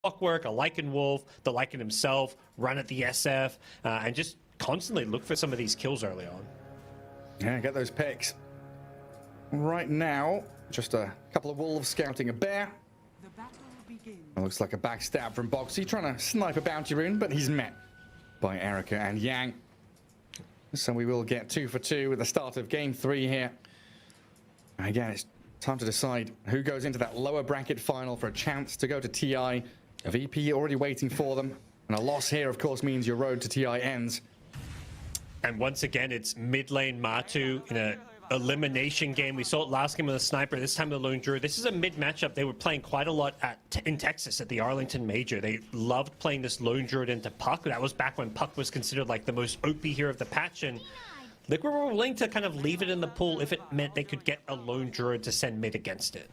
Clockwork, a Lycan Wolf, the Lycan himself, run at the SF, and just constantly look for some of these kills early on. Yeah, get those picks. Right now, just a couple of wolves scouting a bear. The battle begins. It looks like a backstab from Boxy, trying to snipe a bounty rune, but he's met by Erica and Yang. So we will get 2 for 2 with the start of game 3 here. And again, it's time to decide who goes into that lower bracket final for a chance to go to TI. A VP already waiting for them. And a loss here, of course, means your road to TI ends. And once again, it's mid lane Matu in a elimination game. We saw it last game with a sniper, this time the lone druid. This is a mid matchup they were playing quite a lot in Texas at the Arlington Major. They loved playing this lone druid into Puck. That was back when Puck was considered like the most OP hero of the patch, and Liquid were willing to kind of leave it in the pool if it meant they could get a lone druid to send mid against it.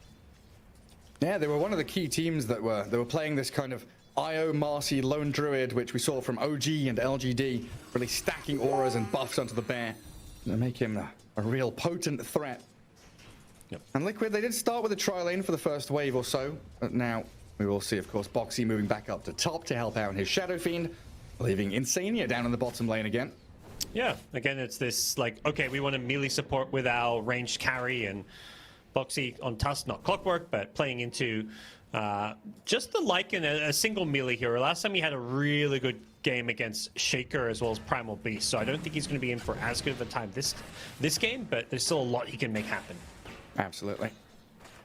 Yeah, they were one of the key teams that were playing this kind of IO Marcy lone druid, which we saw from OG and LGD, really stacking auras and buffs onto the bear to make him a real potent threat. Yep. And Liquid, they did start with a tri-lane for the first wave or so, but now we will see, of course, Boxy moving back up to top to help out in his Shadow Fiend, leaving Insania down in the bottom lane again. Yeah, again, it's this, like, okay, we want to melee support with our ranged carry, and Boxy on Tusk, not Clockwork, but playing into just the Lycan, a single melee hero. Last time he had a really good game against Shaker as well as Primal Beast, so I don't think he's going to be in for as good of a time this game, but there's still a lot he can make happen. Absolutely.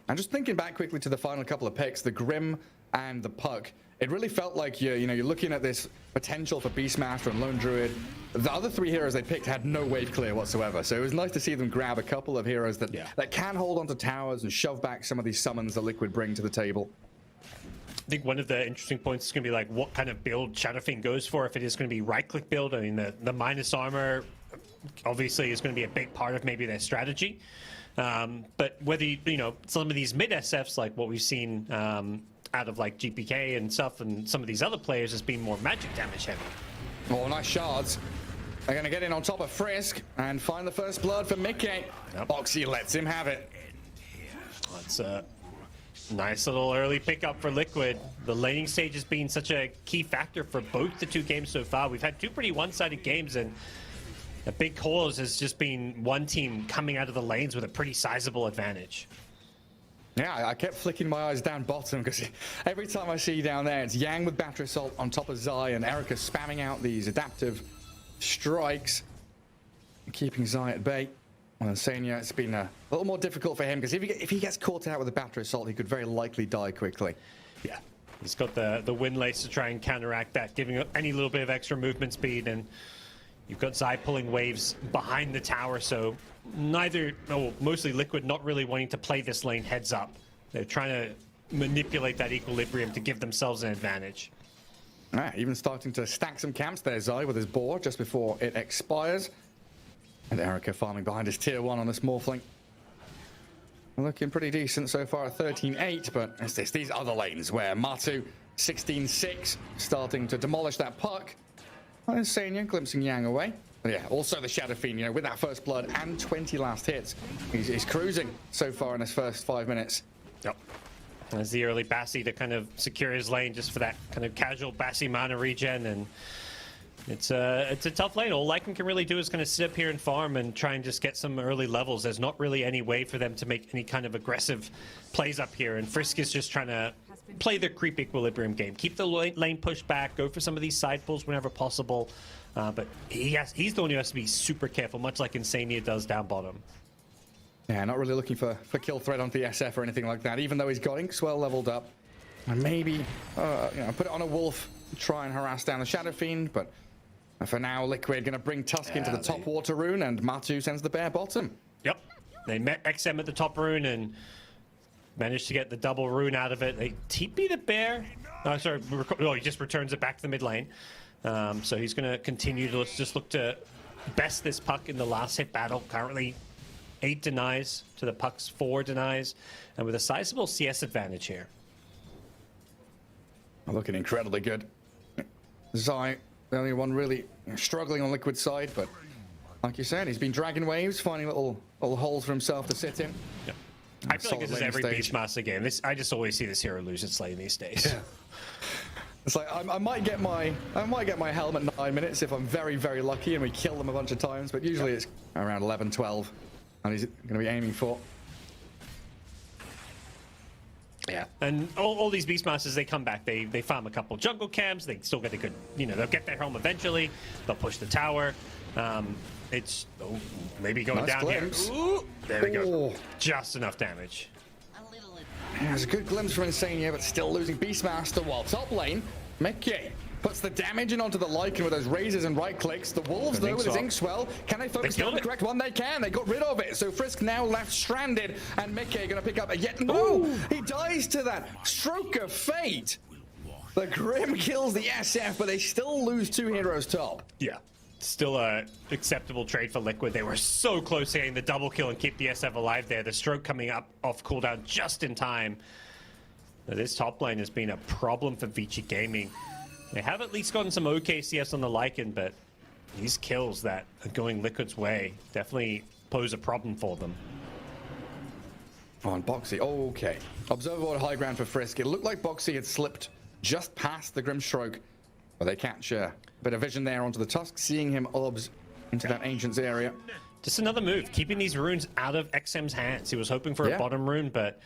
And just thinking back quickly to the final couple of picks, the Grim and the Puck, it really felt like you're looking at this potential for Beastmaster and Lone Druid. The other 3 heroes they picked had no wave clear whatsoever, so it was nice to see them grab a couple of heroes that can hold onto towers and shove back some of these summons that Liquid bring to the table. I think one of the interesting points is going to be like what kind of build Shadow Fiend goes for. If it is going to be right-click build, I mean the minus armor obviously is going to be a big part of maybe their strategy. But whether some of these mid SFs like what we've seen out of like GPK and stuff, and some of these other players has been more magic damage heavy. Oh, nice shards. They're going to get in on top of Frisk and find the first blood for Mickey. Yep. Boxy lets him have it. That's a nice little early pickup for Liquid. The laning stage has been such a key factor for both the 2 games so far. We've had 2 pretty one-sided games, and a big cause has just been one team coming out of the lanes with a pretty sizable advantage. Yeah, I kept flicking my eyes down bottom because every time I see down there, it's Yang with Battery Assault on top of Zai, and Erica spamming out these adaptive strikes, keeping Zai at bay. Well, Sanya, it's been a little more difficult for him because if he gets caught out with a Battery Assault, he could very likely die quickly. Yeah, he's got the Windlace to try and counteract that, giving up any little bit of extra movement speed, and you've got Zai pulling waves behind the tower, so mostly Liquid not really wanting to play this lane heads up. They're trying to manipulate that equilibrium to give themselves an advantage. Even starting to stack some camps there, Zai, with his boar just before it expires. And Erica farming behind his tier 1 on this Morphling. Looking pretty decent so far at 13-8, but it's these other lanes where Matu, 16-6, starting to demolish that Puck. And Sanya glimpsing Yang away. But yeah, also the Shadow Fiend, with that first blood and 20 last hits. He's cruising so far in his first 5 minutes. Yep. There's the early Bassi to kind of secure his lane just for that kind of casual Bassi mana regen, and it's a tough lane. All Lycan can really do is kind of sit up here and farm and try and just get some early levels. There's not really any way for them to make any kind of aggressive plays up here, and Frisk is just trying to play the creep equilibrium game. Keep the lane pushed back, go for some of these side pulls whenever possible. But he's the one who has to be super careful, much like Insania does down bottom. Yeah, not really looking for kill threat onto the SF or anything like that, even though he's got Inks well leveled up. And maybe put it on a Wolf, try and harass down the Shadow Fiend, but for now, Liquid going to bring Tusk into the top water rune, and Matu sends the bear bottom. Yep. They met XM at the top rune and managed to get the double rune out of it. They TP the bear. He just returns it back to the mid lane. So he's going to continue to just look to best this Puck in the last hit battle. Currently 8 denies to the Puck's 4 denies, and with a sizable CS advantage here. Looking incredibly good. Zai, the only one really struggling on Liquid's side, but like you said, he's been dragging waves, finding little holes for himself to sit in. Yeah. I feel like this is every Beastmaster game. I just always see this hero lose its lane these days. Yeah. It's like I might get my helm at 9 minutes if I'm very, very lucky and we kill them a bunch of times, but usually it's around 11, 12, and he's going to be aiming for. Yeah, and all these Beastmasters, they come back, they farm a couple jungle camps, they still get a good, they'll get their helm eventually, they'll push the tower. It's maybe going Nice down glimpse. here. Ooh, there we go. Oh. Just enough damage. Yeah, there's a good glimpse from Insania, but still losing Beastmaster. While top lane, Mickey puts the damage in onto the Lycan with those razors and right clicks. The Wolves, though, with his Inkswell, can they focus on the correct one? They can. They got rid of it. So Frisk now left stranded, and Mickey going to pick up a yet. No! He dies to that. Stroke of fate. The Grim kills the SF, but they still lose 2 heroes top. Yeah. Still a acceptable trade for Liquid. They were so close hitting the double kill and keep the SF alive there. The stroke coming up off cooldown just in time. This top lane has been a problem for Vici Gaming. They have at least gotten some OKCS on the Lycan, but these kills that are going Liquid's way definitely pose a problem for them. On Boxy, okay. Observer high ground for Frisk. It looked like Boxy had slipped just past the Grimstroke, but they catch a bit of vision there onto the Tusk, seeing him obs into that Ancient's area. Just another move, keeping these runes out of XM's hands. He was hoping for a bottom rune, but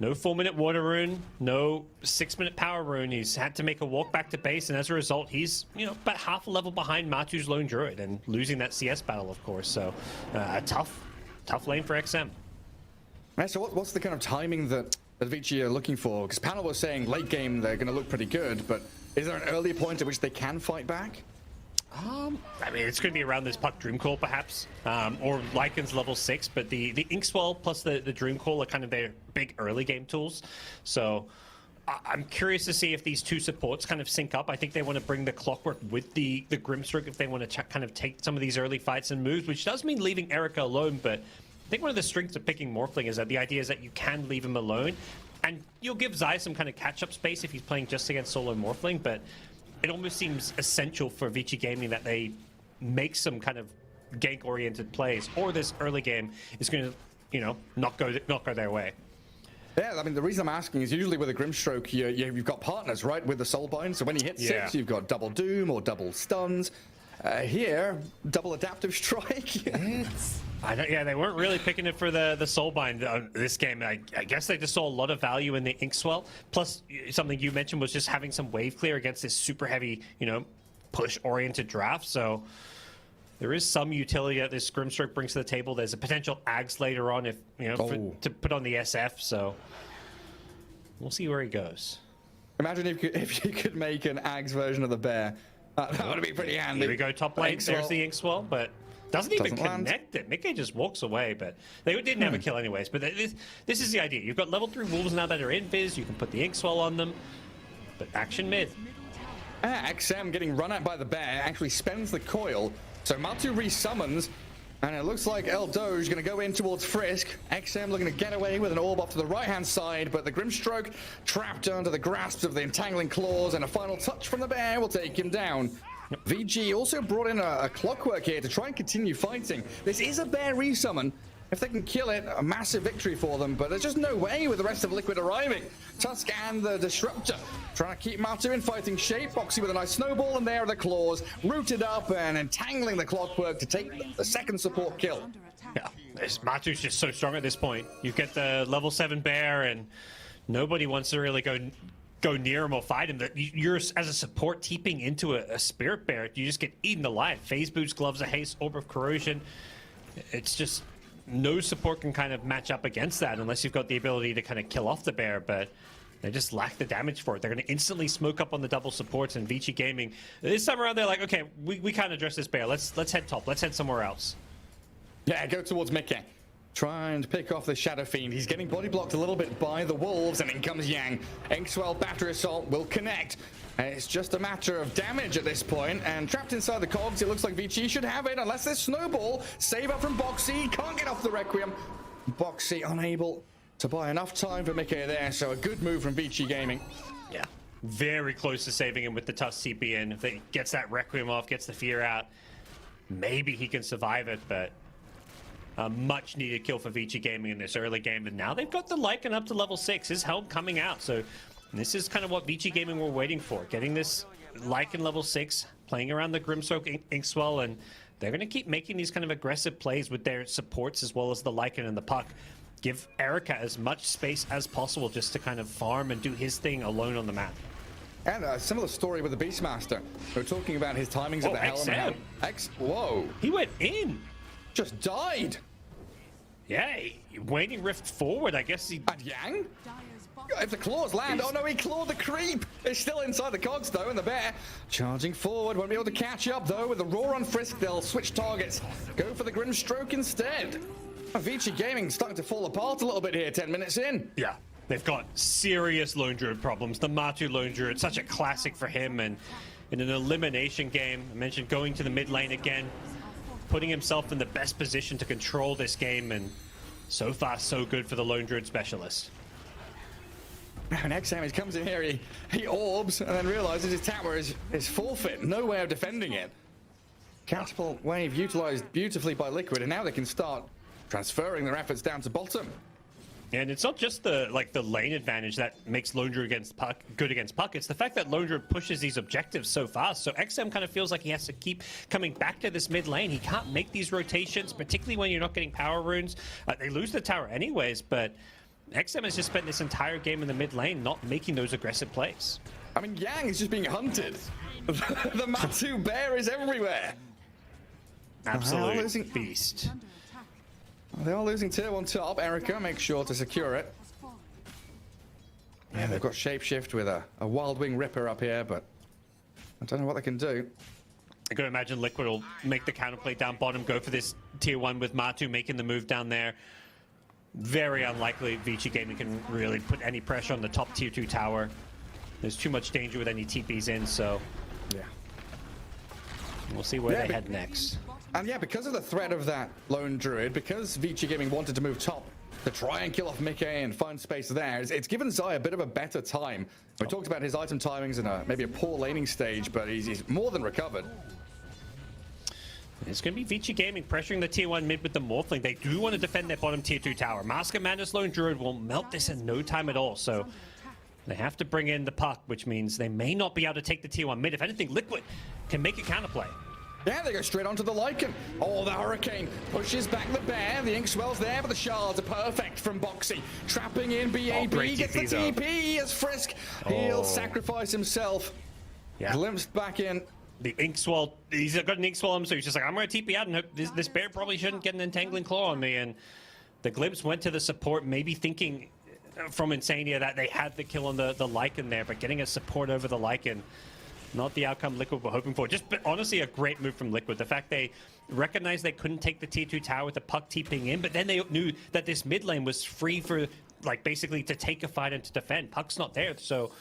no 4-minute water rune, no 6-minute power rune. He's had to make a walk back to base, and as a result, he's about half a level behind Matu's Lone Druid and losing that CS battle, of course. So a tough lane for XM. Right, so what's the kind of timing that Vici are looking for? Because Panel was saying late game they're going to look pretty good, but is there an earlier point at which they can fight back? I mean, it's going to be around this Puck Dreamcall, perhaps, or Lycan's level 6, but the Inkswell plus the Dreamcall are kind of their big early game tools. So I'm curious to see if these two supports kind of sync up. I think they want to bring the Clockwork with the Grimstroke if they want to kind of take some of these early fights and moves, which does mean leaving Erica alone, but I think one of the strengths of picking Morphling is that the idea is that you can leave him alone, and you'll give Zai some kind of catch-up space if he's playing just against solo Morphling, but it almost seems essential for Vici Gaming that they make some kind of gank-oriented plays, or this early game is going to, not go their way. Yeah, I mean, the reason I'm asking is usually with a Grimstroke, you've got partners, right, with the Soulbind. So when he hits 6, you've got double Doom or double Stuns. Here, double Adaptive Strike. They weren't really picking it for the Soulbind on this game. I guess they just saw a lot of value in the Inkswell. Plus, something you mentioned was just having some wave clear against this super heavy, push-oriented draft. So there is some utility that this Grimstroke brings to the table. There's a potential Ags later on if to put on the SF. So we'll see where he goes. Imagine if you could make an Ags version of the bear. That would be pretty handy. Here we go, top lane. There's the Inkswell, but doesn't even connect it. Mickey just walks away, but they didn't have a kill anyways. But this is the idea. You've got level 3 wolves now that are in Viz. You can put the Inkswell on them, but action mid. XM getting run at by the bear actually spends the coil. So Matu resummons, and it looks like El Doge going to go in towards Frisk. XM looking to get away with an orb off to the right-hand side, but the Grimstroke trapped under the grasps of the entangling claws, and a final touch from the bear will take him down. VG also brought in a Clockwork here to try and continue fighting. This is a bear resummon. If they can kill it, a massive victory for them, but there's just no way with the rest of Liquid arriving. Tusk and the Disruptor trying to keep Matu in fighting shape. Boxy with a nice snowball, and there are the claws, rooted up and entangling the Clockwork to take the second support kill. Yeah, Matu's just so strong at this point. You get the level 7 bear, and nobody wants to really go near him or fight him. You're, as a support, teeping into a Spirit Bear, you just get eaten alive. Phase Boots, Gloves of Haste, Orb of Corrosion. It's just no support can kind of match up against that unless you've got the ability to kind of kill off the bear, but they just lack the damage for it. They're going to instantly smoke up on the double supports, and Vici Gaming, this time around, they're like, okay, we can't address this bear. Let's head top. Let's head somewhere else. Yeah, go towards Mickey. Trying to pick off the Shadow Fiend. He's getting body blocked a little bit by the Wolves, and in comes Yang. Inkswell Battery Assault will connect. And it's just a matter of damage at this point, and trapped inside the cogs, it looks like Vici should have it, unless there's Snowball. Save up from Boxy, can't get off the Requiem. Boxy unable to buy enough time for Mickey there, so a good move from Vici Gaming. Yeah, very close to saving him with the Tusk CP in. If he gets that Requiem off, gets the fear out, maybe he can survive it, but a much needed kill for Vici Gaming in this early game, and now they've got the Lycan up to level 6. His helm coming out, so And this is kind of what Vici Gaming were waiting for, getting this Lycan level 6, playing around the Grimstroke Inkswell, and they're going to keep making these kind of aggressive plays with their supports as well as the Lycan and the Puck. Give Erica as much space as possible just to kind of farm and do his thing alone on the map. And a similar story with the Beastmaster. We're talking about his timings of the helm. Whoa. He went in. Just died. Yeah, waiting rift forward, I guess he... And Yang? If the claws land, oh no, he clawed the creep. It's still inside the cogs though, and the bear charging forward. Won't be able to catch up though. With the roar on Frisk, they'll switch targets. Go for the Grimstroke instead. Vici Gaming starting to fall apart a little bit here, 10 minutes in. Yeah, they've got serious Lone Druid problems. The Matu Lone Druid, such a classic for him, and in an elimination game, I mentioned going to the mid lane again, putting himself in the best position to control this game, and so far so good for the Lone Druid specialist. And XM comes in here, he orbs and then realizes his tower is forfeit. No way of defending it. Catapult wave utilized beautifully by Liquid, and now they can start transferring their efforts down to bottom. And it's not just the lane advantage that makes Lone Druid good against Puck. It's the fact that Lone Druid pushes these objectives so fast. So XM kind of feels like he has to keep coming back to this mid lane. He can't make these rotations, particularly when you're not getting power runes. They lose the tower anyways, but XM has just spent this entire game in the mid lane not making those aggressive plays. I mean, Yang is just being hunted. The Matu bear is everywhere. Absolute beast. They are losing tier 1 top. Erica makes sure to secure it. Yeah, they've got Shapeshift with a Wild Wing Ripper up here, but I don't know what they can do. I can imagine Liquid will make the counterplay down bottom, go for this tier 1 with Matu making the move down there. Very unlikely Vici Gaming can really put any pressure on the top tier 2 tower. There's too much danger with any TPs in, so yeah. We'll see where they head next. And yeah, because of the threat of that Lone Druid, because Vici Gaming wanted to move top to try and kill off Mickey and find space there, it's given Zai a bit of a better time. We talked about his item timings and maybe a poor laning stage, but he's more than recovered. It's going to be Vici Gaming pressuring the tier 1 mid with the Morphling. They do want to defend their bottom tier 2 tower. Mask of Madness Lone Druid will melt this in no time at all, so they have to bring in the Puck, which means they may not be able to take the tier 1 mid. If anything, Liquid can make a counterplay. Yeah, they go straight onto the Lycan. Oh, the Hurricane pushes back the bear. The Inkswell's there, but the shards are perfect from Boxy. Trapping in BAB, gets the TP as Frisk. He'll sacrifice himself. Yeah. Glimpsed back in. The Inkswell, he's got an Inkswell on him, so he's just like, I'm going to TP out and hope this bear probably shouldn't get an entangling claw on me. And the glimpse went to the support, maybe thinking from Insania that they had the kill on the Lycan there, but getting a support over the Lycan, not the outcome Liquid were hoping for. Just honestly a great move from Liquid. The fact they recognized they couldn't take the tier 2 tower with the Puck TPing in, but then they knew that this mid lane was free for, like, basically to take a fight and to defend. Puck's not there, so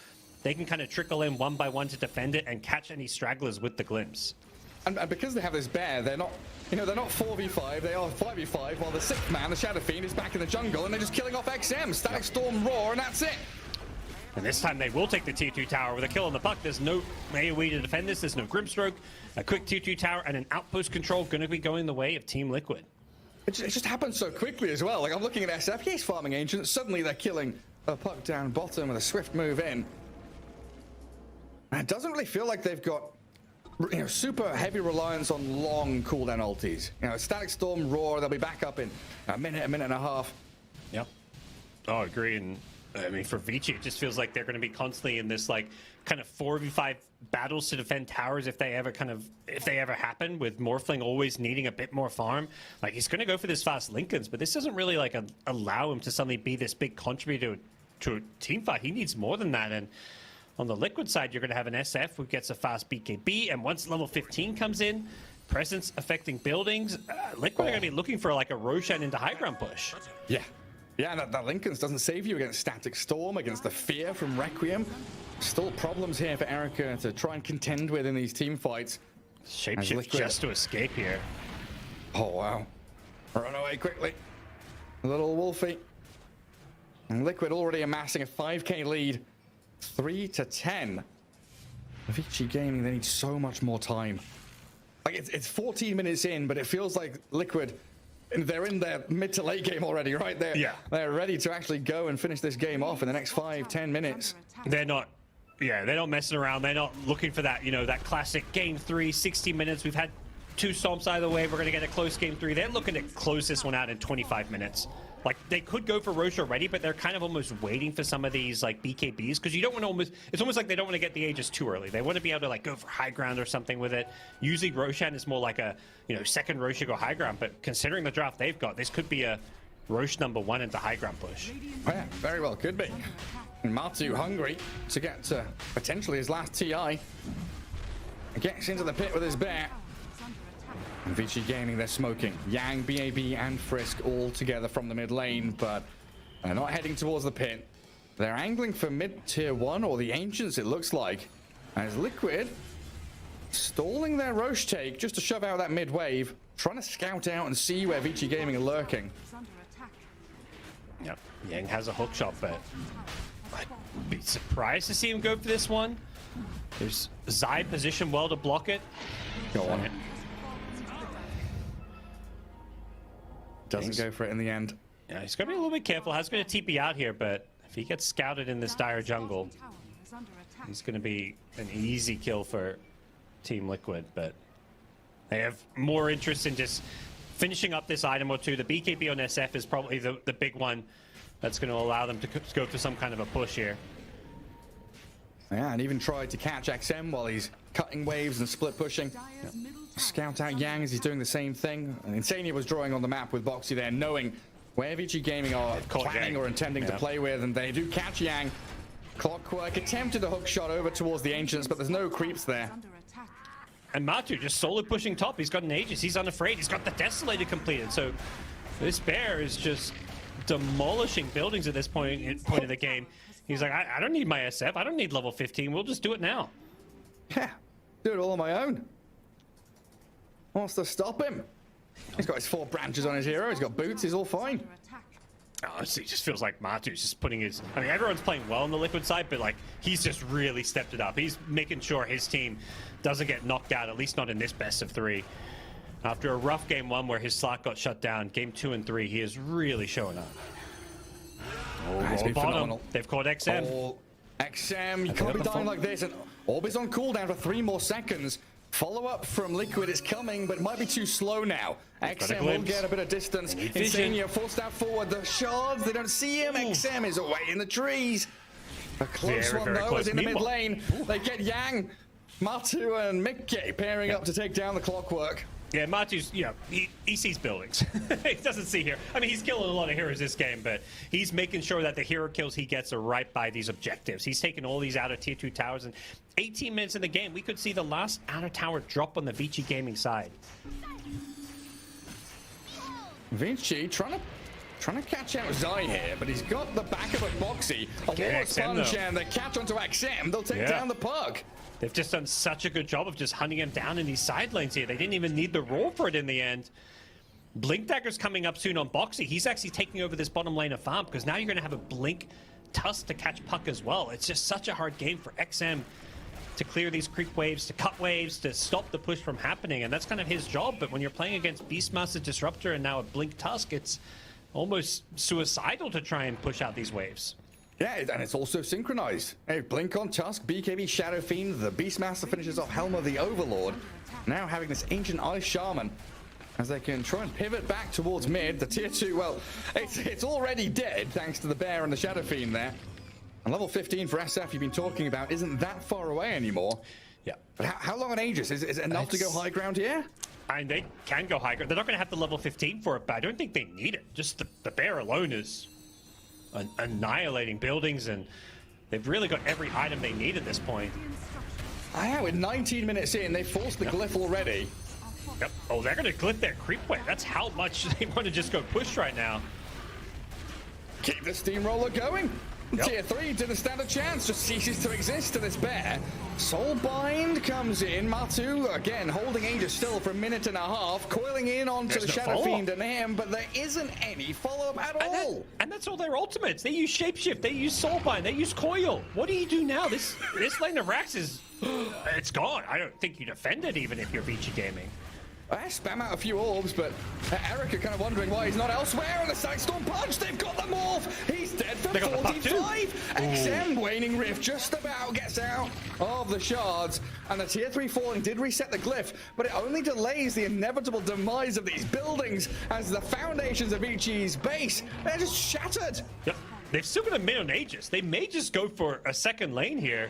they can kind of trickle in one by one to defend it and catch any stragglers with the glimpse. And because they have this bear, they're not, they're not 4v5, they are 5v5, while the 6th man, the Shadow Fiend, is back in the jungle, and they're just killing off XM. Static Storm, Roar, and that's it. And this time they will take the tier 2 tower with a kill on the Puck. There's no AoE to defend this. There's no Grimstroke. A quick tier 2 tower and an outpost control going to be going the way of Team Liquid. It just happens so quickly as well. Like, I'm looking at SF, he's farming Ancients. Suddenly they're killing a Puck down bottom with a swift move in. And it doesn't really feel like they've got super heavy reliance on long cooldown ultis. Static Storm, Roar, they'll be back up in a minute and a half. Yep. Oh, I agree. And I mean, for Vici, it just feels like they're going to be constantly in this like kind of 4v5 battles to defend towers if they ever happen, with Morphling always needing a bit more farm. Like, he's going to go for this fast Lincolns, but this doesn't really like allow him to suddenly be this big contributor to a team fight. He needs more than that. And on the Liquid side, you're going to have an SF who gets a fast BKB, and once level 15 comes in, presence affecting buildings, Liquid are going to be looking for like a Roshan into high ground push. Yeah, and that Lincolns doesn't save you against Static Storm, against the fear from Requiem. Still problems here for Erica to try and contend with in these team fights. Shapeshift just to escape here. Oh, wow. Run away quickly. Little Wolfie. And Liquid already amassing a 5k lead. 3-10. Vici Gaming, they need so much more time. Like, it's 14 minutes in, but it feels like Liquid, they're in their mid to late game already, right? They're ready to actually go and finish this game off in the next 5-10 minutes. They're not messing around. They're not looking for that, that classic game 3, 60 minutes. We've had 2 stomps either way. We're going to get a close game 3. They're looking to close this one out in 25 minutes. Like, they could go for Roche already, but they're kind of almost waiting for some of these, like, BKBs, because you don't want to it's almost like they don't want to get the Aegis too early. They want to be able to, like, go for high ground or something with it. Usually Roshan is more like a, second Roche go high ground, but considering the draft they've got, this could be a Roche #1 into high ground push. Yeah, very well could be. And Matu hungry to get to potentially his last TI. He gets into the pit with his bear. And Vici Gaming, they're smoking. Yang, BAB, and Frisk all together from the mid lane, but they're not heading towards the pit. They're angling for mid tier 1, or the Ancients, it looks like. As Liquid stalling their Roche take just to shove out that mid wave, trying to scout out and see where Vici Gaming are lurking. Yep, Yang has a hook shot, but I'd be surprised to see him go for this one. There's Zai positioned well to block it. Go on. Doesn't go for it in the end. Yeah, he's got to be a little bit careful. Has going to TP out here, but if he gets scouted in this dire jungle, he's going to be an easy kill for Team Liquid. But they have more interest in just finishing up this item or two. The BKB on SF is probably the big one that's going to allow them to go for some kind of a push here. Yeah, and even tried to catch XM while he's cutting waves and split pushing. Yep. Scout out Yang as he's doing the same thing. And Insania was drawing on the map with Boxy there, knowing where Vici Gaming are planning or intending to play with, and they do catch Yang. Clockwork attempted a hook shot over towards the Ancients, but there's no creeps there. And Matu just solo pushing top. He's got an Aegis. He's unafraid. He's got the Desolator completed. So this bear is just demolishing buildings at this point of the game. He's like, I don't need my SF. I don't need level 15. We'll just do it now. Yeah, do it all on my own. Wants to stop him. He's got his 4 branches on his hero. He's got boots. He's all fine. Honestly, it just feels like Matu's just putting his... I mean, everyone's playing well on the Liquid side, but, like, he's just really stepped it up. He's making sure his team doesn't get knocked out, at least not in this best of 3. After a rough game 1 where his slot got shut down, game 2 and 3, he is really showing up. Oh, bottom. They've caught XM. Oh, XM, you can't be dying like this. And Orb is on cooldown for 3 more seconds. Follow-up from Liquid is coming, but it might be too slow now. XM will get a bit of distance. Insania forced out forward. The shards, they don't see him. XM is away in the trees. A close one, though, is in the mid lane. They get Yang, Matu, and Mickey pairing up to take down the Clockwork. Yeah, Matu's, he sees buildings. He doesn't see here. I mean, he's killing a lot of heroes this game, but he's making sure that the hero kills he gets are right by these objectives. He's taking all these outer tier 2 towers, and 18 minutes in the game, we could see the last outer tower drop on the Vici Gaming side. Vici trying to catch out Zai here, but he's got the backup of Boxy. A wall of sponge, and they catch onto XM. They'll take down the Pug. They've just done such a good job of just hunting him down in these side lanes here. They didn't even need the roll for it in the end. Blink Dagger's coming up soon on Boxy. He's actually taking over this bottom lane of farm, because now you're going to have a Blink Tusk to catch Puck as well. It's just such a hard game for XM to clear these creep waves, to cut waves, to stop the push from happening, and that's kind of his job. But when you're playing against Beastmaster Disruptor and now a Blink Tusk, it's almost suicidal to try and push out these waves. Yeah, and it's also synchronized. Hey, Blink on Tusk, BKB Shadow Fiend, the Beastmaster finishes off Helm of the Overlord. Now having this Ancient Ice Shaman, as they can try and pivot back towards mid. The tier 2, well, it's already dead thanks to the Bear and the Shadow Fiend there. And level 15 for SF you've been talking about isn't that far away anymore. Yeah. But how long on Aegis? Is it enough to go high ground here? I mean, they can go high ground. They're not going to have the level 15 for it, but I don't think they need it. Just the Bear alone is annihilating buildings, and they've really got every item they need at this point. Yeah, with 19 minutes in, they forced the glyph already. Yep. Oh, they're going to glyph their creep wave. That's how much they want to just go push right now. Keep the steamroller going. Yep. Tier 3 didn't stand a chance, just ceases to exist to this Bear. Soulbind comes in. Matu, again, holding Aegis still for a minute and a half, coiling in onto the Shadow Fiend and him, but there isn't any follow-up at all. And that's all their ultimates. They use Shapeshift, they use Soulbind, they use Coil. What do you do now? This lane of Rax is... it's gone. I don't think you defend it even if you're Vici Gaming. Spam out a few orbs, but Erica kind of wondering why he's not elsewhere on the side. Storm Punch, they've got the morph. He's dead for 45. XM Waning Rift just about gets out of the shards, and the tier 3 falling did reset the glyph, but it only delays the inevitable demise of these buildings as the foundations of Ichi's base, they're just shattered. Yep. They've still got a mid on Aegis. They may just go for a second lane here.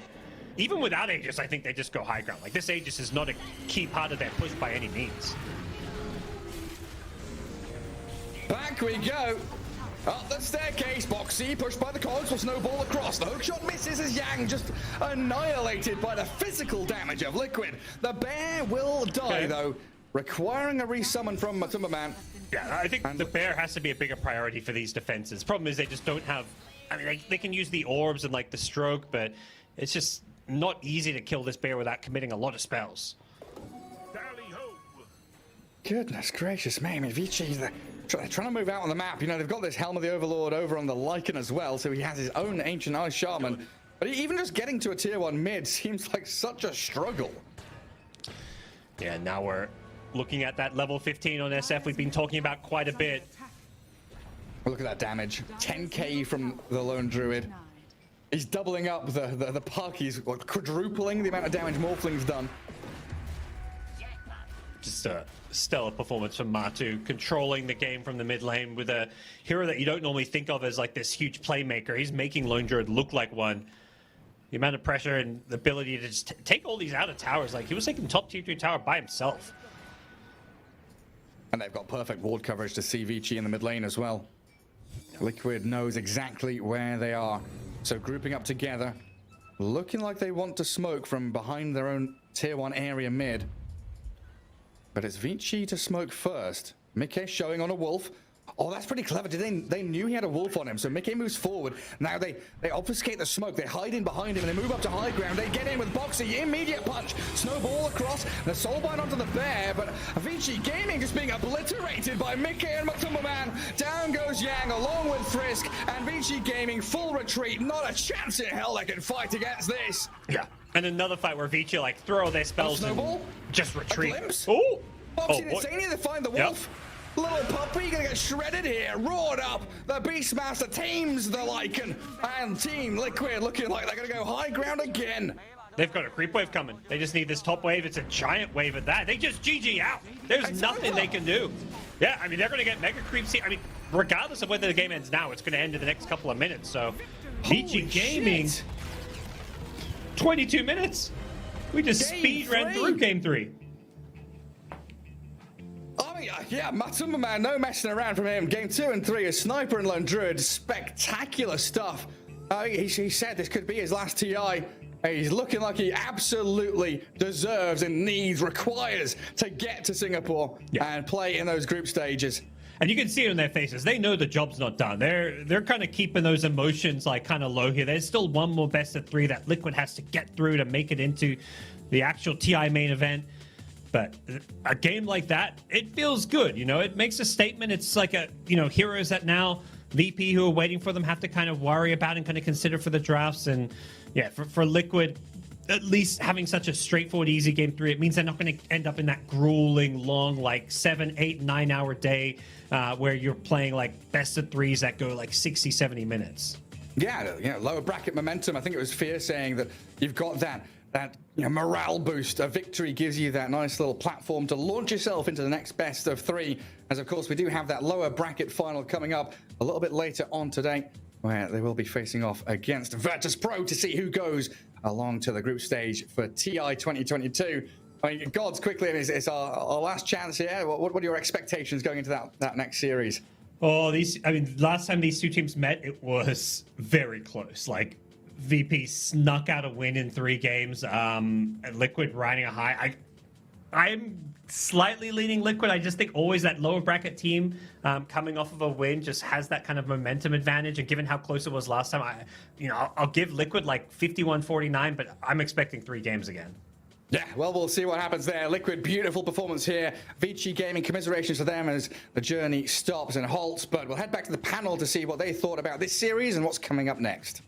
Even without Aegis, I think they just go high ground. Like, this Aegis is not a key part of their push by any means. Back we go. Up the staircase, Boxy pushed by the cogs will snowball across. The hookshot misses as Yang just annihilated by the physical damage of Liquid. The bear will die, though, requiring a resummon from Matumba Man. Yeah, I think the bear has to be a bigger priority for these defenses. Problem is they just don't have... I mean, they can use the orbs and, like, the stroke, but it's just not easy to kill this bear without committing a lot of spells. Goodness gracious, man. I mean, Vici, they're trying to move out on the map. You know, they've got this Helm of the Overlord over on the Lycan as well, so he has his own Ancient Ice Shaman. But even just getting to a tier 1 mid seems like such a struggle. Yeah, now we're looking at that level 15 on SF we've been talking about quite a bit. Look at that damage. 10k from the Lone Druid. He's doubling up the puck. He's quadrupling the amount of damage Morphling's done. Just a stellar performance from Matu, controlling the game from the mid lane with a hero that you don't normally think of as like this huge playmaker. He's making Lone Druid look like one. The amount of pressure and the ability to just take all these out of towers. Like, he was taking top tier 3 tower by himself. And they've got perfect ward coverage to see Vici in the mid lane as well. Liquid knows exactly where they are. So grouping up together, looking like they want to smoke from behind their own tier 1 area mid. But it's Vici to smoke first. Mickey showing on a wolf. Oh, that's pretty clever. They knew he had a wolf on him, so Mickey moves forward. Now they obfuscate the smoke. They hide in behind him, and they move up to high ground. They get in with Boxy. Immediate punch. Snowball across. The soulbind onto the bear, but Vici Gaming just being obliterated by Mickey and Matumba Man. Down goes Yang along with Frisk, and Vici Gaming full retreat. Not a chance in hell they can fight against this. Yeah. And another fight where Vici like throw their spells and just retreat. Oh! Boxy Insania to find the wolf. Yep. Little puppy gonna get shredded here. Roared up. The Beastmaster teams the Lycan. And Team Liquid looking like they're gonna go high ground again. They've got a creep wave coming. They just need this top wave. It's a giant wave at that. They just GG out. There's nothing they can do. Yeah, I mean, they're gonna get mega creeps here. I mean, regardless of whether the game ends now, it's gonna end in the next couple of minutes. So, Vici Gaming, 22 minutes. We just speed ran through game 3. Yeah, Matumba Man, no messing around from him. Game 2 and 3, a Sniper and Lone Druid, spectacular stuff. He said this could be his last TI. He's looking like he absolutely deserves and requires to get to Singapore and play in those group stages. And you can see it in their faces. They know the job's not done. They're kind of keeping those emotions like kind of low here. There's still one more best of 3 that Liquid has to get through to make it into the actual TI main event. But a game like that, it feels good, you know? It makes a statement. It's like heroes that now VP who are waiting for them have to kind of worry about and kind of consider for the drafts. And yeah, for Liquid, at least having such a straightforward, easy game 3, it means they're not going to end up in that grueling, long, like 7, 8, 9 hour day where you're playing like best of 3s that go like 60, 70 minutes. Yeah, lower bracket momentum. I think it was Fear saying that you've got that morale boost. A victory gives you that nice little platform to launch yourself into the next best of 3. As of course we do have that lower bracket final coming up a little bit later on today, where they will be facing off against Virtus Pro to see who goes along to the group stage for TI 2022. I mean, Gods, quickly, it's our last chance here. What are your expectations going into that next series? Oh, last time these two teams met, it was very close. Like, VP snuck out a win in 3 games. Liquid riding a high. I'm slightly leaning Liquid. I just think always that lower bracket team coming off of a win just has that kind of momentum advantage. And given how close it was last time, I'll give Liquid like 51-49, but I'm expecting 3 games again. Yeah, well, we'll see what happens there. Liquid, beautiful performance here. Vici Gaming, commiserations for them as the journey stops and halts. But we'll head back to the panel to see what they thought about this series and what's coming up next.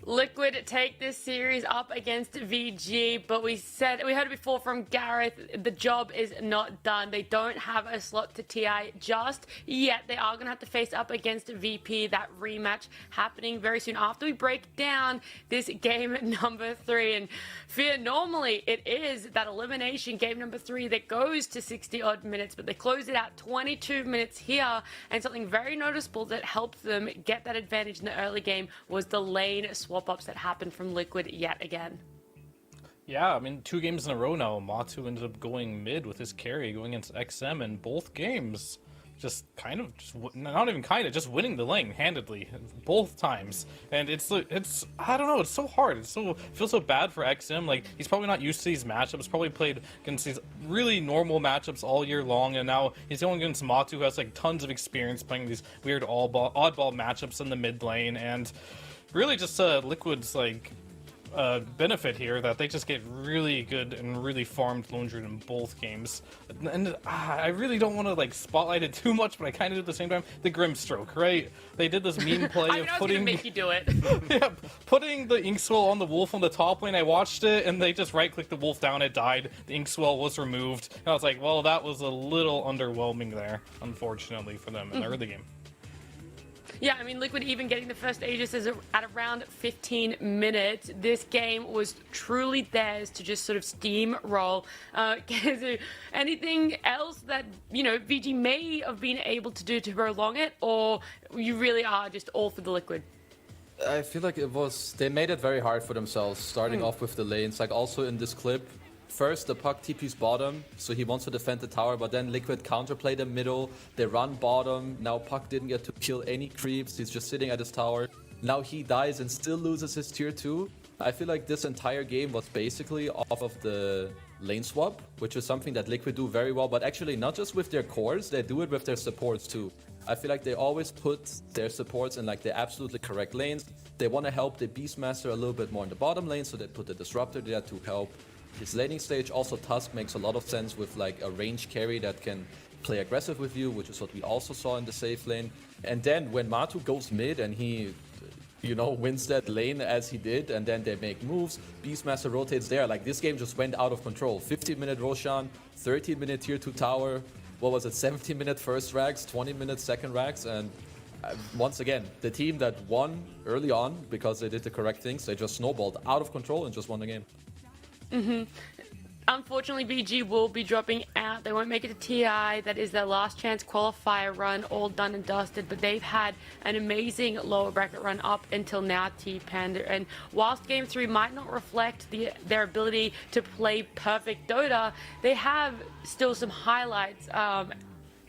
Liquid take this series up against VG, but we heard it before from Gareth, the job is not done. They don't have a slot to TI just yet. They are going to have to face up against VP, that rematch happening very soon after we break down this game number 3. And Fear, normally it is that elimination game number 3 that goes to 60 odd minutes, but they close it out 22 minutes here. And something very noticeable that helped them get that advantage in the early game was the lane swap ups that happened from Liquid yet again. Yeah, I mean, 2 games in a row now, Matu ended up going mid with his carry, going against XM in both games. Just winning the lane handedly both times. And it's I don't know, it's so hard. Feels so bad for XM. Like, he's probably not used to these matchups, probably played against these really normal matchups all year long, and now he's going against Matu, who has like tons of experience playing these weird oddball matchups in the mid lane, and really just Liquid's like benefit here that they just get really good and really farmed Lone Druid in both games. And I really don't want to like spotlight it too much, but I kind of do at the same time. The Grimstroke, right? They did this meme play of putting make you do it. yeah, putting the Inkswell on the Wolf on the top lane. I watched it, and they just right-clicked the Wolf down. It died. The Inkswell was removed. And I was like, well, that was a little underwhelming there, unfortunately, for them in the early game. Yeah, I mean, Liquid even getting the first Aegis is at around 15 minutes. This game was truly theirs to just sort of steamroll. Kezu, anything else that, VG may have been able to do to prolong it, or you really are just all for the Liquid? I feel like they made it very hard for themselves, starting off with the lanes. Like, also in this clip, first the Puck TP's bottom, so he wants to defend the tower, but then Liquid counterplay the middle, they run bottom. Now Puck didn't get to kill any creeps, he's just sitting at his tower. Now he dies and still loses his tier 2. I feel like this entire game was basically off of the lane swap, which is something that Liquid do very well, but actually not just with their cores, they do it with their supports too. I feel like they always put their supports in like the absolutely correct lanes. They want to help the Beastmaster a little bit more in the bottom lane, so they put the Disruptor there to help his laning stage. Also, Tusk makes a lot of sense with like a range carry that can play aggressive with you, which is what we also saw in the safe lane. And then when Matu goes mid and he, wins that lane as he did, and then they make moves, Beastmaster rotates there. Like, this game just went out of control. 15-minute Roshan, 13-minute tier 2 tower. What was it? 17-minute first rags, 20-minute second rags, and once again, the team that won early on because they did the correct things, they just snowballed out of control and just won the game. Unfortunately, VG will be dropping out. They won't make it to TI. That is their last chance qualifier run, all done and dusted. But they've had an amazing lower bracket run up until now, T-Panda. And whilst Game 3 might not reflect their ability to play perfect Dota, they have still some highlights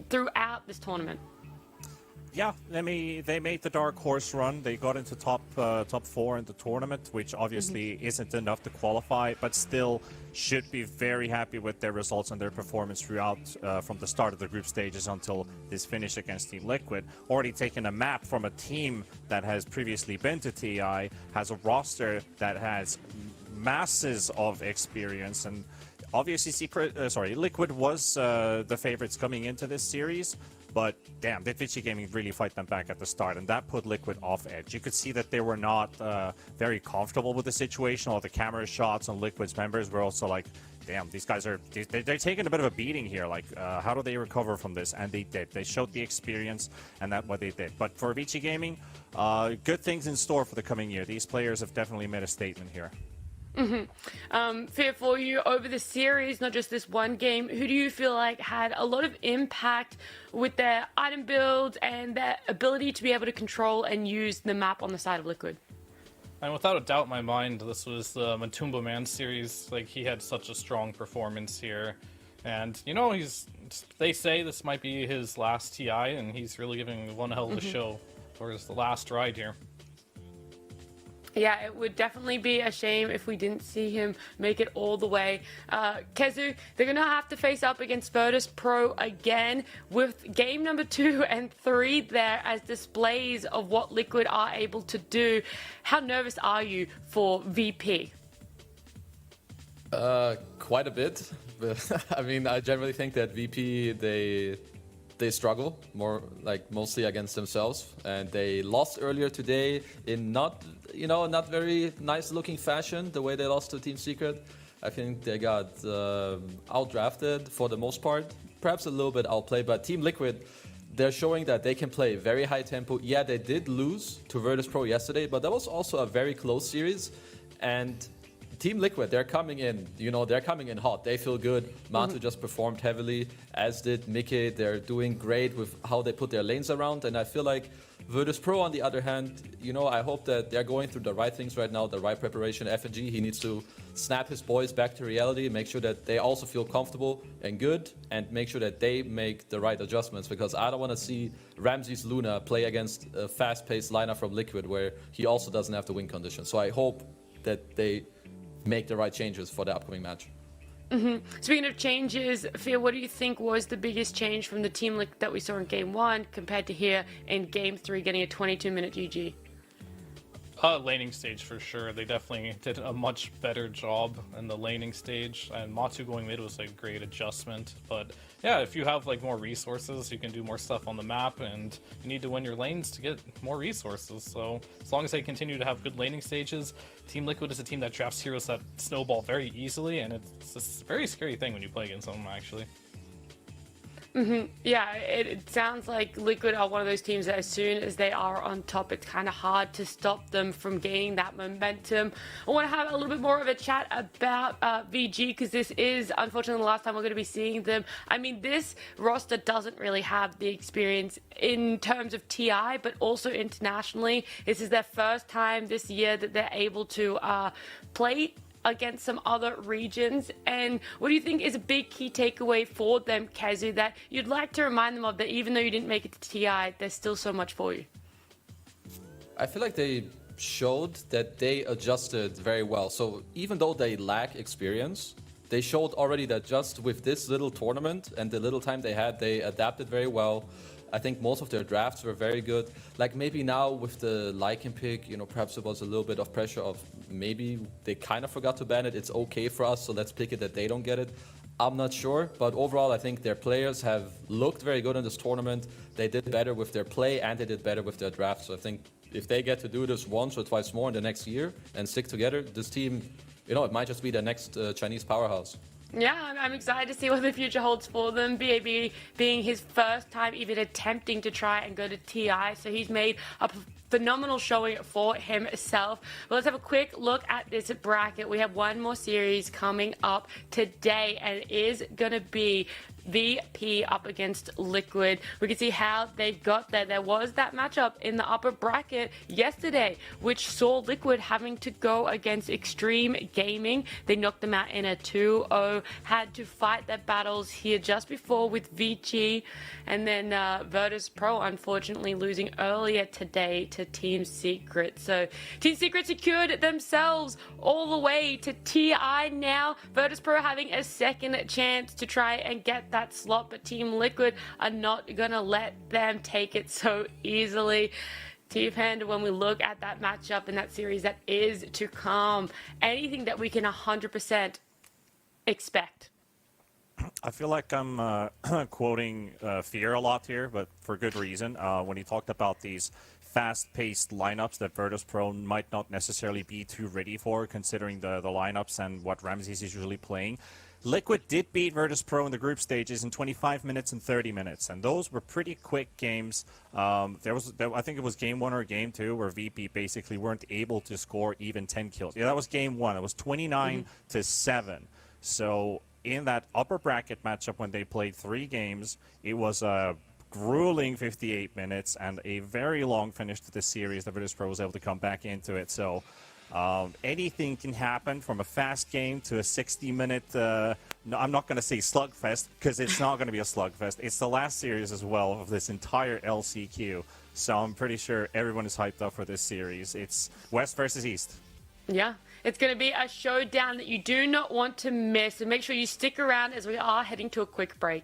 throughout this tournament. Yeah, they made the dark horse run. They got into top 4 in the tournament, which obviously isn't enough to qualify, but still should be very happy with their results and their performance throughout from the start of the group stages until this finish against Team Liquid. Already taken a map from a team that has previously been to TI, has a roster that has masses of experience, and obviously Liquid was the favorites coming into this series. But damn, did Vici Gaming really fight them back at the start, and that put Liquid off edge. You could see that they were not very comfortable with the situation. All the camera shots on Liquid's members were also like, damn, these guys they're taking a bit of a beating here. Like, how do they recover from this? And they did. They showed the experience, and that's what they did. But for Vici Gaming, good things in store for the coming year. These players have definitely made a statement here. Fear, for you over the series, not just this one game, who do you feel like had a lot of impact with their item builds and their ability to be able to control and use the map on the side of Liquid? And without a doubt in my mind, this was the Matumba Man series. Like, he had such a strong performance here. And, they say this might be his last TI, and he's really giving one hell of a show for his last ride here. Yeah, it would definitely be a shame if we didn't see him make it all the way. Kezu, they're going to have to face up against Virtus Pro again with game number 2 and 3 there as displays of what Liquid are able to do. How nervous are you for VP? Quite a bit. I mean, I generally think that VP, they struggle more, like mostly against themselves, and they lost earlier today in not very nice looking fashion. The way they lost to Team Secret, I think they got outdrafted for the most part, perhaps a little bit outplayed. But Team Liquid, they're showing that they can play very high tempo. Yeah, they did lose to Virtus Pro yesterday, but that was also a very close series. And Team Liquid, they're coming in, they're coming in hot. They feel good. Matu just performed heavily, as did Mickey. They're doing great with how they put their lanes around. And I feel like Virtus Pro, on the other hand, I hope that they're going through the right things right now, the right preparation. FNG, he needs to snap his boys back to reality, make sure that they also feel comfortable and good, and make sure that they make the right adjustments, because I don't want to see Ramses Luna play against a fast-paced lineup from Liquid where he also doesn't have the win condition. So I hope that they make the right changes for the upcoming match. Speaking of changes, Fear, what do you think was the biggest change from the team that we saw in Game 1 compared to here in Game 3 getting a 22-minute GG? Laning stage for sure. They definitely did a much better job in the laning stage, and Matu going mid was a great adjustment. But yeah, if you have like more resources, you can do more stuff on the map, and you need to win your lanes to get more resources. So as long as they continue to have good laning stages, Team Liquid is a team that drafts heroes that snowball very easily, and it's a very scary thing when you play against them, actually. Yeah, it sounds like Liquid are one of those teams that as soon as they are on top, it's kind of hard to stop them from gaining that momentum. I want to have a little bit more of a chat about VG, because this is unfortunately the last time we're going to be seeing them. I mean, this roster doesn't really have the experience in terms of TI, but also internationally. This is their first time this year that they're able to play against some other regions. And what do you think is a big key takeaway for them, Kazu, that you'd like to remind them of, that even though you didn't make it to TI, there's still so much for you? I feel like they showed that they adjusted very well. So even though they lack experience, they showed already that just with this little tournament and the little time they had, they adapted very well. I think most of their drafts were very good. Like maybe now with the Lycan pick, perhaps it was a little bit of pressure of maybe they kind of forgot to ban it. It's okay for us, so let's pick it that they don't get it. I'm not sure, but overall I think their players have looked very good in this tournament. They did better with their play and they did better with their draft. So I think if they get to do this once or twice more in the next year and stick together, this team, it might just be the next Chinese powerhouse. Yeah, I'm excited to see what the future holds for them. BAB being his first time even attempting to try and go to TI, so he's made a phenomenal showing for himself. Well, let's have a quick look at this bracket. We have one more series coming up today, and it is going to be VP up against Liquid. We can see how they got there. There was that matchup in the upper bracket yesterday, which saw Liquid having to go against Extreme Gaming. They knocked them out in a 2-0, had to fight their battles here just before with VG, and then Virtus Pro unfortunately losing earlier today to Team Secret. So Team Secret secured themselves all the way to TI now. Virtus Pro having a second chance to try and get that slot, but Team Liquid are not gonna let them take it so easily. T-Panda, when we look at that matchup in that series that is to come, anything that we can 100% expect? I feel like I'm quoting Fear a lot here, but for good reason. When he talked about these fast-paced lineups that Virtus Pro might not necessarily be too ready for, considering the lineups and what Ramses is usually playing. Liquid did beat Virtus Pro in the group stages in 25 minutes and 30 minutes, and those were pretty quick games. I think it was game 1 or game 2 where VP basically weren't able to score even 10 kills. Yeah, that was game 1. It was 29-7. So in that upper bracket matchup when they played 3 games, it was a grueling 58 minutes and a very long finish to the series that Virtus Pro was able to come back into it. So anything can happen from a fast game to a 60-minute, no, I'm not going to say slugfest, because it's not going to be a slugfest. It's the last series as well of this entire LCQ. So I'm pretty sure everyone is hyped up for this series. It's West versus East. Yeah, it's going to be a showdown that you do not want to miss. So make sure you stick around as we are heading to a quick break.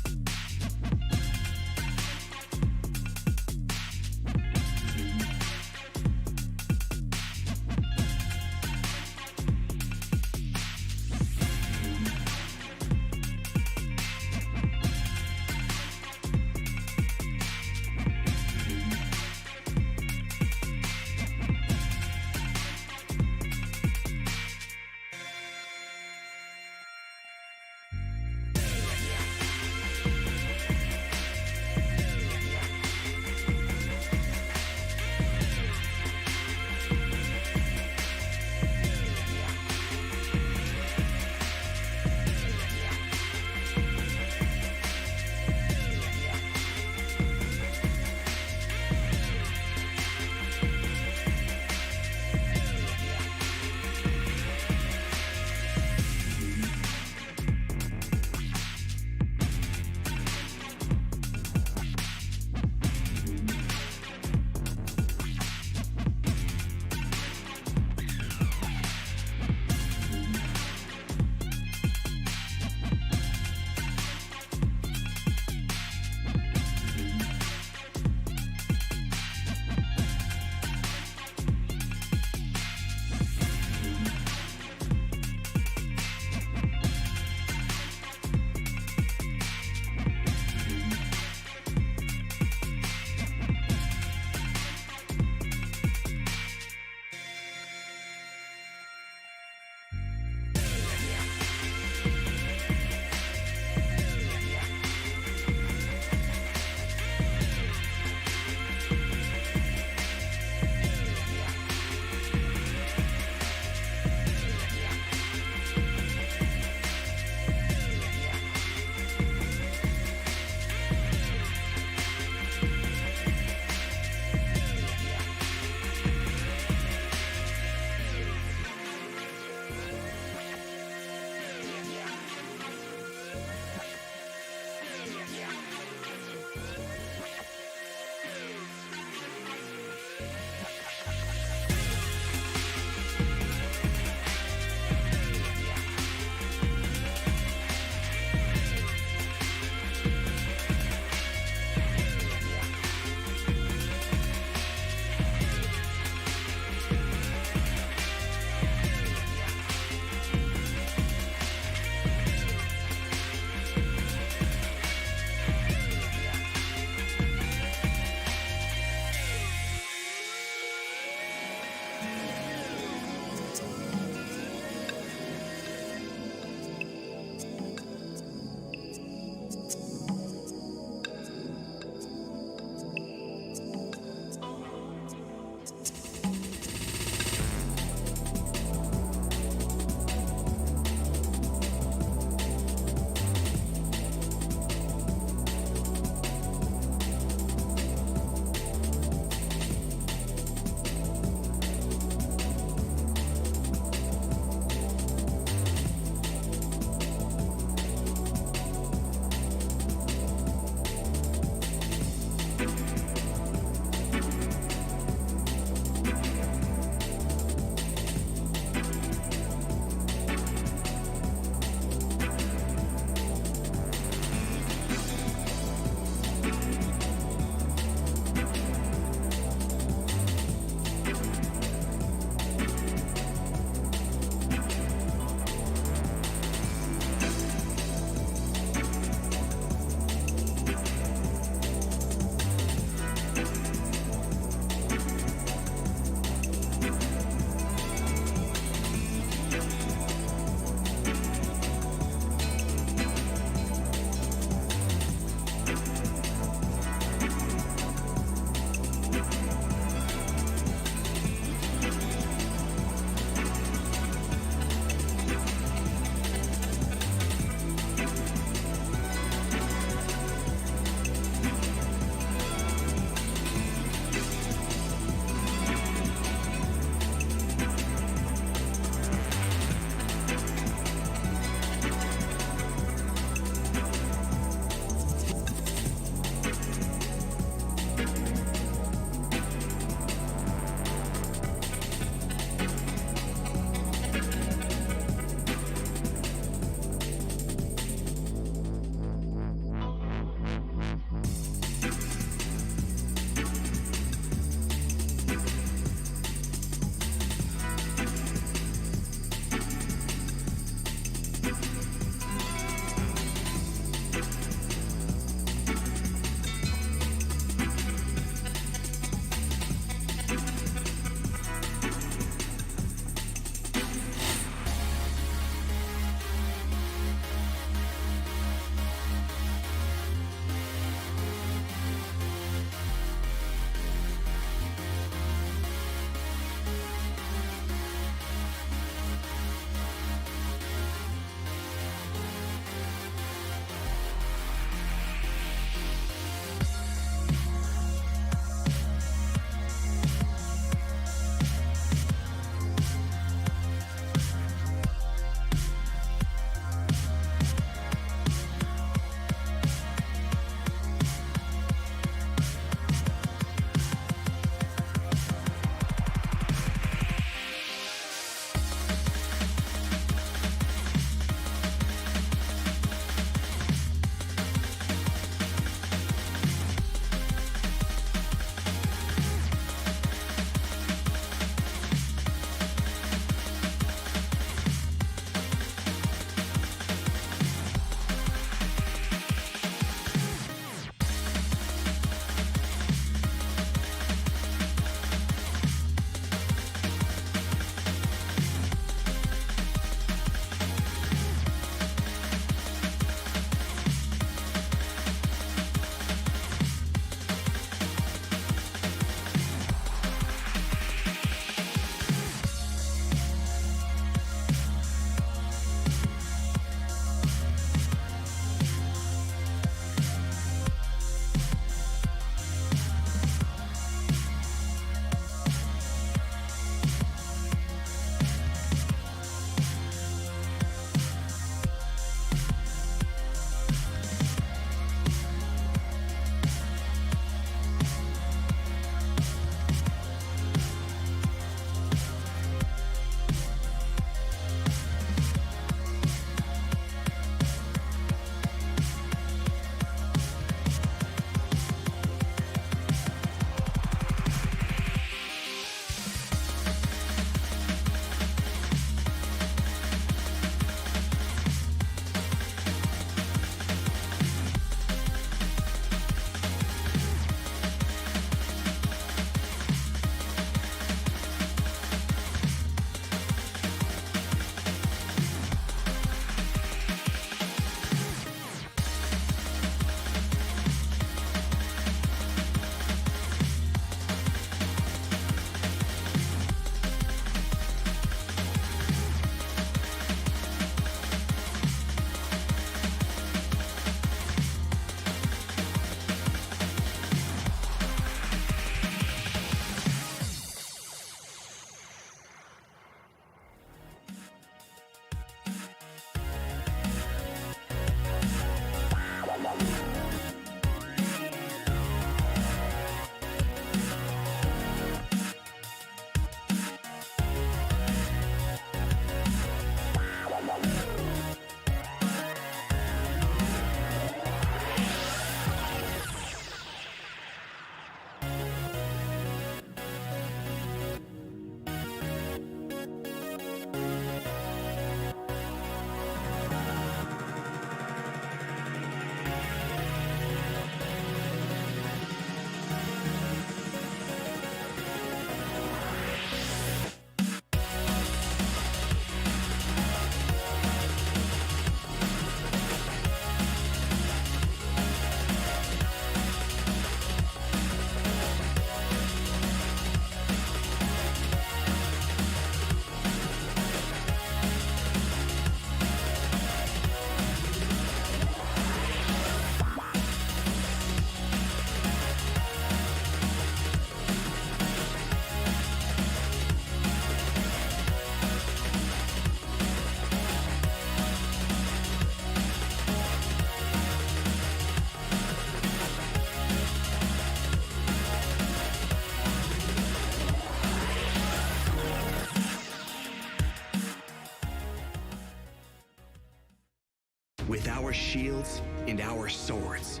With our shields and our swords,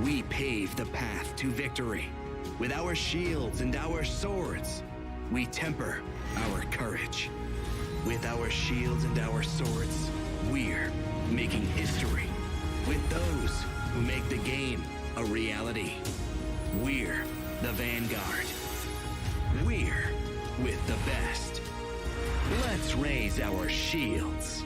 we pave the path to victory. With our shields and our swords, we temper our courage. With our shields and our swords, we're making history. With those who make the game a reality, we're the vanguard. We're with the best. Let's raise our shields.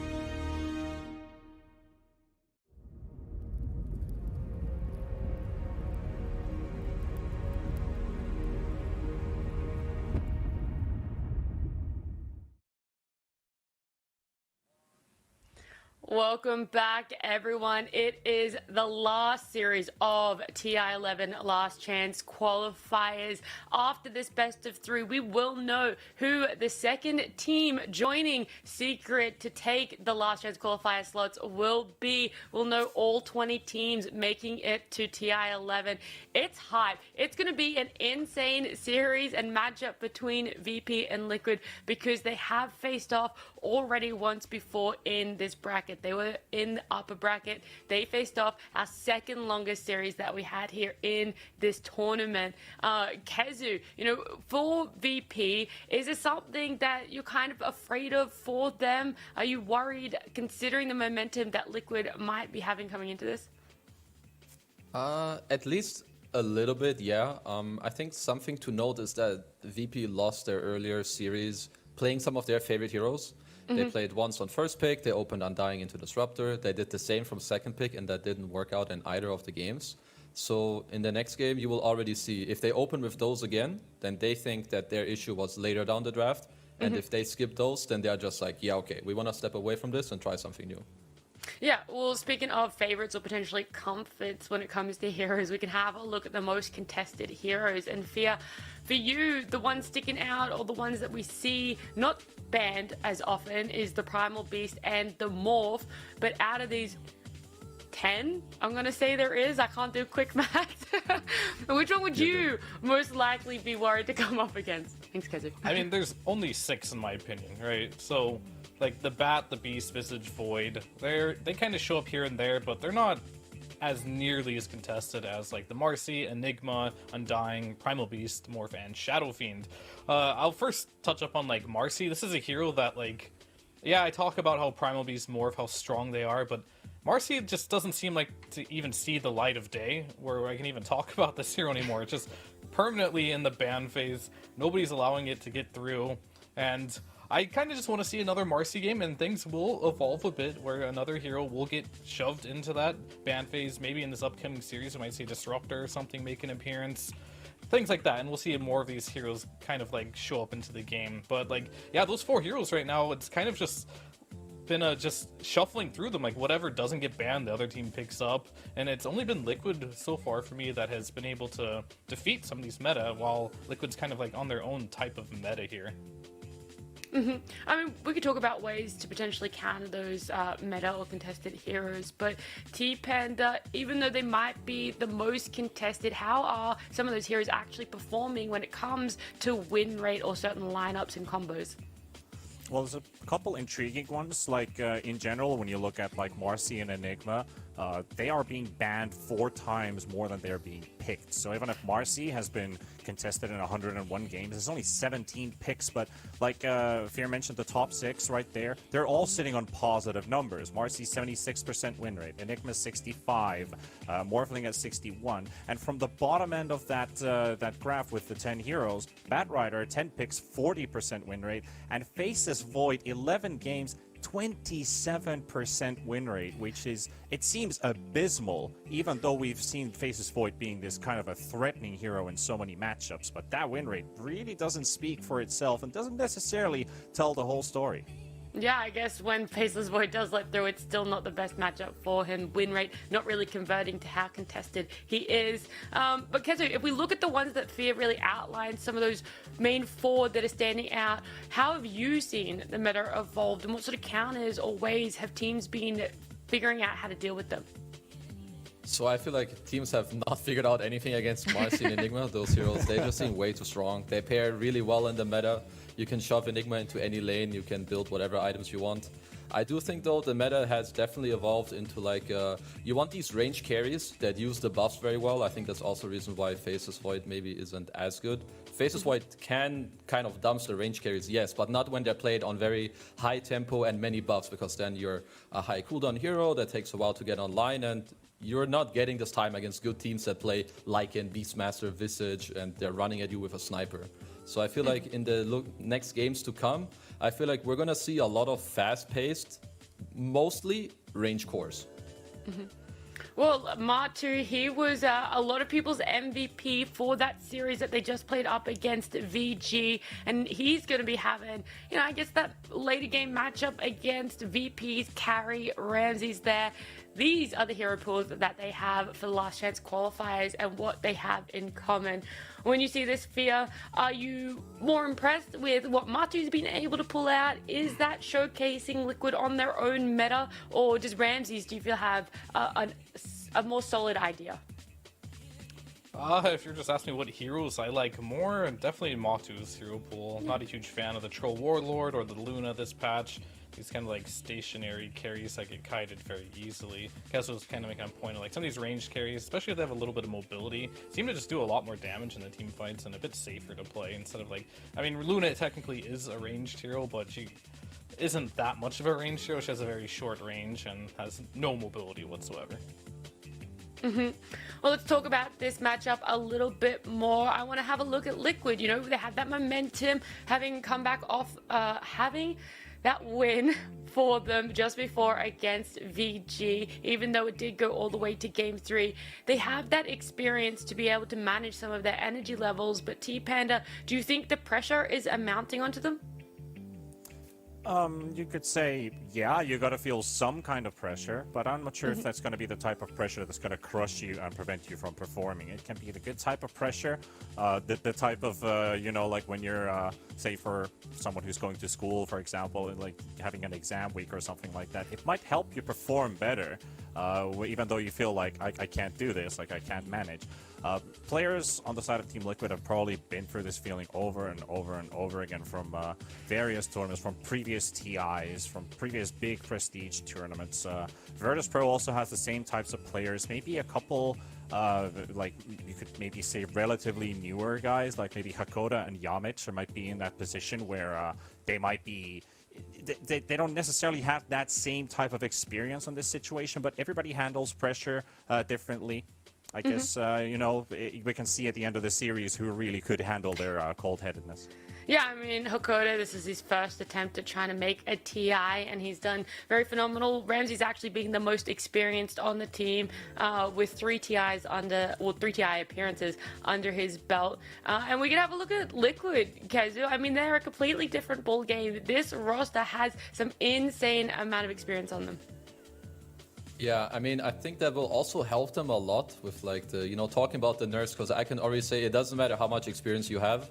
Welcome back, everyone. It is the last series of TI11 Last Chance Qualifiers. After this best of 3, we will know who the second team joining Secret to take the Last Chance Qualifier slots will be. We'll know all 20 teams making it to TI11. It's hype. It's going to be an insane series and matchup between VP and Liquid because they have faced off already once before in this bracket. They were in the upper bracket. They faced off our second longest series that we had here in this tournament. Kezu, for VP, is it something that you're kind of afraid of for them? Are you worried considering the momentum that Liquid might be having coming into this? At least a little bit, yeah. I think something to note is that VP lost their earlier series playing some of their favorite heroes. They played once on first pick, they opened Undying into Disruptor, they did the same from second pick, and that didn't work out in either of the games. So in the next game, you will already see, if they open with those again, then they think that their issue was later down the draft, and if they skip those, then they're just like, yeah, okay, we want to step away from this and try something new. Yeah, well, speaking of favorites or potentially comforts when it comes to heroes, we can have a look at the most contested heroes. And for you, the ones sticking out or the ones that we see not banned as often is the Primal Beast and the Morph. But out of these 10, I'm going to say there is. I can't do quick math. Which one would you most likely be worried to come up against? Thanks, Kezu. I mean, there's only 6 in my opinion, right? So, like, the Bat, the Beast, Visage, Void, they kind of show up here and there, but they're not as nearly as contested as, like, the Marcy, Enigma, Undying, Primal Beast, Morph, and Shadow Fiend. I'll first touch up on, like, Marcy. This is a hero that, like, yeah, I talk about how Primal Beast, Morph, how strong they are, but Marcy just doesn't seem like to even see the light of day, where I can even talk about this hero anymore. It's just permanently in the ban phase. Nobody's allowing it to get through, and I kind of just want to see another Marcy game, and things will evolve a bit where another hero will get shoved into that ban phase. Maybe in this upcoming series, we might see Disruptor or something make an appearance. Things like that, and we'll see more of these heroes kind of like show up into the game. But like, yeah, those 4 heroes right now, it's kind of just been just shuffling through them. Like, whatever doesn't get banned, the other team picks up. And it's only been Liquid so far for me that has been able to defeat some of these meta, while Liquid's kind of like on their own type of meta here. I mean, we could talk about ways to potentially counter those meta or contested heroes, but T-Panda, even though they might be the most contested, how are some of those heroes actually performing when it comes to win rate or certain lineups and combos? Well, there's a couple intriguing ones. Like, in general, when you look at, like, Marcy and Enigma, they are being banned 4 times more than they're being picked. So even if Marcy has been contested in 101 games, there's only 17 picks. But like Fear mentioned, the top 6 right there, they're all sitting on positive numbers. Marcy 76% win rate, Enigma 65, Morphling at 61. And from the bottom end of that graph with the 10 heroes, Batrider 10 picks, 40% win rate, and Faceless Void 11 games, 27% win rate, which is, it seems abysmal, even though we've seen Faceless Void being this kind of a threatening hero in so many matchups. But that win rate really doesn't speak for itself and doesn't necessarily tell the whole story. Yeah, I guess when Faceless Void does let through, it's still not the best matchup for him. Win rate not really converting to how contested he is. But Kezu, if we look at the ones that Fear really outlined, some of those main 4 that are standing out, how have you seen the meta evolved, and what sort of counters or ways have teams been figuring out how to deal with them? So I feel like teams have not figured out anything against Marcy and Enigma. Those heroes, they just seem way too strong. They pair really well in the meta. You can shove Enigma into any lane. You can build whatever items you want. I do think though the meta has definitely evolved into like you want these range carries that use the buffs very well. I think that's also a reason why Faceless Void maybe isn't as good. Faceless Void can kind of dumpster range carries, yes, but not when they're played on very high tempo and many buffs, because then you're a high cooldown hero that takes a while to get online, and you're not getting this time against good teams that play Lycan, Beastmaster, Visage, and they're running at you with a sniper. So I feel like in the next games to come, I feel like we're going to see a lot of fast-paced, mostly range cores. Well, Matu, he was a lot of people's MVP for that series that they just played up against VG, and he's going to be having, you know, I guess that later game matchup against VP's Carry, Ramsey's there. These are the hero pools that they have for the last chance qualifiers and what they have in common. When you see this, Fia, are you more impressed with what Matu's been able to pull out? Is that showcasing Liquid on their own meta, or does Ramsey's, do you feel, have a more solid idea? If you're just asking me what heroes I like more, definitely Matu's hero pool. Not a huge fan of the Troll Warlord or the Luna this patch. These kind of like stationary carries that get kited very easily. I guess I was kind of making a point of like some of these ranged carries, especially if they have a little bit of mobility, seem to just do a lot more damage in the team fights and a bit safer to play instead of like, I mean, Luna technically is a ranged hero, but she isn't that much of a ranged hero. She has a very short range and has no mobility whatsoever. Well, let's talk about this matchup a little bit more. I want to have a look at Liquid. You know, they had that momentum, having come back off, having that win for them just before against VG, even though it did go all the way to game 3. They have that experience to be able to manage some of their energy levels, but T-Panda, do you think the pressure is mounting onto them? You could say, yeah, you got to feel some kind of pressure, but I'm not sure if that's going to be the type of pressure that's going to crush you and prevent you from performing. It can be the good type of pressure, the type of, you know, like when you're, say, for someone who's going to school, for example, and like having an exam week or something like that. It might help you perform better, even though you feel like, I can't do this, like I can't manage. Players on the side of Team Liquid have probably been through this feeling over and over and over again from various tournaments, from previous TIs, from previous big prestige tournaments. Virtus Pro also has the same types of players, maybe a couple, like you could maybe say relatively newer guys, like maybe Hakoda and Yamich might be in that position where they might be they don't necessarily have that same type of experience on this situation, but everybody handles pressure differently. I guess, you know, we can see at the end of the series who really could handle their cold-headedness. Yeah, I mean, Hakoda, this is his first attempt at trying to make a TI, and he's done very phenomenal. Ramsey's actually being the most experienced on the team with 3 TI appearances under his belt. And we can have a look at Liquid, Kazu. I mean, they're a completely different ball game. This roster has some insane amount of experience on them. Yeah, I mean, I think that will also help them a lot with like the, you know, talking about the nerfs, because I can already say it doesn't matter how much experience you have.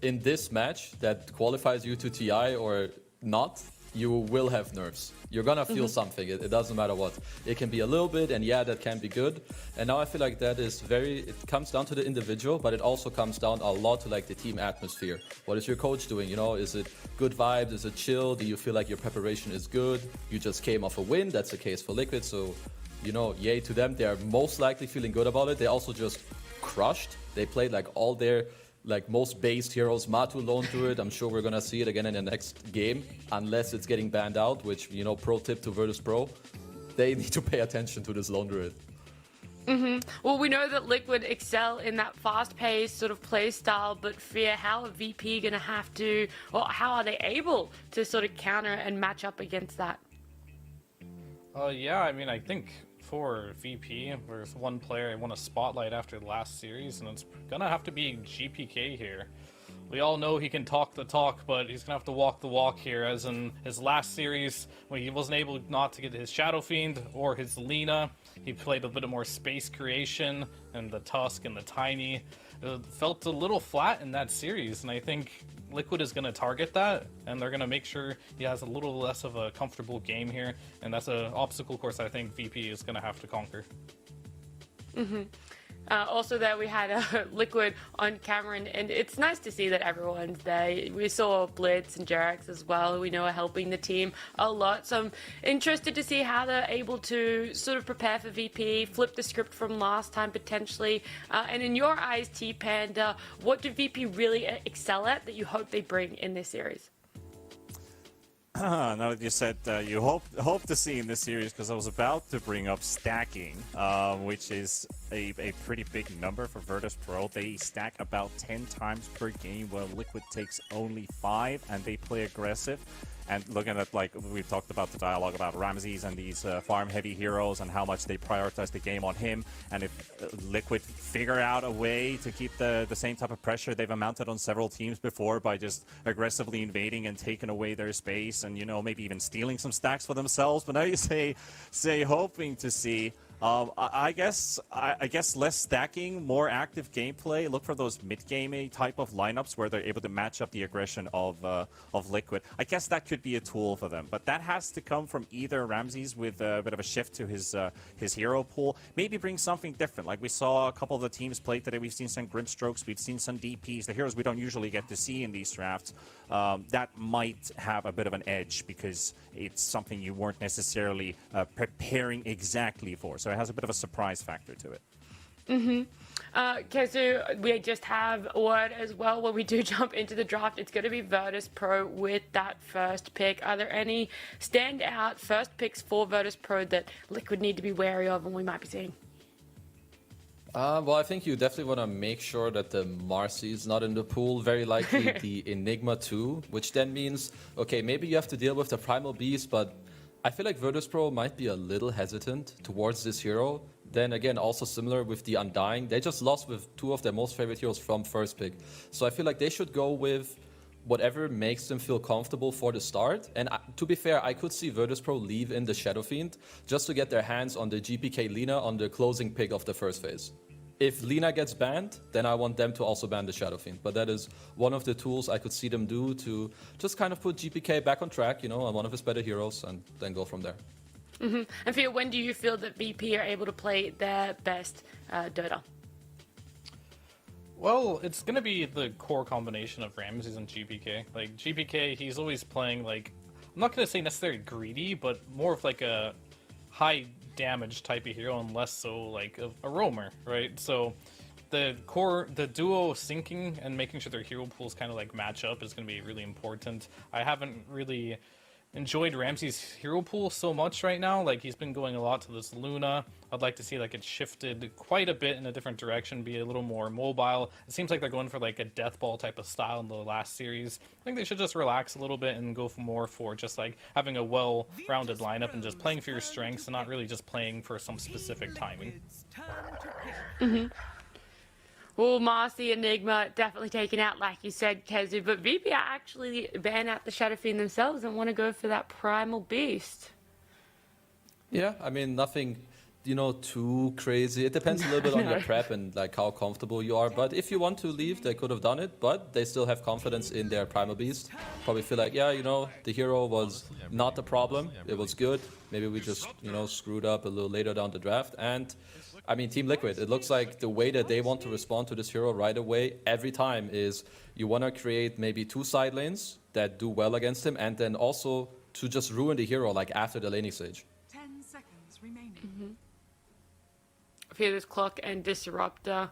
In this match that qualifies you to TI or not, you will have nerfs. You're gonna feel something, it doesn't matter what. It can be a little bit, and yeah, that can be good. And now I feel like that is it comes down to the individual, but it also comes down a lot to like the team atmosphere. What is your coach doing? You know, is it good vibes? Is it chill? Do you feel like your preparation is good? You just came off a win, that's the case for Liquid, so, you know, yay to them. They're most likely feeling good about it. They also just crushed. They played like all their like most based heroes. Matu lone through it. I'm sure we're gonna see it again in the next game, unless it's getting banned out, which, you know, pro tip to Virtus Pro, they need to pay attention to this lone druid. Well, we know that Liquid excel in that fast-paced sort of play style, but Fear, how are VP gonna have to, or how are they able to sort of counter and match up against that? Yeah, I mean, I think for VP, there's one player I want to spotlight after the last series, and it's gonna have to be GPK here. We all know he can talk the talk, but he's gonna have to walk the walk here, as in his last series, when he wasn't able not to get his Shadow Fiend or his Lina. He played a bit more space creation, and the Tusk and the Tiny. It felt a little flat in that series, and I think Liquid is going to target that, and they're going to make sure he has a little less of a comfortable game here, and that's an obstacle course I think VP is going to have to conquer. Also there we had Liquid on camera, and it's nice to see that everyone's there. We saw Blitz and Jerax as well, who we know are helping the team a lot. So I'm interested to see how they're able to sort of prepare for VP, flip the script from last time potentially. And in your eyes, T-Panda, what do VP really excel at that you hope they bring in this series? Now that you said you hope to see in this series, because I was about to bring up stacking, which is a pretty big number for Virtus Pro. They stack about 10 times per game, while Liquid takes only 5, and they play aggressive. And looking at, like, we've talked about the dialogue about Ramses and these farm-heavy heroes and how much they prioritize the game on him. And if Liquid figure out a way to keep the same type of pressure they've mounted on several teams before by just aggressively invading and taking away their space and, you know, maybe even stealing some stacks for themselves. But now you say hoping to see... I guess less stacking, more active gameplay. Look for those mid-gamey type of lineups where they're able to match up the aggression of Liquid. I guess that could be a tool for them, but that has to come from either Ramses with a bit of a shift to his hero pool. Maybe bring something different. Like we saw a couple of the teams play today. We've seen some Grimstrokes. We've seen some DPs. The heroes we don't usually get to see in these drafts. That might have a bit of an edge because it's something you weren't necessarily preparing exactly for. So it has a bit of a surprise factor to it. Kezu, we just have word as well when we do jump into the draft. It's going to be Virtus Pro with that first pick. Are there any standout first picks for Virtus Pro that Liquid need to be wary of and we might be seeing? Well, I think you definitely want to make sure that the Marcy is not in the pool. Very likely the Enigma too, which then means, okay, maybe you have to deal with the Primal Beast, but I feel like Virtus Pro might be a little hesitant towards this hero. Then again, also similar with the Undying. They just lost with 2 of their most favorite heroes from first pick. So I feel like they should go with whatever makes them feel comfortable for the start. And to be fair, I could see Virtus Pro leave in the Shadow Fiend just to get their hands on the GPK Lina on the closing pick of the first phase. If Lina gets banned, then I want them to also ban the Shadow Fiend. But that is one of the tools I could see them do to just kind of put GPK back on track, you know, on one of his better heroes, and then go from there. And Fia, when do you feel that VP are able to play their best Dota? Well, it's going to be the core combination of Ramses and GPK. Like, GPK, he's always playing, like, I'm not going to say necessarily greedy, but more of like a high damage type of hero and less so like a roamer, right? So the duo syncing and making sure their hero pools kind of like match up is going to be really important. I haven't really enjoyed Ramsey's hero pool so much right now. Like, he's been going a lot to this Luna. I'd like to see like it shifted quite a bit in a different direction, be a little more mobile. It seems like they're going for like a death ball type of style in the last series. I think they should just relax a little bit and go for more for just like having a well-rounded lineup and just playing for your strengths and not really just playing for some specific timing. Well, Marcy, Enigma definitely taken out, like you said, Kezu, but VP are actually ban out the Shadow Fiend themselves and want to go for that Primal Beast. Yeah, I mean, nothing, you know, too crazy. It depends a little bit on your prep and like how comfortable you are. But if you want to leave, they could have done it, but they still have confidence in their Primal Beast. Probably feel like, yeah, you know, the hero was not the problem. It was good. Maybe we just, you know, screwed up a little later down the draft. And I mean, Team Liquid, it looks like the way that they want to respond to this hero right away every time is you want to create maybe 2 side lanes that do well against him, and then also to just ruin the hero like after the laning stage. 10 seconds remaining. Fearless Clock and Disruptor.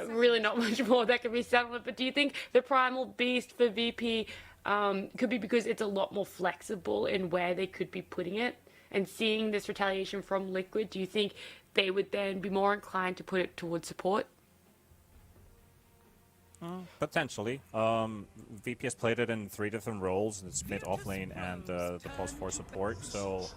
Really not much more that can be said on it, but do you think the Primal Beast for VP could be because it's a lot more flexible in where they could be putting it? And seeing this retaliation from Liquid, do you think they would then be more inclined to put it towards support? Potentially. VP has played it in 3 different roles. It's mid, off lane, and the +4 support. So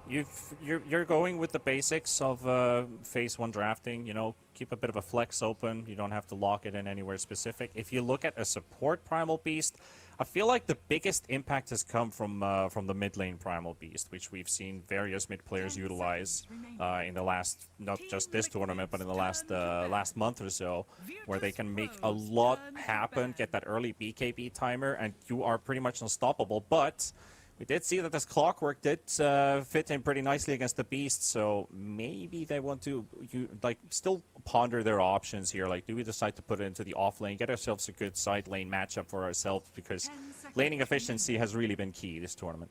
you're going with the basics of phase 1 drafting. You know, keep a bit of a flex open. You don't have to lock it in anywhere specific. If you look at a support Primal Beast, I feel like the biggest impact has come from the mid lane Primal Beast, which we've seen various mid players utilize in the last, not just this tournament, but in the last month or so, where they can make a lot happen, get that early BKB timer, and you are pretty much unstoppable. But we did see that this Clockwork did fit in pretty nicely against the Beast, so maybe they want to still ponder their options here. Like, do we decide to put it into the off lane, get ourselves a good side lane matchup for ourselves, because laning efficiency has really been key this tournament.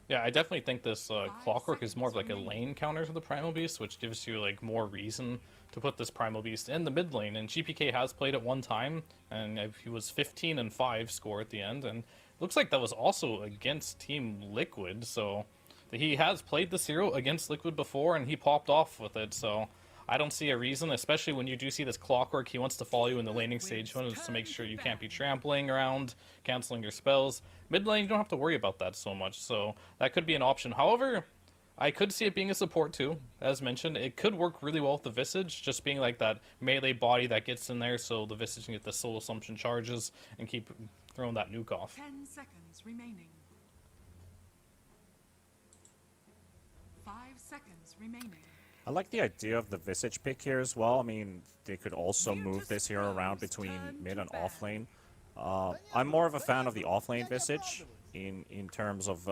Yeah, I definitely think this Clockwork is more of like a lane counter to the Primal Beast, which gives you like more reason to put this Primal Beast in the mid lane. And GPK has played it one time, and he was 15-5 score at the end, and looks like that was also against Team Liquid. So he has played this hero against Liquid before, and he popped off with it. So I don't see a reason, especially when you do see this Clockwork. He wants to follow you in the laning stage. He wants to make sure you can't be trampling around, canceling your spells. Mid lane, you don't have to worry about that so much, so that could be an option. However, I could see it being a support too. As mentioned, it could work really well with the Visage, just being like that melee body that gets in there, so the Visage can get the soul assumption charges and keep throwing that nuke off. 10 seconds remaining. 5 seconds remaining. I like the idea of the Visage pick here as well. I mean, they could also move this hero around between mid and off lane. I'm more of a fan of the off-lane Visage in terms of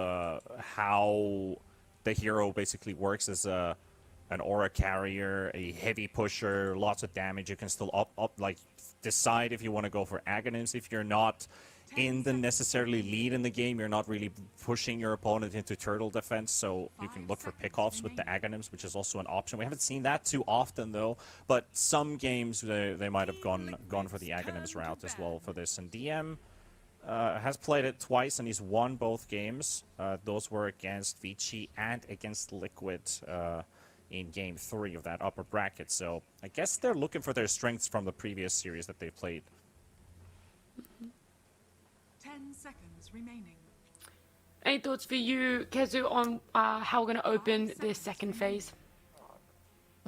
how the hero basically works as an aura carrier, a heavy pusher, lots of damage. You can still decide if you want to go for Aghanims. If you're not in the necessarily lead in the game, you're not really pushing your opponent into turtle defense, so you can look for pickoffs with the Aghanims, which is also an option. We haven't seen that too often though, but some games they might have gone for the Aghanims route as well for this. And DM has played it twice, and he's won both games. Those were against Vici and against Liquid in game 3 of that upper bracket, so I guess they're looking for their strengths from the previous series that they played. 10 seconds remaining. Any thoughts for you, Kezu, on how we're going to open this second phase?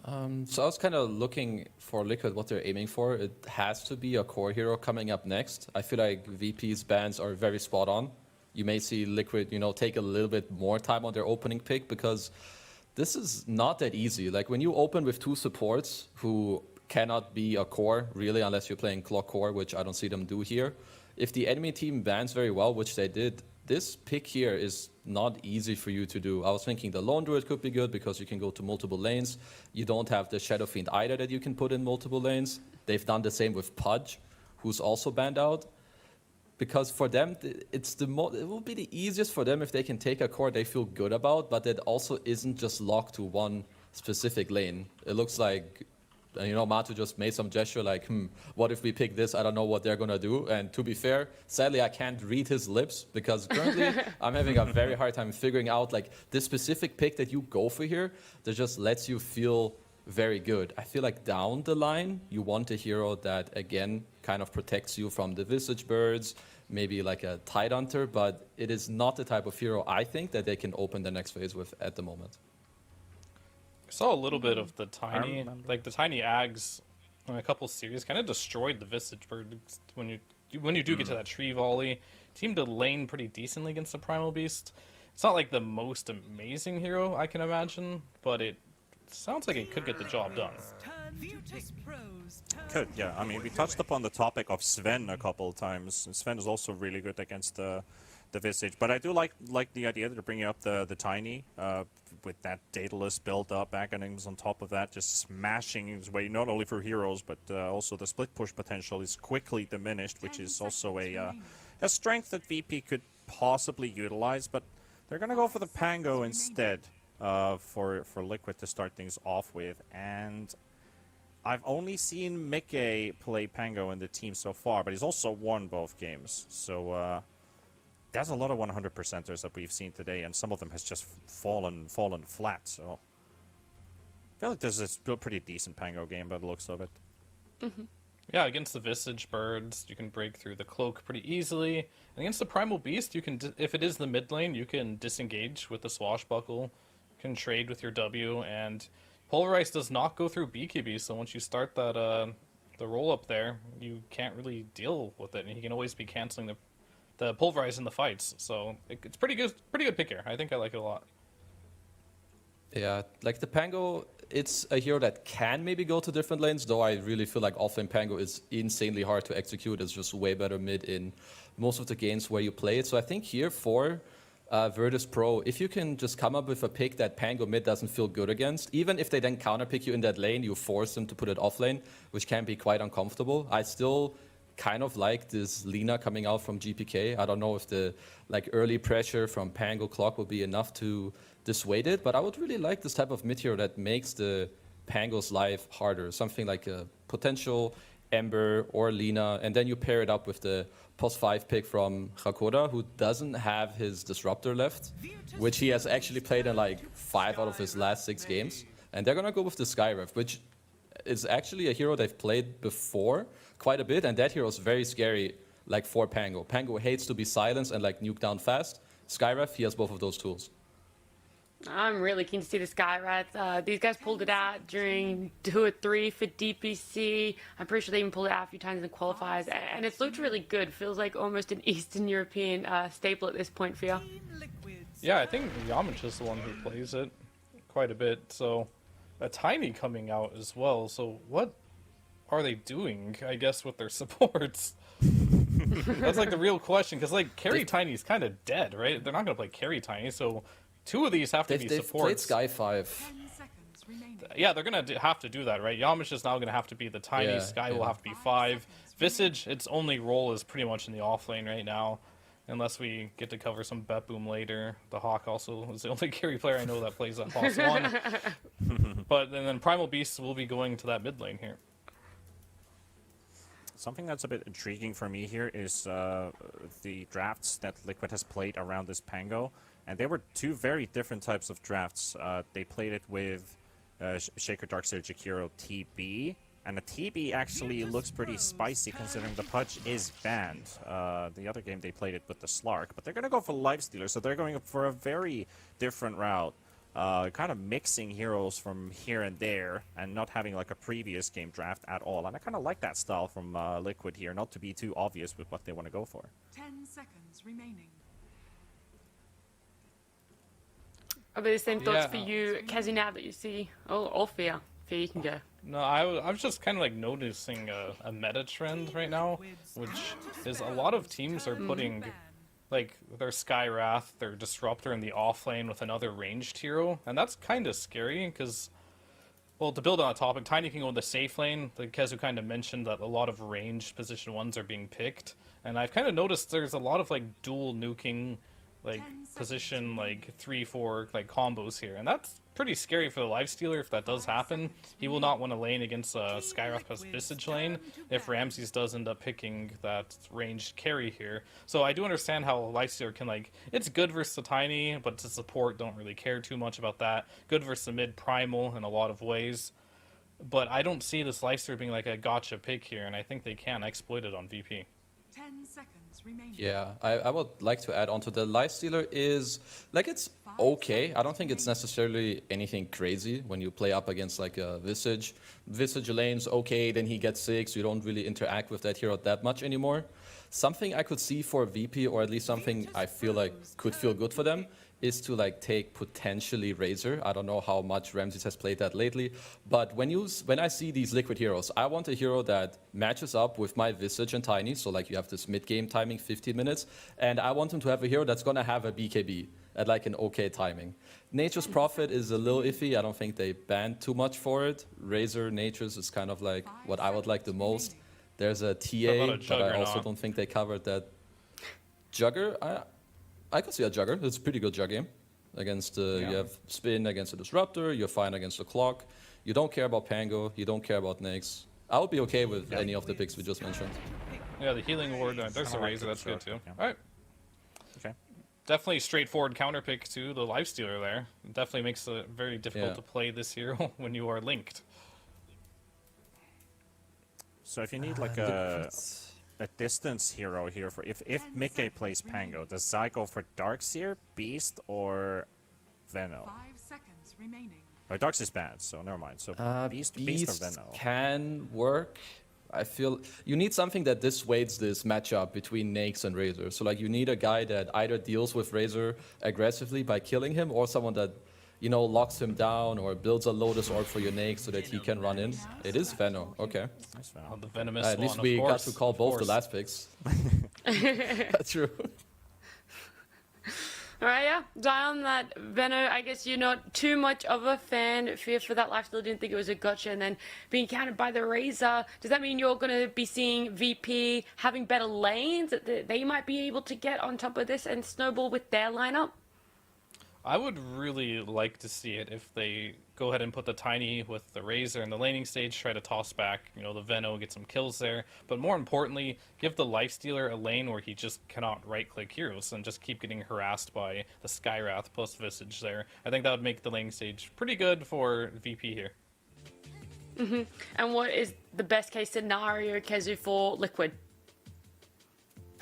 So I was kind of looking for Liquid, what they're aiming for. It has to be a core hero coming up next. I feel like VP's bans are very spot on. You may see Liquid, take a little bit more time on their opening pick, because this is not that easy. Like, when you open with 2 supports who cannot be a core, really, unless you're playing Clock Core, which I don't see them do here. If the enemy team bans very well, which they did, this pick here is not easy for you to do. I was thinking the Lone Druid could be good because you can go to multiple lanes. You don't have the Shadow Fiend either that you can put in multiple lanes. They've done the same with Pudge, who's also banned out. Because for them, it will be the easiest for them if they can take a core they feel good about, but that also isn't just locked to one specific lane. It looks like, Matu just made some gesture like, what if we pick this? I don't know what they're going to do. And to be fair, sadly, I can't read his lips, because currently I'm having a very hard time figuring out, like, this specific pick that you go for here that just lets you feel very good. I feel like down the line, you want a hero that, again, kind of protects you from the Visage Birds, maybe like a Tidehunter, but it is not the type of hero I think that they can open the next phase with at the moment. I saw a little bit of the tiny Ags in a couple series, kind of destroyed the Visage Bird when you do get to that tree volley. Seemed to lane pretty decently against the Primal Beast. It's not like the most amazing hero I can imagine, but it sounds like it could get the job done. Could, yeah. I mean, we touched upon the topic of Sven a couple of times. Sven is also really good against the Visage, but I do like the idea that they're bringing up the Tiny with that Daedalus build up, Aghanims on top of that, just smashing his way not only for heroes, but also the split push potential is quickly diminished, which is also a strength that VP could possibly utilize, but they're going to go for the Pango instead for Liquid to start things off with. And I've only seen Mickey play Pango in the team so far, but he's also won both games. So there's a lot of 100%ers that we've seen today, and some of them has just fallen flat. So I feel like this is a pretty decent Pango game by the looks of it. Mm-hmm. Yeah, against the Visage Birds, you can break through the cloak pretty easily. And against the Primal Beast, you can, if it is the mid lane, you can disengage with the Swashbuckle, you can trade with your W, and Pulverize does not go through BKB, so once you start that the roll up there, you can't really deal with it, and he can always be canceling the Pulverize in the fights. So it's pretty good pick here. I think I like it a lot. Yeah, like the Pango, it's a hero that can maybe go to different lanes, though I really feel like offlane Pango is insanely hard to execute. It's just way better mid in most of the games where you play it. So I think here for Virtus Pro, if you can just come up with a pick that Pango mid doesn't feel good against, even if they then counterpick you in that lane, you force them to put it off lane, which can be quite uncomfortable. I still kind of like this Lina coming out from GPK. I don't know if the early pressure from Pango Clock will be enough to dissuade it, but I would really like this type of mid hero that makes the Pango's life harder. Something like a potential Ember or Lina, and then you pair it up with the +5 pick from Hakoda, who doesn't have his Disruptor left, which he has actually played in 5 out of his last 6 games. And they're gonna go with the Skyref, which is actually a hero they've played before quite a bit, and that hero is very scary for Pango. Pango hates to be silenced and nuke down fast. Skyref, he has both of those tools. I'm really keen to see the Skyrats. These guys pulled it out during 2 or 3 for DPC. I'm pretty sure they even pulled it out a few times in the qualifiers, and it's looked really good. Feels like almost an Eastern European staple at this point for you. Yeah, I think Yamich is the one who plays it quite a bit. So a Tiny coming out as well. So what are they doing, I guess, with their supports? That's the real question, because carry Tiny is kind of dead, right? They're not going to play carry Tiny, so 2 of these have to be supports. They've played Sky 5. 10 seconds remaining. Yeah, they're going to have to do that, right? Yamish is now going to have to be the Tiny, Yeah, Sky yeah. will have to be 5. Visage, its only role is pretty much in the off lane right now, unless we get to cover some Bet Boom later. The Hawk also is the only carry player I know that plays that Boss 1. But and then Primal Beasts will be going to that mid lane here. Something that's a bit intriguing for me here is the drafts that Liquid has played around this Pango. And they were 2 very different types of drafts. They played it with Shaker, Darkseer, Jakiro, TB. And the TB actually looks pretty spicy considering the Pudge is banned. The other game they played it with the Slark. But they're going to go for Lifestealer, so they're going for a very different route. Kind of mixing heroes from here and there and not having a previous game draft at all. And I kind of like that style from Liquid here, not to be too obvious with what they want to go for. 10 seconds remaining. Are they the same thoughts Yeah. for you, Kazi, now that you see... Oh, or Fear. Fear, you can go. No, I was just kind of noticing a meta trend right now, which is a lot of teams are putting their Skywrath, their Disruptor in the off lane with another ranged hero, and that's kind of scary because, well, to build on a topic, Tiny can go in the safe lane. The Kezu kind of mentioned that a lot of ranged position 1s are being picked, and I've kind of noticed there's a lot of dual nuking position 3-4 combos here, and that's pretty scary for the Lifestealer if that does happen. He will not want to lane against Skywrath plus Visage lane if Ramses does end up picking that ranged carry here. So I do understand how Lifestealer can it's good versus the Tiny, but to support don't really care too much about that. Good versus the mid Primal in a lot of ways. But I don't see this Lifestealer being a gotcha pick here, and I think they can exploit it on VP. 10 seconds remaining. Yeah, I would like to add on to the Lifestealer is, it's okay. I don't think it's necessarily anything crazy when you play up against a Visage. Visage lane's okay, then he gets 6. You don't really interact with that hero that much anymore. Something I could see for VP, or at least something I feel could feel good for them, is to take potentially Razor. I don't know how much Ramses has played that lately, but when I see these Liquid heroes, I want a hero that matches up with my Visage and Tiny, so you have this mid-game timing, 15 minutes, and I want him to have a hero that's gonna have a BKB at an okay timing. Nature's Prophet is a little iffy. I don't think they banned too much for it. Razor Nature's is kind of what I would like the most. There's a TA, but I also don't think they covered that. Jugger, I could see a Jugger. It's a pretty good Jug game. Against you have Spin against the Disruptor, you're fine against the Clock. You don't care about Pango, you don't care about Nyx. I would be okay with any of the picks we just mentioned. Yeah, the Healing Ward, there's a Razor, that's good too. Yeah. Alright. Okay. Definitely straightforward counter pick to the Lifestealer there. It definitely makes it very difficult Yeah. to play this hero when you are linked. So if you need a distance hero here for if Mickey plays Pango, does Zai go for Darkseer, Beast, or Veno? 5 seconds remaining. Or Darkseer's banned, so never mind. So Beast or Veno? Can work. I feel you need something that dissuades this matchup between Nyx and Razor. So you need a guy that either deals with Razor aggressively by killing him, or someone that locks him down or builds a Lotus Orb for your Nyx so that he can run in. It is Veno. Okay. Nice Veno. The Venomous At least one, we of course, got to call of both the course. last picks. That's true. All right, yeah. Zion, that Venno, I guess you're not too much of a fan. Fear for that lifestyle, didn't think it was a gotcha, and then being countered by the Razor. Does that mean you're going to be seeing VP having better lanes that they might be able to get on top of this and snowball with their lineup? I would really like to see it if they go ahead and put the Tiny with the Razor in the laning stage, try to toss back, the Venno, get some kills there. But more importantly, give the Lifestealer a lane where he just cannot right-click heroes and just keep getting harassed by the Skywrath plus Visage there. I think that would make the laning stage pretty good for VP here. And what is the best case scenario, Kezu, for Liquid?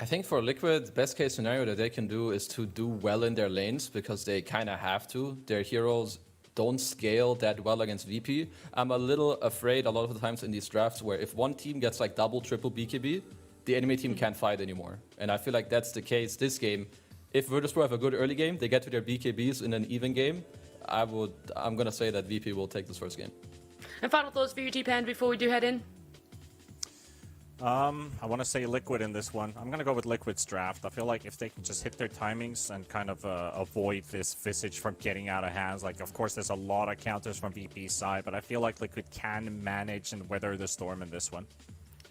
I think for Liquid, best case scenario that they can do is to do well in their lanes because they kind of have to. Their heroes don't scale that well against VP. I'm a little afraid a lot of the times in these drafts where if one team gets like double, triple BKB, the enemy team can't fight anymore. And I feel like that's the case this game. If Virtus.pro have a good early game, they get to their BKBs in an even game, I'm going to say that VP will take this first game. And final thoughts for you, T-Pan, before we do head in? I want to say Liquid in this one. I'm going to go with Liquid's draft. I feel like if they can just hit their timings and kind of avoid this Visage from getting out of hands, like, of course, there's a lot of counters from VP's side, but I feel like Liquid can manage and weather the storm in this one.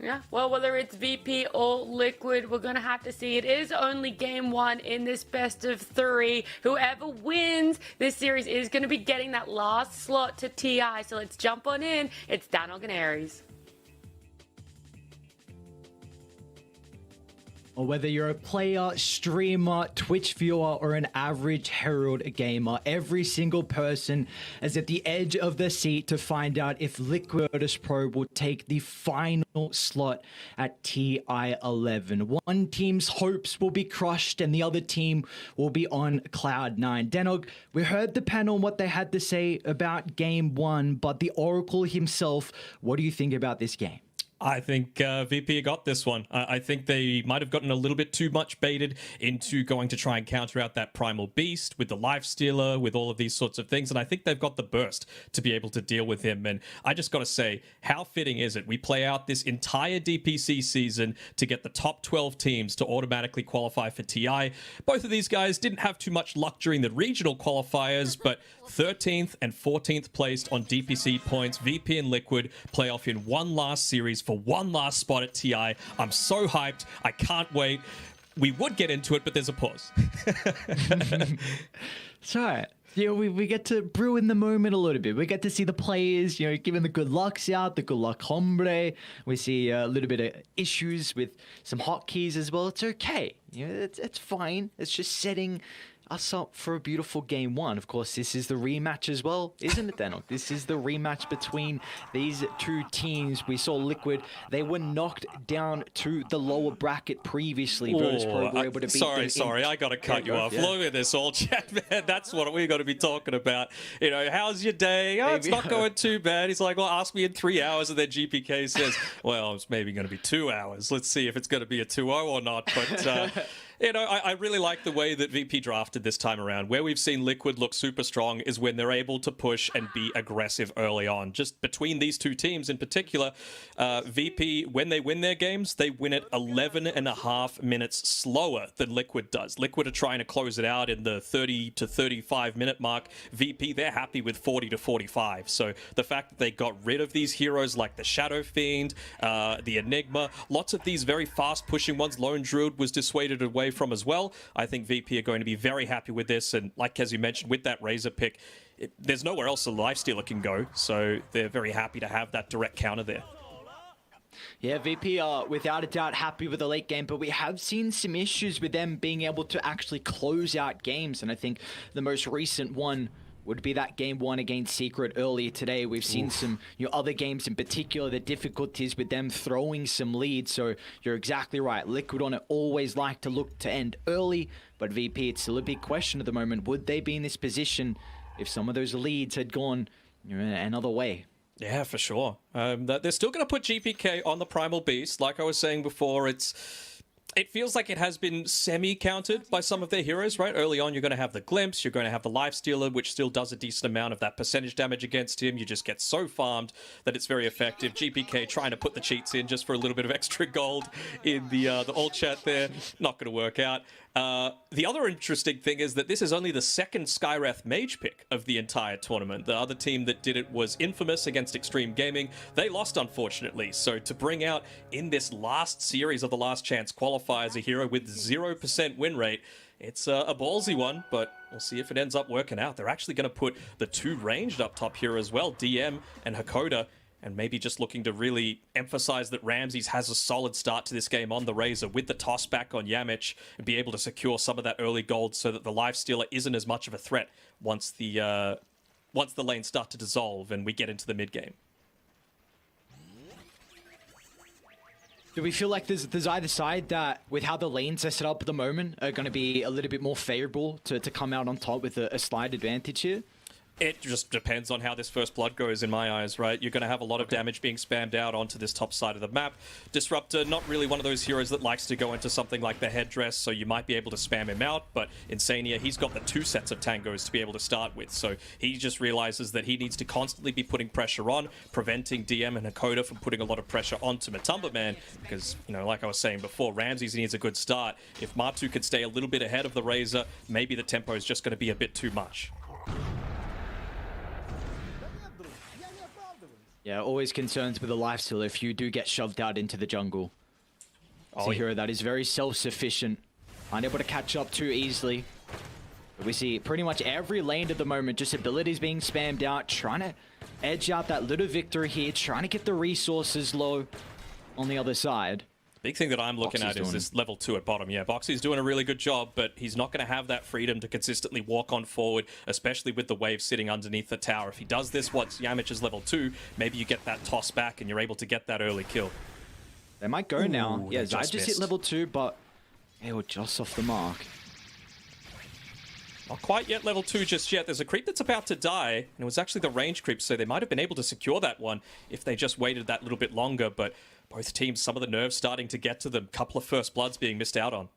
Yeah, well, whether it's VP or Liquid, we're going to have to see. It is only game one in this best of three. Whoever wins this series is going to be getting that last slot to TI. So let's jump on in. It's Danog and Aries. Or whether you're a player, streamer, Twitch viewer, or an average Herald gamer, every single person is at the edge of their seat to find out if Virtus.pro will take the final slot at TI11. One team's hopes will be crushed and the other team will be on Cloud9. Denog, we heard the panel what they had to say about game one, but the Oracle himself, what do you think about this game? I think VP got this one. I think they might have gotten a little bit too much baited into going to try and counter out that Primal Beast with the Lifestealer, with all of these sorts of things. And I think they've got the burst to be able to deal with him. And I just got to say, how fitting is it? We play out this entire DPC season to get the top 12 teams to automatically qualify for TI. Both of these guys didn't have too much luck during the regional qualifiers, but 13th and 14th placed on DPC points. VP and Liquid play off in one last series for one last spot at TI. I'm so hyped. I can't wait. We would get into it, but there's a pause. It's all right. We get to brew in the moment a little bit. We get to see the players, giving the good lucks out, the good luck hombre. We see a little bit of issues with some hotkeys as well. It's okay. It's fine. It's just setting us up for a beautiful game one. Of course, this is the rematch as well, isn't it, Denog? This is the rematch between these two teams. We saw Liquid. They were knocked down to the lower bracket previously. Virtus.pro were able to beat them. Sorry, I got to cut you off. Yeah. Look at this all chat, man. That's what we got to be talking about. How's your day? Oh, it's not going too bad. He's like, well, ask me in 3 hours, and then GPK says, well, it's maybe going to be 2 hours. Let's see if it's going to be a 2-0 or not. But I really like the way that VP drafted this time around. Where we've seen Liquid look super strong is when they're able to push and be aggressive early on. Just between these two teams in particular, VP, when they win their games, they win it 11.5 minutes slower than Liquid does. Liquid are trying to close it out in the 30 to 35 minute mark. VP, they're happy with 40 to 45. So the fact that they got rid of these heroes like the Shadow Fiend, the Enigma, lots of these very fast pushing ones, Lone Druid was dissuaded away from as well. I think VP are going to be very happy with this, and like as you mentioned with that Razor pick, there's nowhere else a Lifestealer can go, so they're very happy to have that direct counter there. Yeah, VP are without a doubt happy with the late game, but we have seen some issues with them being able to actually close out games, and I think the most recent one would be that game one against Secret earlier today. We've seen some other games in particular, the difficulties with them throwing some leads. So you're exactly right. Liquid on it always like to look to end early, but VP, it's still a big question at the moment. Would they be in this position if some of those leads had gone another way? Yeah, for sure. They're still going to put GPK on the Primal Beast. Like I was saying before, it feels like it has been semi-countered by some of their heroes, right? Early on, you're going to have the Glimpse, you're going to have the Lifestealer, which still does a decent amount of that percentage damage against him. You just get so farmed that it's very effective. GPK trying to put the cheats in just for a little bit of extra gold in the alt chat there. Not going to work out. The other interesting thing is that this is only the second Skywrath mage pick of the entire tournament. The other team that did it was Infamous against Extreme Gaming. They lost, unfortunately. So to bring out in this last series of the Last Chance qualifiers a hero with 0% win rate, it's a ballsy one, but we'll see if it ends up working out. They're actually going to put the two ranged up top here as well, DM and Hakoda, and maybe just looking to really emphasize that Ramses has a solid start to this game on the Razor with the toss back on Yamich and be able to secure some of that early gold so that the Lifestealer isn't as much of a threat once the lanes start to dissolve and we get into the mid game. Do we feel like there's either side that, with how the lanes are set up at the moment, are going to be a little bit more favorable to come out on top with a slight advantage here? It just depends on how this first blood goes in my eyes, right? You're going to have a lot of damage being spammed out onto this top side of the map. Disruptor, not really one of those heroes that likes to go into something like the headdress, so you might be able to spam him out, but Insania, he's got the two sets of tangos to be able to start with, so he just realizes that he needs to constantly be putting pressure on, preventing DM and Hakoda from putting a lot of pressure onto Matumba Man, because, you know, like I was saying before, Ramses needs a good start. If Matu could stay a little bit ahead of the Razor, maybe the tempo is just going to be a bit too much. Yeah, always concerns with the lifesteal if you do get shoved out into the jungle. It's a hero that is very self-sufficient, unable to catch up too easily. But we see pretty much every lane at the moment, just abilities being spammed out, trying to edge out that little victory here, trying to get the resources low on the other side. Big thing that I'm looking at is this level 2 at bottom. Yeah, Boxy's doing a really good job, but he's not going to have that freedom to consistently walk on forward, especially with the wave sitting underneath the tower. If he does this once Yamich is level 2, maybe you get that toss back and you're able to get that early kill. They might go now. Yeah, Zai just missed. hit level 2, but they were just off the mark. Not quite yet level 2 just yet. There's a creep that's about to die, and it was actually the range creep, so they might have been able to secure that one if they just waited that little bit longer, but both teams, some of the nerves starting to get to them. Couple of first bloods being missed out on.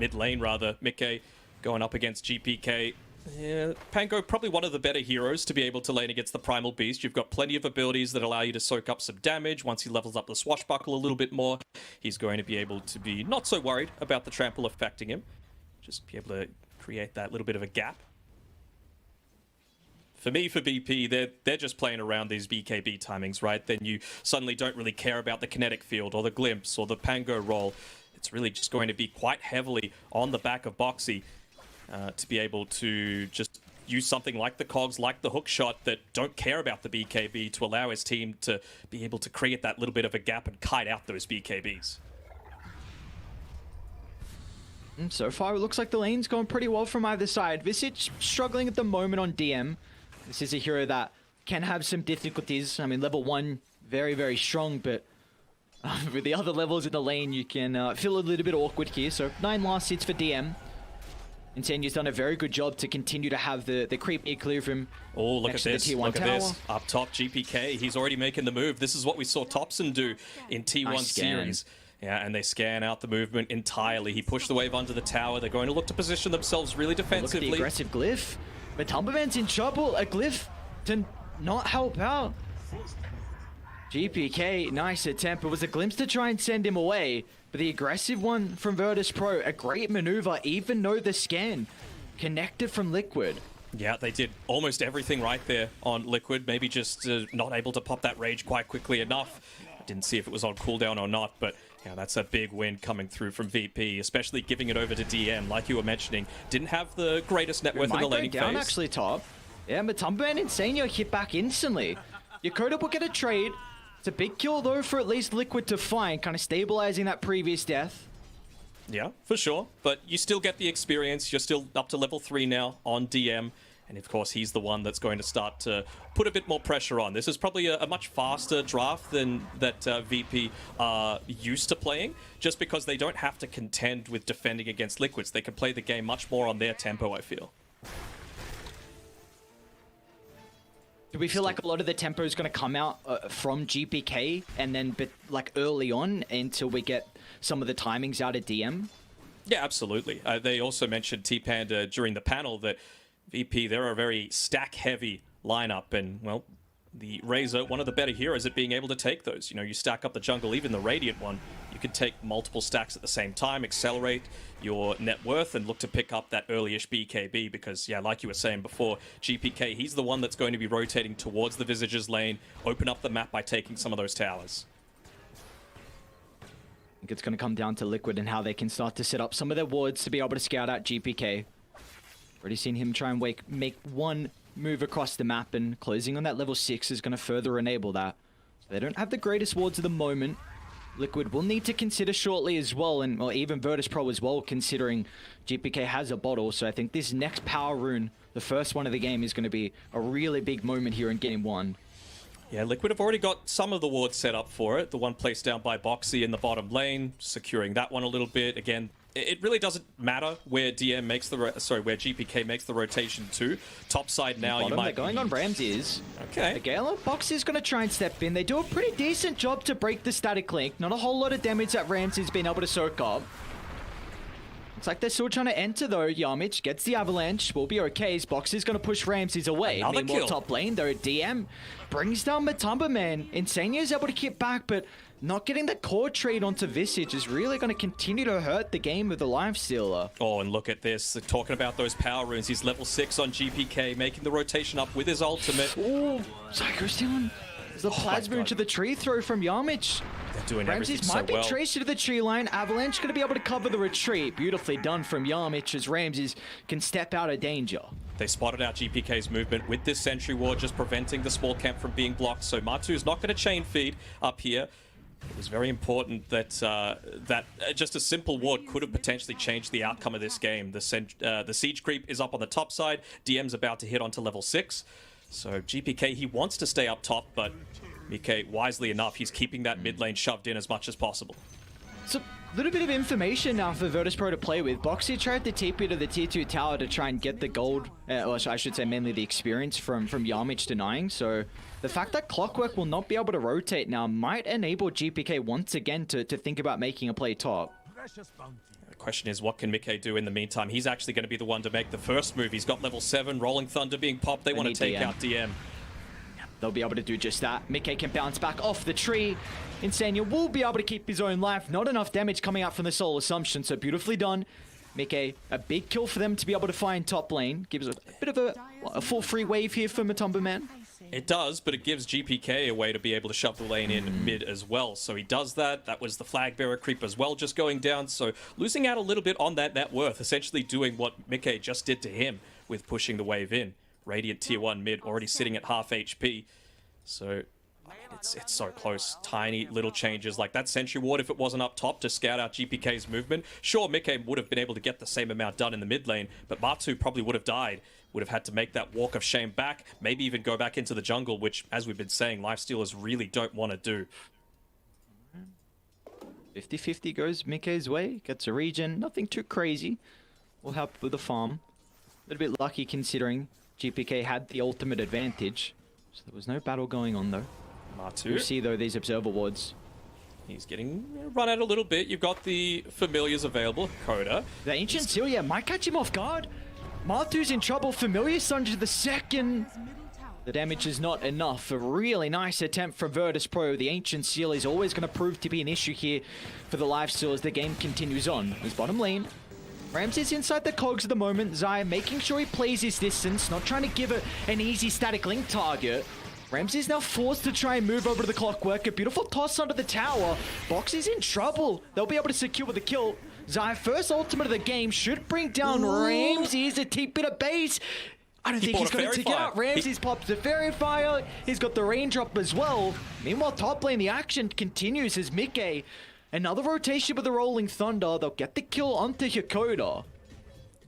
Mid lane rather, Mikke going up against GPK. Yeah, Pango, probably one of the better heroes to be able to lane against the Primal Beast. You've got plenty of abilities that allow you to soak up some damage. Once he levels up the Swashbuckle a little bit more, he's going to be able to be not so worried about the trample affecting him. Just be able to create that little bit of a gap. For me, for BP, they're just playing around these BKB timings, right? Then you suddenly don't really care about the kinetic field or the glimpse or the Pango roll. It's really just going to be quite heavily on the back of Boxy to be able to just use something like the cogs, like the hook shot, that don't care about the BKB to allow his team to be able to create that little bit of a gap and kite out those BKBs. So far, it looks like the lane's going pretty well from either side. Visage struggling at the moment on DM. This is a hero that can have some difficulties. I mean, level 1, very, very strong, but with the other levels in the lane, you can feel a little bit awkward here. So 9 last hits for DM. Insanya's done a very good job to continue to have the creep near clear of him. Oh, look at this. Look at this. Up top, GPK. He's already making the move. This is what we saw Topson do in T1 Nice series. Yeah, and they scan out the movement entirely. He pushed the wave under the tower. They're going to look to position themselves really defensively. Look at the aggressive glyph. But Tumberman's in trouble. A glyph to not help out. GPK, nice attempt. It was a glimpse to try and send him away. But the aggressive one from Virtus Pro, a great maneuver, even though the scan connected from Liquid. Yeah, they did almost everything right there on Liquid. Maybe just not able to pop that rage quite quickly enough. I didn't see if it was on cooldown or not, but yeah, that's a big win coming through from VP, especially giving it over to DM, like you were mentioning. Didn't have the greatest net worth in the laning phase. Down actually top. Yeah, Matumba and Insania hit back instantly. Yakoda will get a trade. It's a big kill though for at least Liquid to find, kind of stabilizing that previous death. Yeah, for sure. But you still get the experience. You're still up to level 3 now on DM. And of course, he's the one that's going to start to put a bit more pressure on. This is probably a much faster draft than that VP are used to playing, just because they don't have to contend with defending against Liquids. They can play the game much more on their tempo, I feel. Do we feel like a lot of the tempo is going to come out from GPK and then like early on until we get some of the timings out of DM? Yeah, absolutely. They also mentioned T-Panda during the panel that VP, they're a very stack-heavy lineup. And, well, the Razor, one of the better heroes at being able to take those. You know, you stack up the jungle, even the Radiant one, you can take multiple stacks at the same time, accelerate your net worth, and look to pick up that early-ish BKB because, yeah, like you were saying before, GPK, he's the one that's going to be rotating towards the Visagers lane, open up the map by taking some of those towers. I think it's going to come down to Liquid and how they can start to set up some of their wards to be able to scout out GPK. Already seen him try and make one move across the map, and closing on that level 6 is going to further enable that. So they don't have the greatest wards at the moment. Liquid will need to consider shortly as well, and well, even Virtus Pro as well, considering GPK has a bottle. So I think this next power rune, the first one of the game, is going to be a really big moment here in game 1. Yeah, Liquid have already got some of the wards set up for it. The one placed down by Boxy in the bottom lane, securing that one a little bit. Again, it really doesn't matter where DM makes the where GPK makes the rotation to. Top side now, Bottom, you might they're going on Ramses. Okay. The Gala Box is going to try and step in. They do a pretty decent job to break the static link. Not a whole lot of damage that Ramses been able to soak up. Looks like they're still trying to enter though. Yamich gets the avalanche. Will be okay. His Box is going to push Ramses away. Another Meanwhile, kill. top lane though, DM brings down Matumba, man. Insania is able to keep back, but not getting the core trade onto Visage is really going to continue to hurt the game of the Lifestealer. Oh, and look at this. They're talking about those power runes. He's level 6 on GPK, making the rotation up with his ultimate. Oh, Psycho stealing. There's the plasma into the tree throw from Yamich. They're doing everything Ramses so might be well. traced to the tree line. Avalanche going to be able to cover the retreat. Beautifully done from Yamich as Ramses can step out of danger. They spotted out GPK's movement with this sentry ward, just preventing the small camp from being blocked. So Matu's not going to chain feed up here. It was very important that just a simple ward could have potentially changed the outcome of this game. The siege creep is up on the top side. DM's about to hit onto level 6. So GPK, he wants to stay up top, but Mike, wisely enough, he's keeping that mid lane shoved in as much as possible. So a little bit of information now for Virtus Pro to play with. Boxy tried to TP to the tier 2 tower to try and get the gold, or I should say mainly the experience from Yamich denying. So the fact that Clockwork will not be able to rotate now might enable GPK once again to think about making a play top. The question is, what can Mike do in the meantime? He's actually going to be the one to make the first move. He's got level 7, Rolling Thunder being popped. They want to take out DM. They'll be able to do just that. Mickey can bounce back off the tree. Insania will be able to keep his own life. Not enough damage coming out from the Soul Assumption, so beautifully done. Mickey, a big kill for them to be able to find top lane. Gives a bit of a full free wave here for Matumba Man. It does, but it gives GPK a way to be able to shove the lane in mid as well. So he does that. That was the flag bearer creep as well, just going down. So losing out a little bit on that net worth, essentially doing what Mickey just did to him with pushing the wave in. Radiant tier 1 mid, already sitting at half HP. So, I mean, it's so close. Tiny little changes like that sentry ward, if it wasn't up top to scout out GPK's movement. Sure, Mickey would have been able to get the same amount done in the mid lane, but Matu probably would have died. Would have had to make that walk of shame back, maybe even go back into the jungle, which, as we've been saying, Lifestealers really don't want to do. 50-50 goes Mickey's way. Gets a regen. Nothing too crazy. Will help with the farm. A little bit lucky considering GPK had the ultimate advantage. So there was no battle going on though. Matu. You see though these observer wards. He's getting run out a little bit. You've got the familiars available. Coda. The Ancient Seal, yeah, might catch him off guard. Matu's in trouble. Familiar Sunge the second. The damage is not enough. A really nice attempt from Virtus Pro. The Ancient Seal is always going to prove to be an issue here for the Lifesteal as the game continues on. His bottom lane. Ramses inside the cogs at the moment. Zaya making sure he plays his distance, not trying to give it an easy static link target. Ramses now forced to try and move over to the Clockwork. A beautiful toss under the tower. Box is in trouble. They'll be able to secure the kill. Zaya, first ultimate of the game, should bring down Ramses. A TP to base. I don't think he's going to take it out. Ramses pops the Fairy Fire. He's got the raindrop as well. Meanwhile, top lane, the action continues as Mickey. Another rotation with the Rolling Thunder. They'll get the kill onto Hakoda.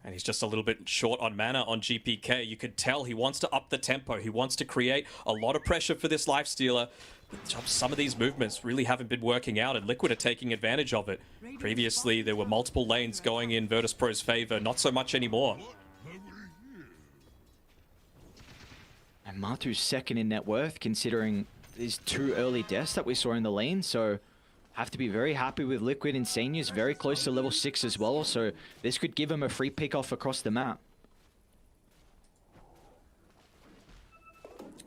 And he's just a little bit short on mana on GPK. You could tell he wants to up the tempo. He wants to create a lot of pressure for this Lifestealer. But some of these movements really haven't been working out, and Liquid are taking advantage of it. Previously, there were multiple lanes going in Virtus Pro's favor. Not so much anymore. And Matu's second in net worth, considering these 2 early deaths that we saw in the lane. So have to be very happy with Liquid. Insania's very close to level 6 as well, so this could give him a free pick off across the map.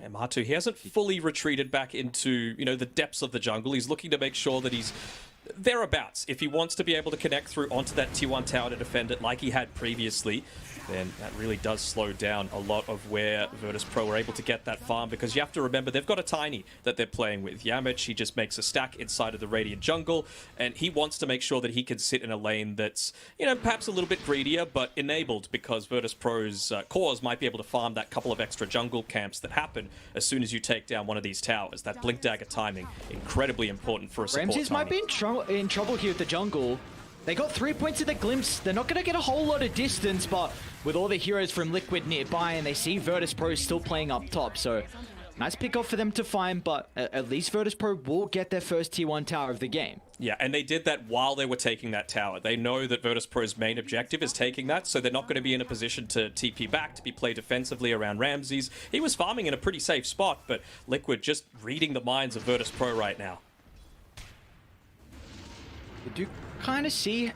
And Matu, he hasn't fully retreated back into, the depths of the jungle. He's looking to make sure that he's thereabouts. If he wants to be able to connect through onto that tier 1 tower to defend it like he had previously, then that really does slow down a lot of where Virtus.pro were able to get that farm, because you have to remember they've got a Tiny that they're playing with. Yamich, he just makes a stack inside of the Radiant jungle, and he wants to make sure that he can sit in a lane that's, perhaps a little bit greedier, but enabled, because Virtus.pro's cores might be able to farm that couple of extra jungle camps that happen as soon as you take down one of these towers. That Blink Dagger timing, incredibly important for a support Ramses might be in trouble here at the jungle. They got 3 points of the glimpse. They're not going to get a whole lot of distance, but with all the heroes from Liquid nearby, and they see Virtus.pro still playing up top, so nice pick off for them to find, but at least Virtus.pro will get their first tier 1 tower of the game. Yeah, and they did that while they were taking that tower. They know that Virtus.pro's main objective is taking that, so they're not going to be in a position to TP back, to be played defensively around Ramses. He was farming in a pretty safe spot, but Liquid just reading the minds of Virtus.pro right now. You do kind of see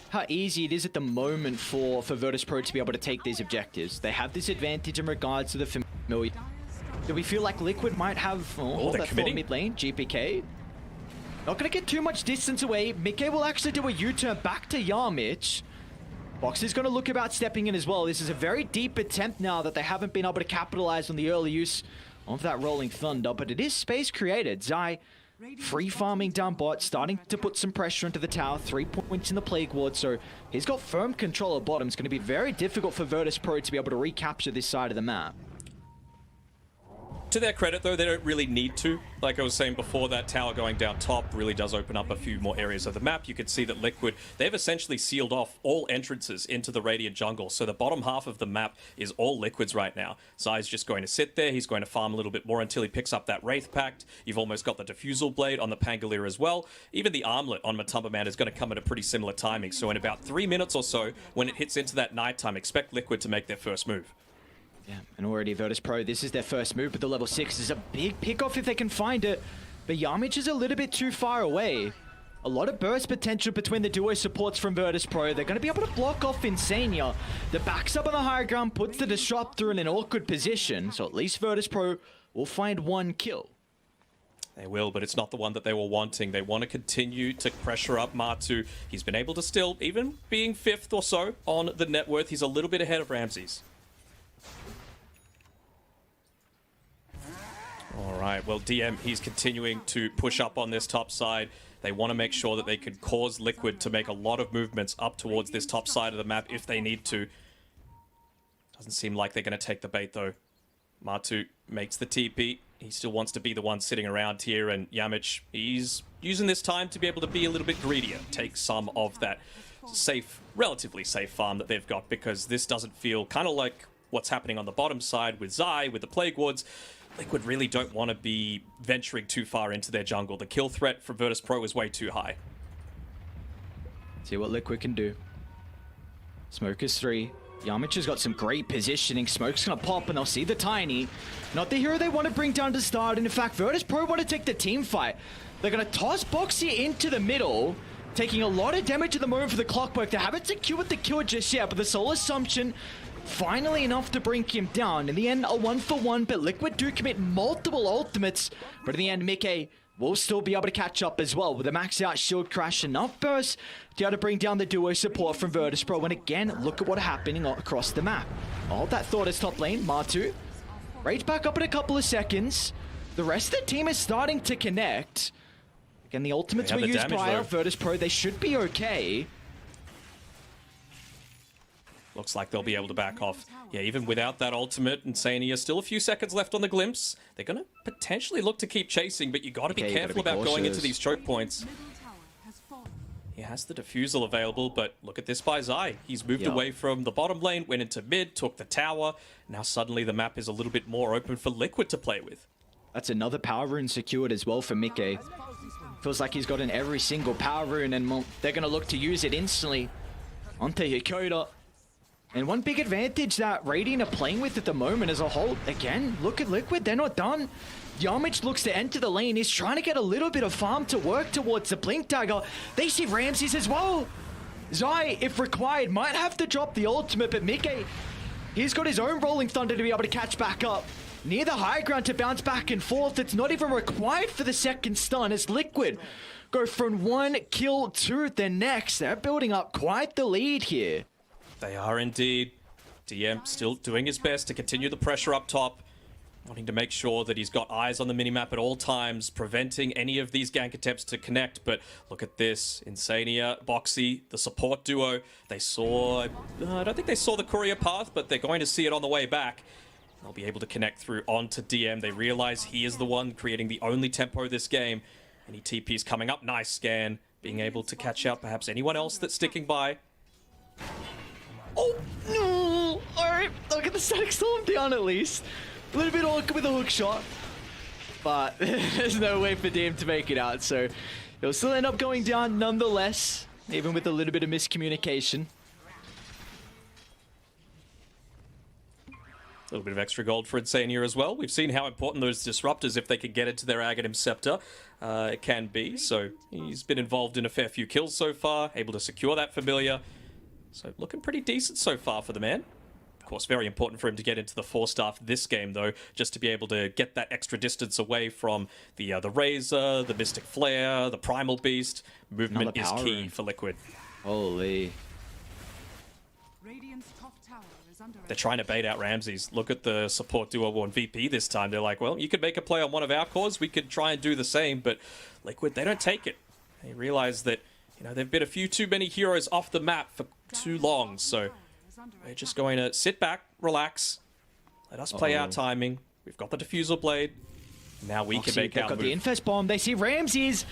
how easy it is at the moment for Virtus.pro to be able to take these objectives. They have this advantage in regards to the familiar. Do we feel like Liquid might have that thought mid lane? GPK. Not going to get too much distance away. Mickey will actually do a U-turn back to Yamich. Box is going to look about stepping in as well. This is a very deep attempt now that they haven't been able to capitalize on the early use of that Rolling Thunder, but it is space created. Zai free farming down bot, starting to put some pressure into the tower. 3 points in the Plague Ward, so he's got firm control of bottom. It's going to be very difficult for Virtus.pro to be able to recapture this side of the map. To their credit, though, they don't really need to. Like I was saying before, that tower going down top really does open up a few more areas of the map. You can see that Liquid, they've essentially sealed off all entrances into the Radiant jungle. So the bottom half of the map is all Liquid's right now. Zai's just going to sit there. He's going to farm a little bit more until he picks up that Wraith Pact. You've almost got the Diffusal Blade on the Pangolier as well. Even the Armlet on Matumba Man is going to come at a pretty similar timing. So in about 3 minutes or so, when it hits into that nighttime, expect Liquid to make their first move. Yeah, and already Virtus.pro, this is their first move, but the level 6 is a big pick-off if they can find it. But Yamich is a little bit too far away. A lot of burst potential between the duo supports from Virtus.pro. They're going to be able to block off Insania. The backs up on the higher ground, puts the Disruptor in an awkward position. So at least Virtus.pro will find one kill. They will, but it's not the one that they were wanting. They want to continue to pressure up Matu. He's been able to still, even being 5th or so on the net worth, he's a little bit ahead of Ramses. All right, well, DM, he's continuing to push up on this top side. They want to make sure that they can cause Liquid to make a lot of movements up towards this top side of the map if they need to. Doesn't seem like they're going to take the bait, though. Matu makes the TP. He still wants to be the one sitting around here, and Yamich, he's using this time to be able to be a little bit greedier, take some of that safe, relatively safe farm that they've got, because this doesn't feel kind of like what's happening on the bottom side with Zai, with the Plague Wards. Liquid really don't want to be venturing too far into their jungle. The kill threat for Virtus.pro is way too high. See what Liquid can do. Smoke is 3. Yamich has got some great positioning. Smoke's going to pop and they'll see the Tiny. Not the hero they want to bring down to start. And in fact, Virtus.pro want to take the team fight. They're going to toss Boxy into the middle, taking a lot of damage at the moment for the Clockwork. They haven't secured the kill just yet, but the Soul Assumption finally enough to bring him down. In the end, a 1-for-1, but Liquid do commit multiple ultimates. But in the end, Mickey will still be able to catch up as well with a maxed out shield crash, enough burst to be able to bring down the duo support from Virtus.pro. And again, look at what's happening across the map. All that thought is top lane. Matu right back up in a couple of seconds. The rest of the team is starting to connect. Again, the ultimates were used prior. Virtus.pro, they should be okay. Looks like they'll be able to back off. Yeah, even without that ultimate, Insania, still a few seconds left on the glimpse. They're going to potentially look to keep chasing, but you got to be careful about going into these choke points. He has the Diffusal available, but look at this by Zai. He's moved away from the bottom lane, went into mid, took the tower. Now suddenly the map is a little bit more open for Liquid to play with. That's another power rune secured as well for Mickey. Feels like he's gotten every single power rune, and they're going to look to use it instantly onto Yakoda. And one big advantage that Radiant are playing with at the moment as a whole, again, look at Liquid, they're not done. Yamich looks to enter the lane. He's trying to get a little bit of farm to work towards the Blink Dagger. They see Ramses as well. Zai, if required, might have to drop the ultimate, but Mickey, he's got his own Rolling Thunder to be able to catch back up. near the high ground to bounce back and forth. It's not even required for the second stun as Liquid go from 1 kill to the next. They're building up quite the lead here. They are indeed. DM still doing his best to continue the pressure up top, wanting to make sure that he's got eyes on the minimap at all times, preventing any of these gank attempts to connect. But look at this. Insania, Boxy, the support duo. They saw... I don't think they saw the courier path, but they're going to see it on the way back. They'll be able to connect through onto DM. They realize he is the one creating the only tempo this game. Any TP's coming up. Nice scan. Being able to catch out perhaps anyone else that's sticking by. Oh, no! Alright, look at the static storm down at least. A little bit awkward with a hook shot. But there's no way for DM to make it out, so he'll still end up going down nonetheless, even with a little bit of miscommunication. A little bit of extra gold for Insania as well. We've seen how important those disruptors, if they could get into their Aghanim Scepter, it can be. So he's been involved in a fair few kills so far, able to secure that familiar. So looking pretty decent so far for the man. Of course, very important for him to get into the 4-star for this game, though, just to be able to get that extra distance away from the Razor, the Mystic Flare, the Primal Beast. Movement is key for Liquid. Holy. Radiant's top tower is under They're trying to bait out Ramses. Look at the support duo on VP this time. They're like, well, you could make a play on one of our cores. We could try and do the same, but Liquid, they don't take it. They realize that, you know, they've been a few too many heroes off the map for too long, so we're just going to sit back, relax, let us play our timing. We've got the diffusal blade. Now we can make our They've got move. the Infest Bomb. They see Ramses.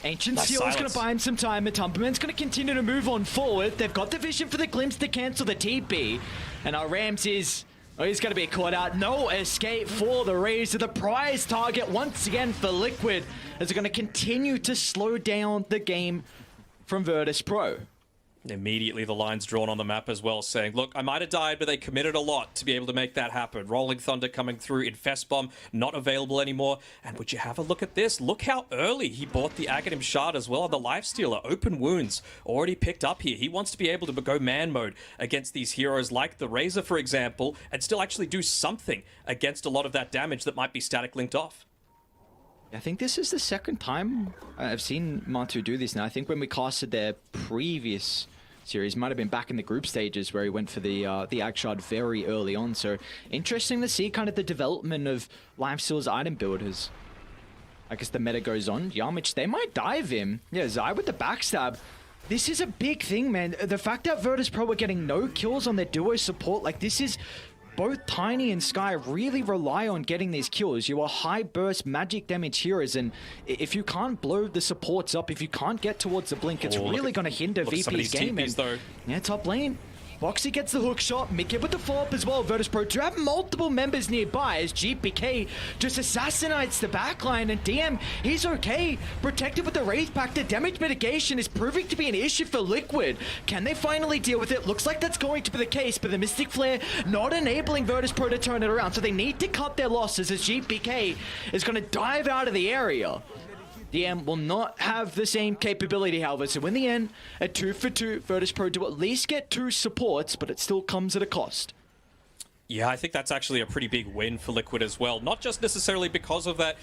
Ancient Seal is going to buy him some time. The Tumperman's going to continue to move on forward. They've got the vision for the glimpse to cancel the TP. And now Ramses, oh, he's going to be caught out. No escape for the Razor. The prize target once again for Liquid, as they're going to continue to slow down the game from Virtus Pro. Immediately the line's drawn on the map as well, saying, look, I might have died, but they committed a lot to be able to make that happen. Rolling Thunder coming through, Infest Bomb not available anymore. And would you have a look at this? Look how early he bought the Aghanim Shard as well. The Lifestealer, open wounds, already picked up here. He wants to be able to go man mode against these heroes like the Razor, for example, and still actually do something against a lot of that damage that might be static linked off. I think this is the second time I've seen Mantu do this now. I think when we casted their previous series, might have been back in the group stages where he went for the Ag Shard very early on. So interesting to see kind of the development of Lifesteal's item builders. I guess the meta goes on. Yamich, they might dive him. Yeah, Zai with the backstab. This is a big thing, man. The fact that Virtus Pro were getting no kills on their duo support, like this is... Both Tiny and Sky really rely on getting these kills. You are high burst magic damage heroes, and if you can't blow the supports up, if you can't get towards the blink, it's really going to hinder VP's game. Though. Yeah, top lane. Boxy gets the hook shot, Mickey with the follow-up as well. Virtus Pro do have multiple members nearby as GPK just assassinates the backline, and DM, he's okay. Protected with the Wraith Pack, the damage mitigation is proving to be an issue for Liquid. Can they finally deal with it? Looks like that's going to be the case, but the Mystic Flare not enabling Virtus Pro to turn it around, so they need to cut their losses as GPK is going to dive out of the area. DM will not have the same capability, however, so in the end, a 2-for-2, Virtus Pro do at least get 2 supports, but it still comes at a cost. Yeah, I think that's actually a pretty big win for Liquid as well. Not just necessarily because of that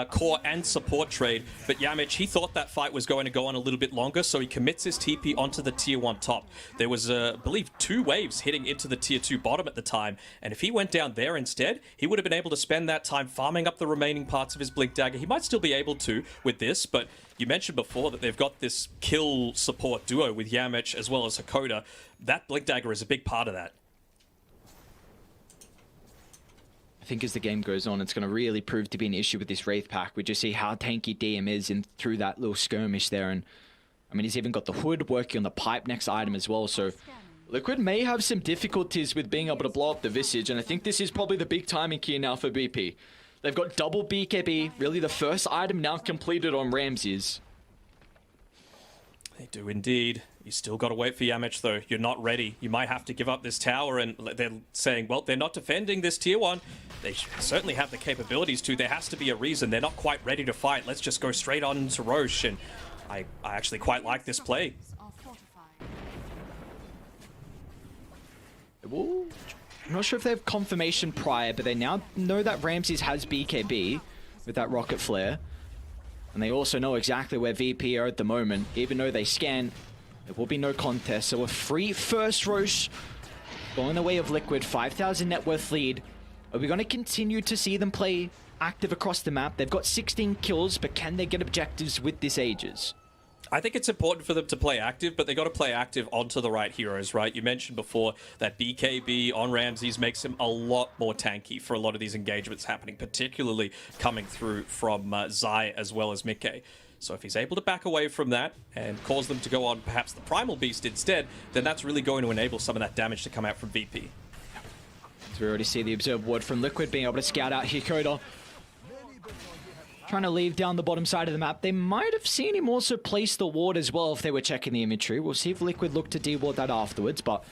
core and support trade, but Yamich, he thought that fight was going to go on a little bit longer, so he commits his TP onto the Tier 1 top. There was, I believe, 2 waves hitting into the Tier 2 bottom at the time, and if he went down there instead, he would have been able to spend that time farming up the remaining parts of his Blink Dagger. He might still be able to with this, but you mentioned before that they've got this kill support duo with Yamich as well as Hakoda. That Blink Dagger is a big part of that. I think as the game goes on, it's going to really prove to be an issue with this Wraith Pack. We just see how tanky DM is in through that little skirmish there. And I mean, he's even got the hood working on the pipe next item as well. So Liquid may have some difficulties with being able to blow up the Visage. And I think this is probably the big timing key now for BP. They've got double BKB, really the first item now completed on Ramses. They do indeed. You still got to wait for Yamich, though. You're not ready. You might have to give up this tower, and they're saying, well, they're not defending this Tier 1. They certainly have the capabilities to. There has to be a reason. They're not quite ready to fight. Let's just go straight on to Roche, and I actually quite like this play. Ooh. I'm not sure if they have confirmation prior, but they now know that Ramses has BKB with that rocket flare. And they also know exactly where VP are at the moment. Even though they scan, there will be no contest. So a free first Roche going the way of Liquid. 5,000 net worth lead. Are we going to continue to see them play active across the map? They've got 16 kills, but can they get objectives with this Aegis? I think it's important for them to play active, but they got to play active onto the right heroes, right? You mentioned before that BKB on Ramses makes him a lot more tanky for a lot of these engagements happening, particularly coming through from Zai as well as Mickey. So if he's able to back away from that and cause them to go on perhaps the Primal Beast instead, then that's really going to enable some of that damage to come out from VP. So we already see the observed ward from Liquid being able to scout out Hikoda. Trying to leave down the bottom side of the map. They might have seen him also place the ward as well if they were checking the inventory. We'll see if Liquid look to deward that afterwards, but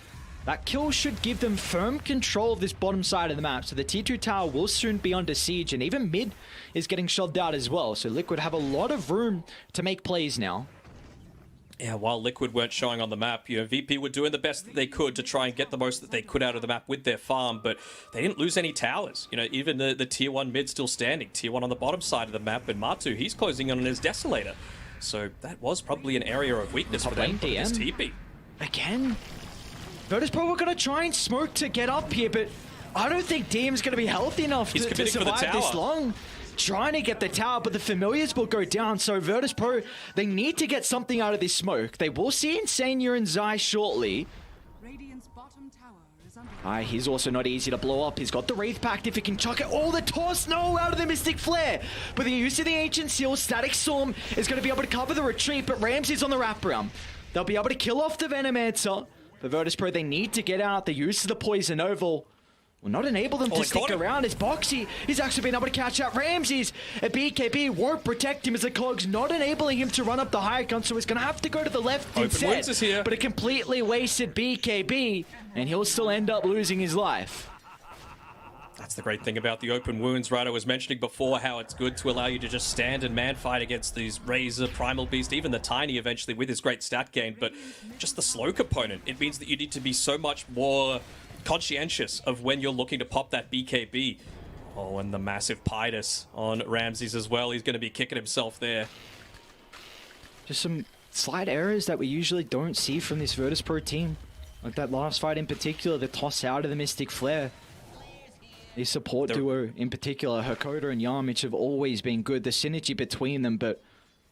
that kill should give them firm control of this bottom side of the map. So the T2 tower will soon be under siege, and even mid is getting shoved out as well. So Liquid have a lot of room to make plays now. Yeah, while Liquid weren't showing on the map, you know, VP were doing the best that they could to try and get the most that they could out of the map with their farm, but they didn't lose any towers. You know, even the tier 1 mid still standing. Tier 1 on the bottom side of the map, and Matu, he's closing on his Desolator. So that was probably an area of weakness for them. This TP. Again, Virtus Pro were going to try and smoke to get up here, but I don't think DM's going to be healthy enough to survive this long. Trying to get the tower, but the familiars will go down. So Virtus Pro, they need to get something out of this smoke. They will see Insania and Zai shortly. Radiant's bottom tower is under He's also not easy to blow up. He's got the Wraith Pact if he can chuck it. Oh, the toss, no, out of the Mystic Flare. But the use of the Ancient Seal, Static Storm is going to be able to cover the retreat, but Ramsey's on the wraparound. They'll be able to kill off the Venomancer. For Virtus Pro, they need to get out. The use of the Poison Oval will not enable them to stick around, as Boxy is actually been able to catch out Ramses. A BKB won't protect him as the Cog's not enabling him to run up the high ground, so he's going to have to go to the left instead. Is here. But a completely wasted BKB, and he'll still end up losing his life. That's the great thing about the open wounds, right? I was mentioning before how it's good to allow you to just stand and man fight against these Razor, Primal Beast, even the Tiny eventually with his great stat gain, but just the slow component. It means that you need to be so much more conscientious of when you're looking to pop that BKB. Oh, and the massive Pidus on Ramses as well. He's going to be kicking himself there. Just some slight errors that we usually don't see from this Virtus Pro team. Like that last fight in particular, the toss out of the Mystic Flare. The support duo in particular, Hakoda and Yarmich, have always been good. The synergy between them, but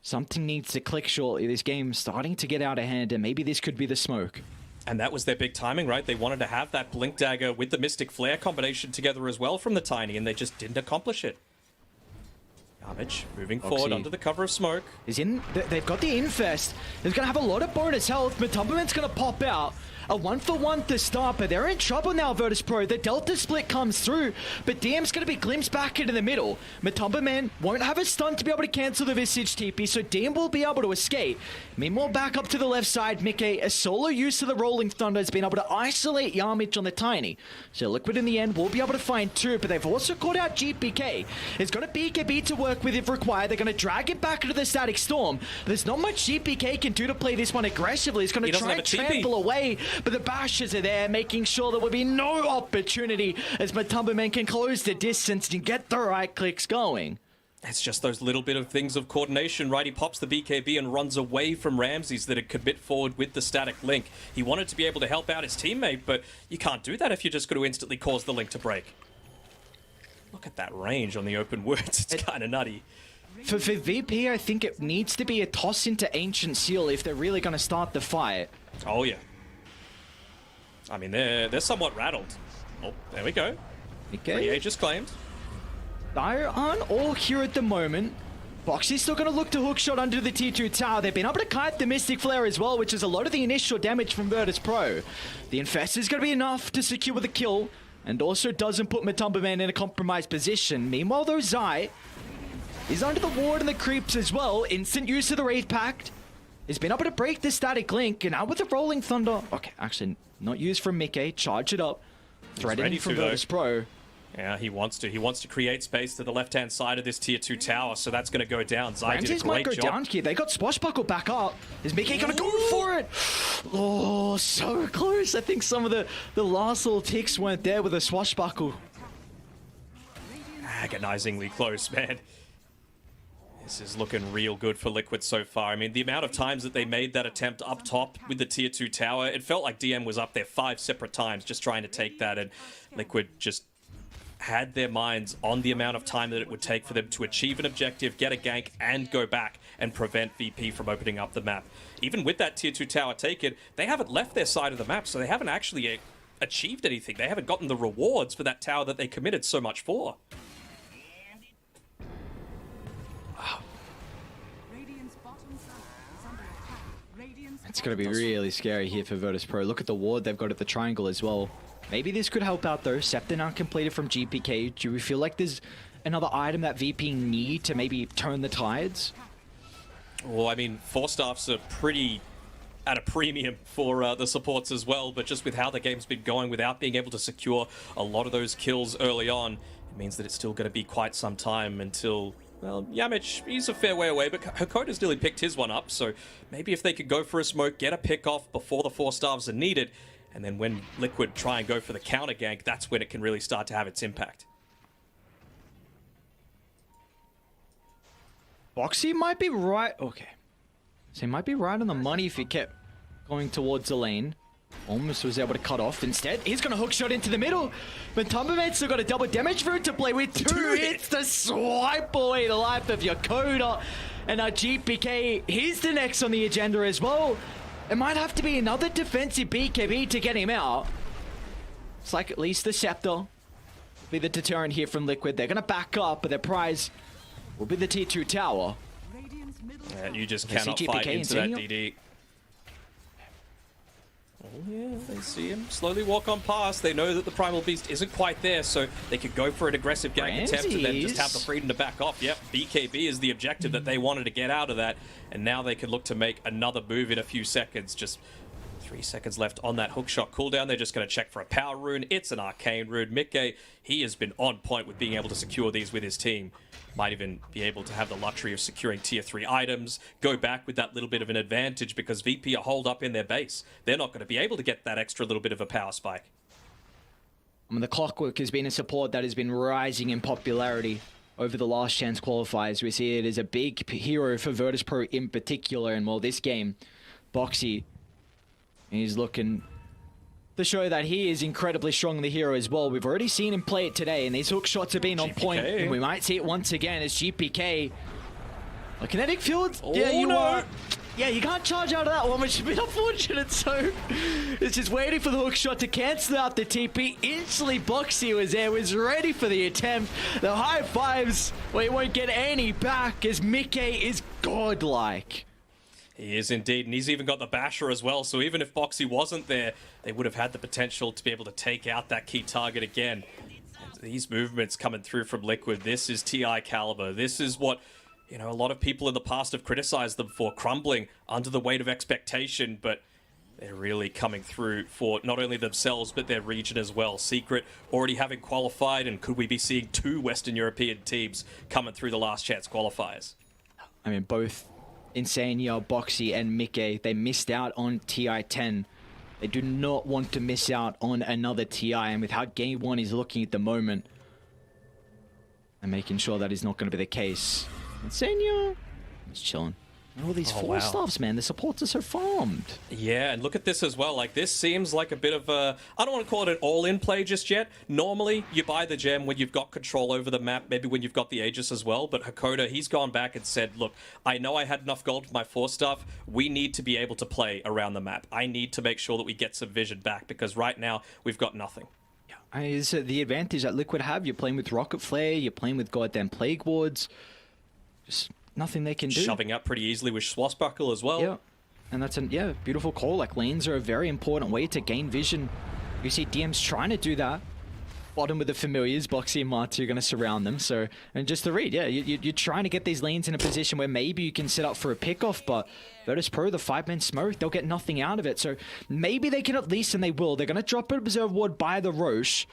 something needs to click shortly. This game's starting to get out of hand, and maybe this could be the smoke. And that was their big timing, right? They wanted to have that Blink Dagger with the Mystic Flare combination together as well from the Tiny, and they just didn't accomplish it. Yarmich moving forward under the cover of smoke. They've got the Infest. They're going to have a lot of bonus health. Matumbaman's going to pop out. A 1-for-1 to start, but they're in trouble now, Virtus Pro. The Delta split comes through, but DM's going to be glimpsed back into the middle. Matumbaman won't have a stun to be able to cancel the Visage TP, so DM will be able to escape. Meanwhile, back up to the left side, Mickey, a solo use of the Rolling Thunder has been able to isolate Yarmich on the Tiny. So Liquid in the end will be able to find two, but they've also caught out GPK. It's got a BKB to work with if required. They're going to drag it back into the Static Storm. There's not much GPK can do to play this one aggressively. He's going to try and trample away, but the bashes are there, making sure there will be no opportunity as Matumbaman can close the distance and get the right clicks going. It's just those little bit of things of coordination, right? He pops the BKB and runs away from Ramses that had commit forward with the static link. He wanted to be able to help out his teammate, but you can't do that if you're just going to instantly cause the link to break. Look at that range on the open words. It's kind of nutty. For VP, I think it needs to be a toss into Ancient Seal if they're really going to start the fight. Oh, yeah. I mean, they're somewhat rattled. Oh, there we go. Okay. 3 Aegis claimed. They aren't all here at the moment. Boxy's still going to look to hookshot under the T2 tower. They've been able to kite the Mystic Flare as well, which is a lot of the initial damage from Virtus Pro. The Infest is going to be enough to secure the kill, and also doesn't put Matumbaman in a compromised position. Meanwhile, though, Zai is under the ward and the creeps as well. Instant use of the Wraith Pact. He's been able to break the static link, and now with the Rolling Thunder. Okay, actually, not used from Mickey. Charge it up. Threatening from Virtus Pro. Yeah, he wants to. He wants to create space to the left-hand side of this tier 2 tower, so that's going to go down. Zai did a Ramses might great go job. down here. They got Swashbuckle back up. Is Mickey going to go for it? Oh, so close. I think some of the last little ticks weren't there with a Swashbuckle. Agonizingly close, man. This is looking real good for Liquid so far. I mean, the amount of times that they made that attempt up top with the tier 2 tower, it felt like DM was up there 5 separate times just trying to take that, and Liquid just had their minds on the amount of time that it would take for them to achieve an objective, get a gank, and go back and prevent VP from opening up the map. Even with that tier 2 tower taken, they haven't left their side of the map, so they haven't actually achieved anything. They haven't gotten the rewards for that tower that they committed so much for. It's going to be really scary here for Virtus Pro. Look at the ward they've got at the triangle as well. Maybe this could help out though. Scepter now completed from GPK. Do we feel like there's another item that VP need to maybe turn the tides? Well, I mean, 4-staffs are pretty at a premium for the supports as well, but just with how the game's been going, without being able to secure a lot of those kills early on, it means that it's still going to be quite some time until... Well, Yamich, he's a fair way away, but Hakoda's nearly picked his one up, so maybe if they could go for a smoke, get a pick off before the 4-staffs are needed, and then when Liquid try and go for the counter gank, that's when it can really start to have its impact. Boxy might be right. Okay. So he might be right on the money if he kept going towards the lane. Almost was able to cut off. Instead, he's going to hook shot into the middle. But Tumberman's still got a double damage route to play with. Two hits to swipe away the life of Yakoda. And our GPK, he's the next on the agenda as well. It might have to be another defensive BKB to get him out. It's like at least the Scepter will be the deterrent here from Liquid. They're going to back up, but their prize will be the tier 2 tower. You just cannot fight into that DD. Oh yeah, they see him slowly walk on past. They know that the Primal Beast isn't quite there, so they could go for an aggressive gank attempt and then just have the freedom to back off. Yep, BKB is the objective that they wanted to get out of that, and now they can look to make another move in a few seconds. Just 3 seconds left on that hookshot cooldown. They're just going to check for a power rune. It's an arcane rune. Mickey, he has been on point with being able to secure these with his team. Might even be able to have the luxury of securing tier 3 items, go back with that little bit of an advantage because VP are holed up in their base. They're not going to be able to get that extra little bit of a power spike. I mean, the Clockwork has been a support that has been rising in popularity over the last chance qualifiers. We see it as a big hero for Virtus Pro in particular, and well, this game, Boxy, he's looking to show that he is incredibly strong, the hero as well. We've already seen him play it today, and these hook shots have been on point. And we might see it once again as GPK. A kinetic field? Oh, yeah, you no. are. Yeah, you can't charge out of that one, which is a bit unfortunate. So it's just waiting for the hook shot to cancel out the TP. Instantly, Boxy was there, was ready for the attempt. The high fives, well, he won't get any back as Mickey is godlike. He is indeed, and he's even got the basher as well, so even if Boxy wasn't there, they would have had the potential to be able to take out that key target again. And these movements coming through from Liquid, this is TI caliber. This is what, you know, a lot of people in the past have criticized them for, crumbling under the weight of expectation, but they're really coming through for not only themselves, but their region as well. Secret already having qualified, and could we be seeing 2 Western European teams coming through the last chance qualifiers? I mean, both Insania, Boxy, and Mickey, they missed out on TI-10. They do not want to miss out on another TI, and with how Game 1 is looking at the moment, and making sure that is not going to be the case. Insania, it's chilling. And all these 4-staffs, man, the supports are so farmed. Yeah, and look at this as well. Like, this seems like a bit of a... I don't want to call it an all-in play just yet. Normally, you buy the gem when you've got control over the map, maybe when you've got the Aegis as well, but Hakoda, he's gone back and said, look, I know I had enough gold for my 4-staff. We need to be able to play around the map. I need to make sure that we get some vision back, because right now, we've got nothing. Is the advantage that Liquid have. You're playing with Rocket Flare, you're playing with goddamn Plague Wards. Just nothing they can do. Shoving up pretty easily with Swashbuckle as well. Yeah, and that's a beautiful call. Like, lanes are a very important way to gain vision. You see DMs trying to do that. Bottom with the familiars, Boxy and Marty are going to surround them. So, and just to read, yeah, you're trying to get these lanes in a position where maybe you can set up for a pickoff, but Virtus Pro, the 5-man smoke, they'll get nothing out of it. So maybe they can at least, and they will, they're going to drop an Observe Ward by the Roche.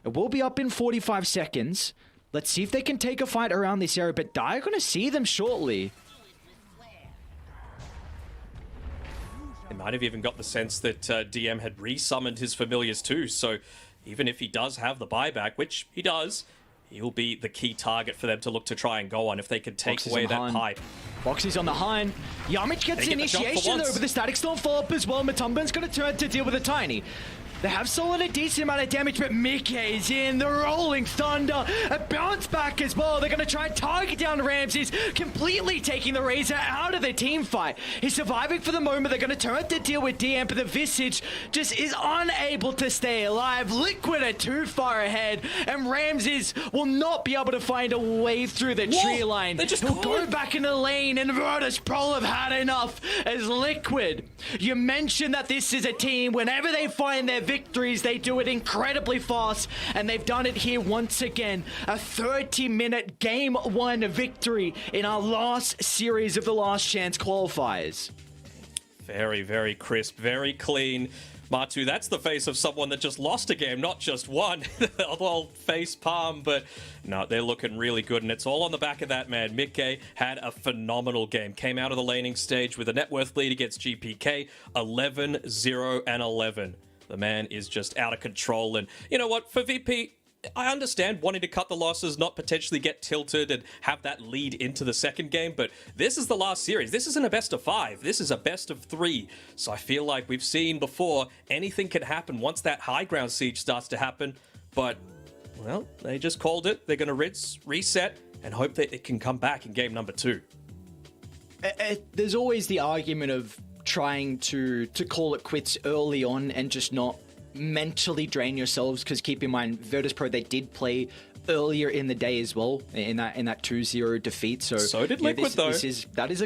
It will be up in 45 seconds. Let's see if they can take a fight around this area, but Dire are going to see them shortly. He might have even got the sense that DM had resummoned his familiars too, so even if he does have the buyback, which he does, he'll be the key target for them to look to try and go on if they can take away that pipe. Foxy's on the hind. Yamich gets the initiation though, but the Static Storm follow-up as well. Matumban's going to turn to deal with a Tiny. They have sold a decent amount of damage, but Mickey's in the Rolling Thunder. A bounce back as well. They're going to try and target down Ramses, completely taking the Razor out of the team fight. He's surviving for the moment. They're going to turn to deal with DM, but the Visage just is unable to stay alive. Liquid are too far ahead, and Ramses will not be able to find a way through the tree line. He'll go back in the lane, and Virtus Pro have had enough as Liquid. You mentioned that this is a team, whenever they find their victories, they do it incredibly fast, and they've done it here once again. A 30-minute Game 1 victory in our last series of the Last Chance qualifiers. Very, very crisp, very clean. Matu, that's the face of someone that just lost a game, not just one. Well, face palm, but no, they're looking really good, and it's all on the back of that, man. Mickey had a phenomenal game. Came out of the laning stage with a net worth lead against GPK, 11-0 and 11. The man is just out of control, and you know what, for VP, I understand wanting to cut the losses, not potentially get tilted and have that lead into the second game, but this is the last series. This isn't a best of 5. This is a best of 3. So I feel like we've seen before, anything can happen once that high ground siege starts to happen. But, well, they just called it. They're going to reset and hope that it can come back in game number 2. There's always the argument of trying to call it quits early on and just not mentally drain yourselves, because keep in mind, Virtus Pro, they did play earlier in the day as well in that 2-0 defeat. So did Liquid though. That is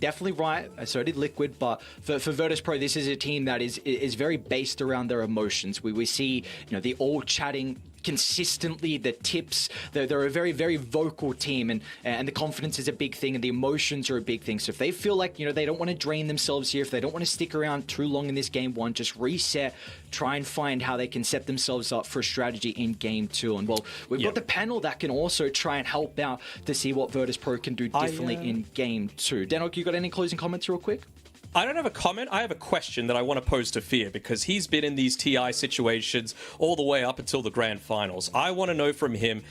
definitely right. So did Liquid, but for Virtus Pro, this is a team that is very based around their emotions. We see, the all chatting consistently, the tips. They're a very, very vocal team, and the confidence is a big thing, and the emotions are a big thing. So if they feel like, they don't want to drain themselves here, if they don't want to stick around too long in this game 1, just reset, try and find how they can set themselves up for a strategy in game 2. And well, we've got the panel that can also try and help out to see what Virtus Pro can do differently in game 2. Denok, you got any closing comments real quick? I don't have a comment. I have a question that I want to pose to Fear, because he's been in these TI situations all the way up until the grand finals. I want to know from him,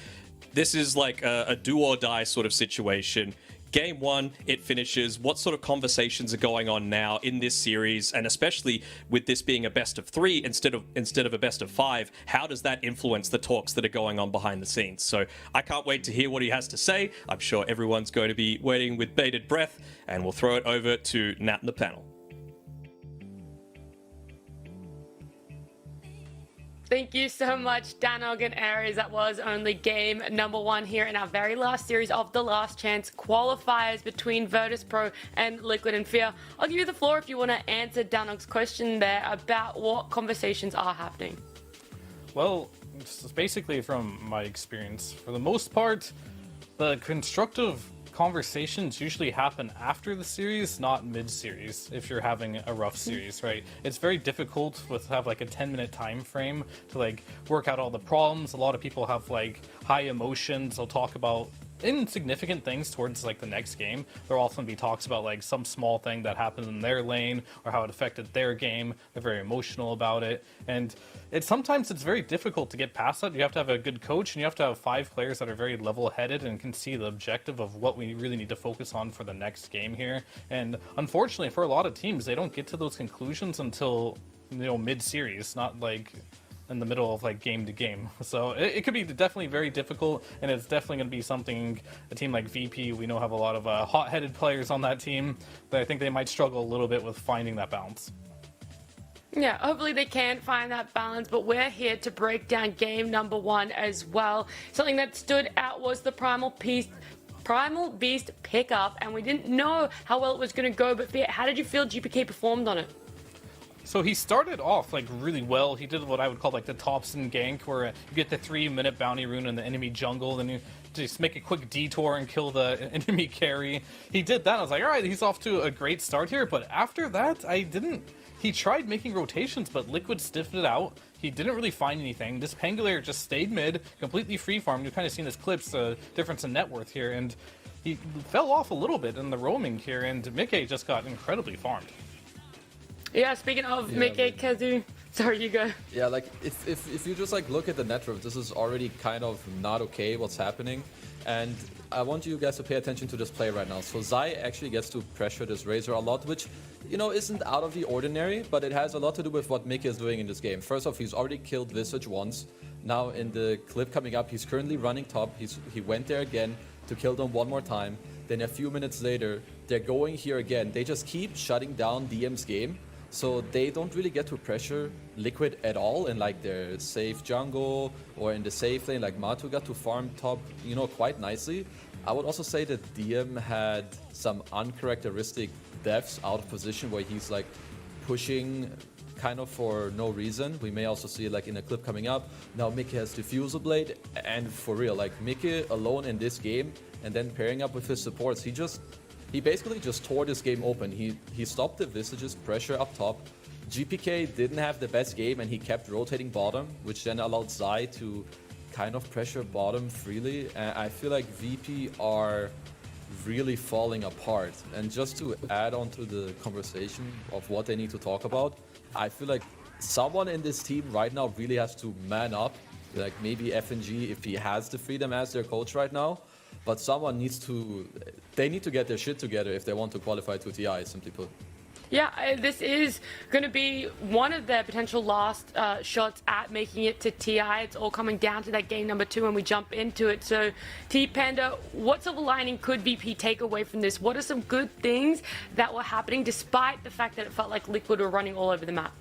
this is like a do or die sort of situation. Game 1, it finishes. What sort of conversations are going on now in this series, and especially with this being a best of 3 instead of a best of 5? How does that influence the talks that are going on behind the scenes? So I can't wait to hear what he has to say. I'm sure everyone's going to be waiting with bated breath, and we'll throw it over to Nat and the panel. Thank you so much, Danog and Aries. That was only game number 1 here in our very last series of the Last Chance qualifiers between Virtus Pro and Liquid and Fear. I'll give you the floor if you want to answer Danog's question there about what conversations are happening. Well, basically from my experience, for the most part, the constructive conversations usually happen after the series, not mid-series, if you're having a rough series, right? It's very difficult to have like a 10-minute time frame to like work out all the problems. A lot of people have like high emotions. They'll talk about insignificant things towards like the next game. There'll often be talks about like some small thing that happened in their lane or how it affected their game. They're very emotional about it, and sometimes it's very difficult to get past that. You have to have a good coach, and you have to have 5 players that are very level-headed and can see the objective of what we really need to focus on for the next game here. And unfortunately, for a lot of teams, they don't get to those conclusions until mid-series, not like in the middle of like game to game. So it could be definitely very difficult, and it's definitely going to be something a team like VP, we know, have a lot of hot-headed players on that team that I think they might struggle a little bit with finding that balance. Yeah, hopefully they can find that balance, but we're here to break down game number 1 as well. Something that stood out was the Primal Beast pickup, and we didn't know how well it was going to go, but how did you feel GPK performed on it? So he started off like really well. He did what I would call like the Thompson gank, where you get the 3-minute bounty rune in the enemy jungle, then you just make a quick detour and kill the enemy carry. He did that. I was like, all right, he's off to a great start here. But after that, he tried making rotations, but Liquid stiffened it out. He didn't really find anything. This Pangolier just stayed mid, completely free farmed. You've kind of seen his clips, difference in net worth here, and he fell off a little bit in the roaming here, and Mickey just got incredibly farmed. Yeah, speaking of Mickey, Kazu, sorry, you go. Yeah, like if you just like look at the net worth, this is already kind of not okay what's happening. And I want you guys to pay attention to this play right now. So Zai actually gets to pressure this Razor a lot, which, you know, isn't out of the ordinary, but it has a lot to do with what Mickey is doing in this game. First off, he's already killed Visage once. Now in the clip coming up, he's currently running top. He went there again to kill them one more time. Then a few minutes later, they're going here again. They just keep shutting down DM's game. So they don't really get to pressure Liquid at all in like their safe jungle or in the safe lane. Like Matu got to farm top, you know, quite nicely. I would also say that DM had some uncharacteristic deaths out of position where he's like pushing kind of for no reason. We may also see it like in a clip coming up. Now Mickey has Diffusal Blade, and for real, like Mickey alone in this game and then pairing up with his supports, he basically just tore this game open. He stopped the Visage's pressure up top. GPK didn't have the best game and he kept rotating bottom, which then allowed Zai to kind of pressure bottom freely. And I feel like VP are really falling apart. And just to add on to the conversation of what they need to talk about, I feel like someone in this team right now really has to man up. Like maybe FNG if he has the freedom as their coach right now. But someone needs to, they need to get their shit together if they want to qualify to TI, simply put. Yeah, this is going to be one of their potential last shots at making it to TI. It's all coming down to that game number 2 when we jump into it. So, T-Panda, what silver lining could VP take away from this? What are some good things that were happening despite the fact that it felt like Liquid were running all over the map?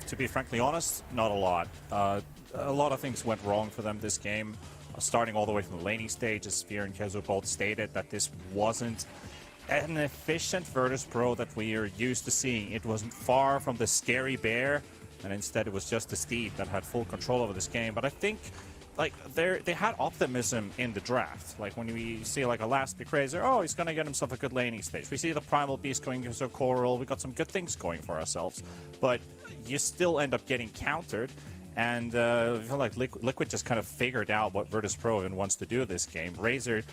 To be frankly honest, not a lot. A lot of things went wrong for them this game. Starting all the way from the laning stage, as Sphere and Kezu both stated, that this wasn't an efficient Virtus Pro that we are used to seeing. It wasn't far from the scary bear, and instead it was just the Steed that had full control over this game. But I think, like, they had optimism in the draft. Like, when we see, like, a last big Razor, oh, he's gonna get himself a good laning stage. We see the Primal Beast going into Coral. We got some good things going for ourselves. But you still end up getting countered. And I feel like Liquid just kind of figured out what Virtus Pro even wants to do this game. Razor,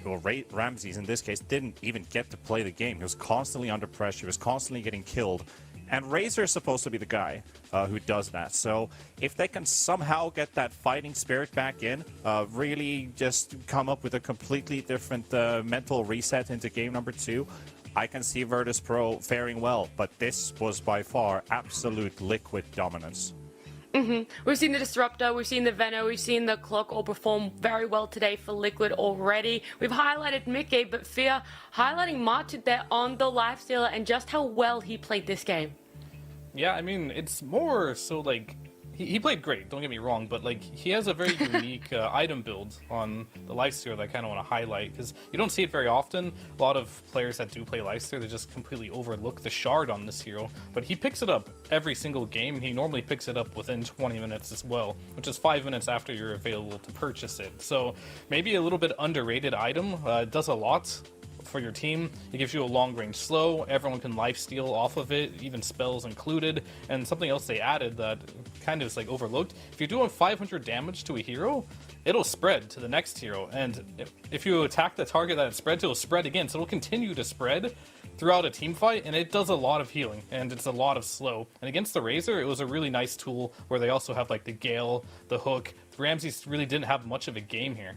or Ramses in this case, didn't even get to play the game. He was constantly under pressure. He was constantly getting killed. And Razor is supposed to be the guy who does that. So if they can somehow get that fighting spirit back in, really just come up with a completely different mental reset into game number 2, I can see Virtus Pro faring well. But this was by far absolute Liquid dominance. We've seen the Disruptor, we've seen the Venom, we've seen the Clock all perform very well today for Liquid already. We've highlighted Mickey, but Fear highlighting Martu there on the Lifestealer and just how well he played this game. Yeah, I mean, it's more so like he played great, don't get me wrong, but like he has a very unique item build on the Lifestealer that I kind of want to highlight because you don't see it very often. A lot of players that do play Lifestealer, they just completely overlook the shard on this hero, but he picks it up every single game. He normally picks it up within 20 minutes as well, which is 5 minutes after you're available to purchase it. So maybe a little bit underrated item. It does a lot for your team. It gives you a long range slow. Everyone can lifesteal off of it, even spells included. And something else they added that kind of is like overlooked. If you're doing 500 damage to a hero, it'll spread to the next hero. And if you attack the target that it spread to, it'll spread again. So it'll continue to spread throughout a team fight, and it does a lot of healing, and it's a lot of slow. And against the Razor, it was a really nice tool where they also have like the Gale, the Hook. Ramses really didn't have much of a game here.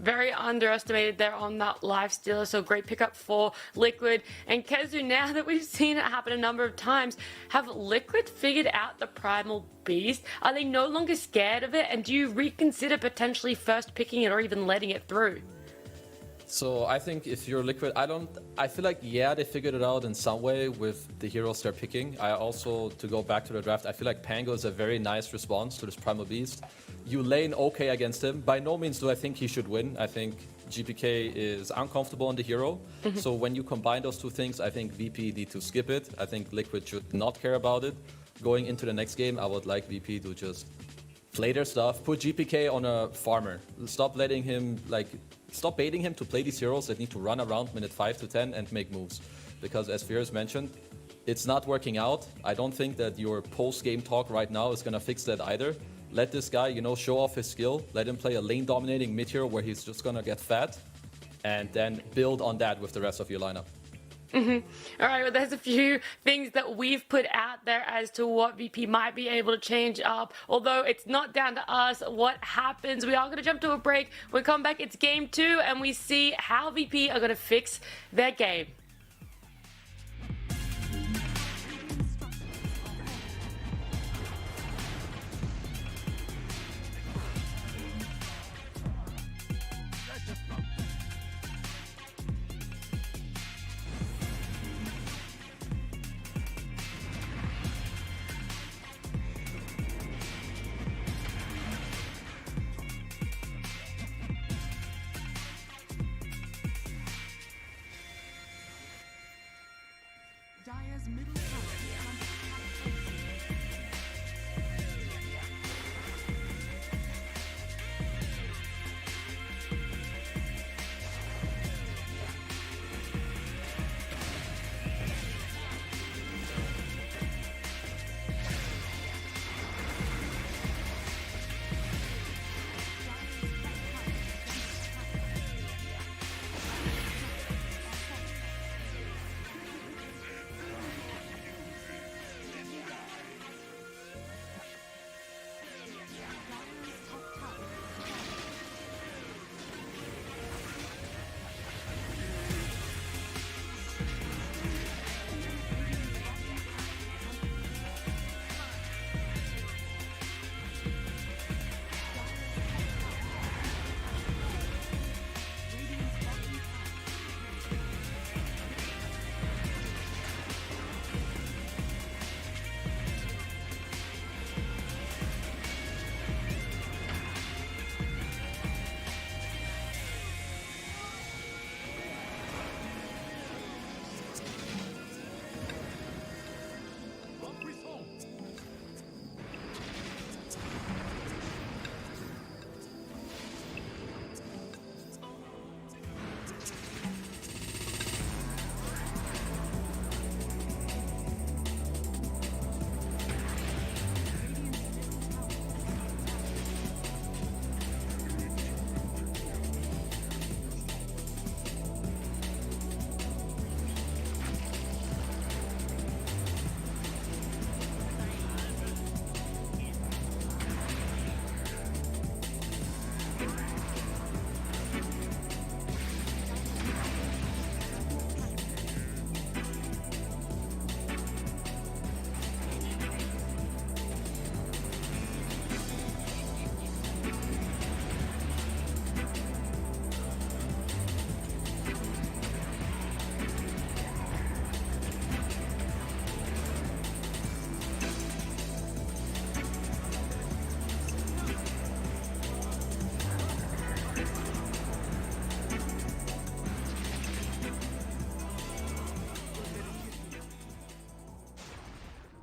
Very underestimated there on that Lifestealer, so great pickup for Liquid. And Kezu, now that we've seen it happen a number of times, have Liquid figured out the Primal Beast? Are they no longer scared of it? And do you reconsider potentially first picking it or even letting it through? So I think if you're Liquid, I feel like, yeah, they figured it out in some way with the heroes they're picking. I also, to go back to the draft, I feel like Pango is a very nice response to this Primal Beast. You lane okay against him. By no means do I think he should win. I think GPK is uncomfortable on the hero. So when you combine those two things, I think VP need to skip it. I think Liquid should not care about it. Going into the next game, I would like VP to just play their stuff, put GPK on a farmer. Stop letting him, stop baiting him to play these heroes that need to run around minute 5 to 10 and make moves. Because as Fears mentioned, it's not working out. I don't think that your post-game talk right now is gonna fix that either. Let this guy, show off his skill. Let him play a lane-dominating mid hero where he's just gonna get fat. And then build on that with the rest of your lineup. All right, well, there's a few things that we've put out there as to what VP might be able to change up. Although it's not down to us what happens. We are going to jump to a break. When we come back, it's game 2, and we see how VP are going to fix their game. Dire's middle tower is under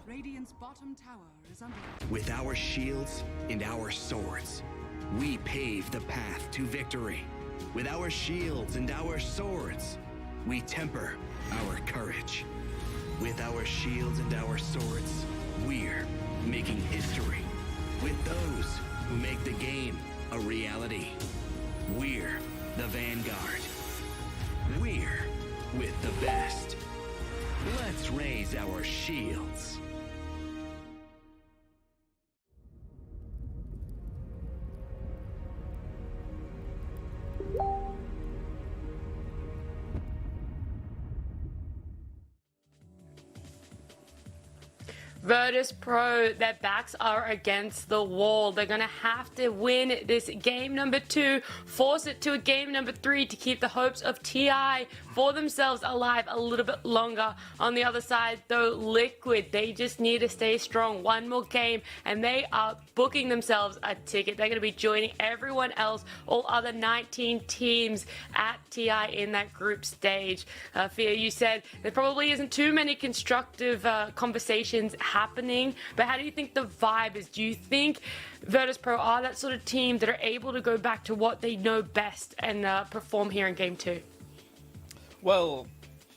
Radiant's bottom tower is under attack. With our shields and our swords, we pave the path to victory. With our shields and our swords, we temper our courage. With our shields and our swords, we're making history. With those who make the game a reality, we're the vanguard. We're with the best. Let's raise our shields. Virtus Pro, their backs are against the wall. They're going to have to win this game number 2, force it to a game number 3 to keep the hopes of TI for themselves alive a little bit longer. On the other side, though, Liquid, they just need to stay strong. One more game, and they are booking themselves a ticket. They're going to be joining everyone else, all other 19 teams at TI in that group stage. Fia, you said there probably isn't too many constructive conversations happening, but how do you think the vibe is? Do you think Virtus.pro are that sort of team that are able to go back to what they know best and perform here in Game 2? Well,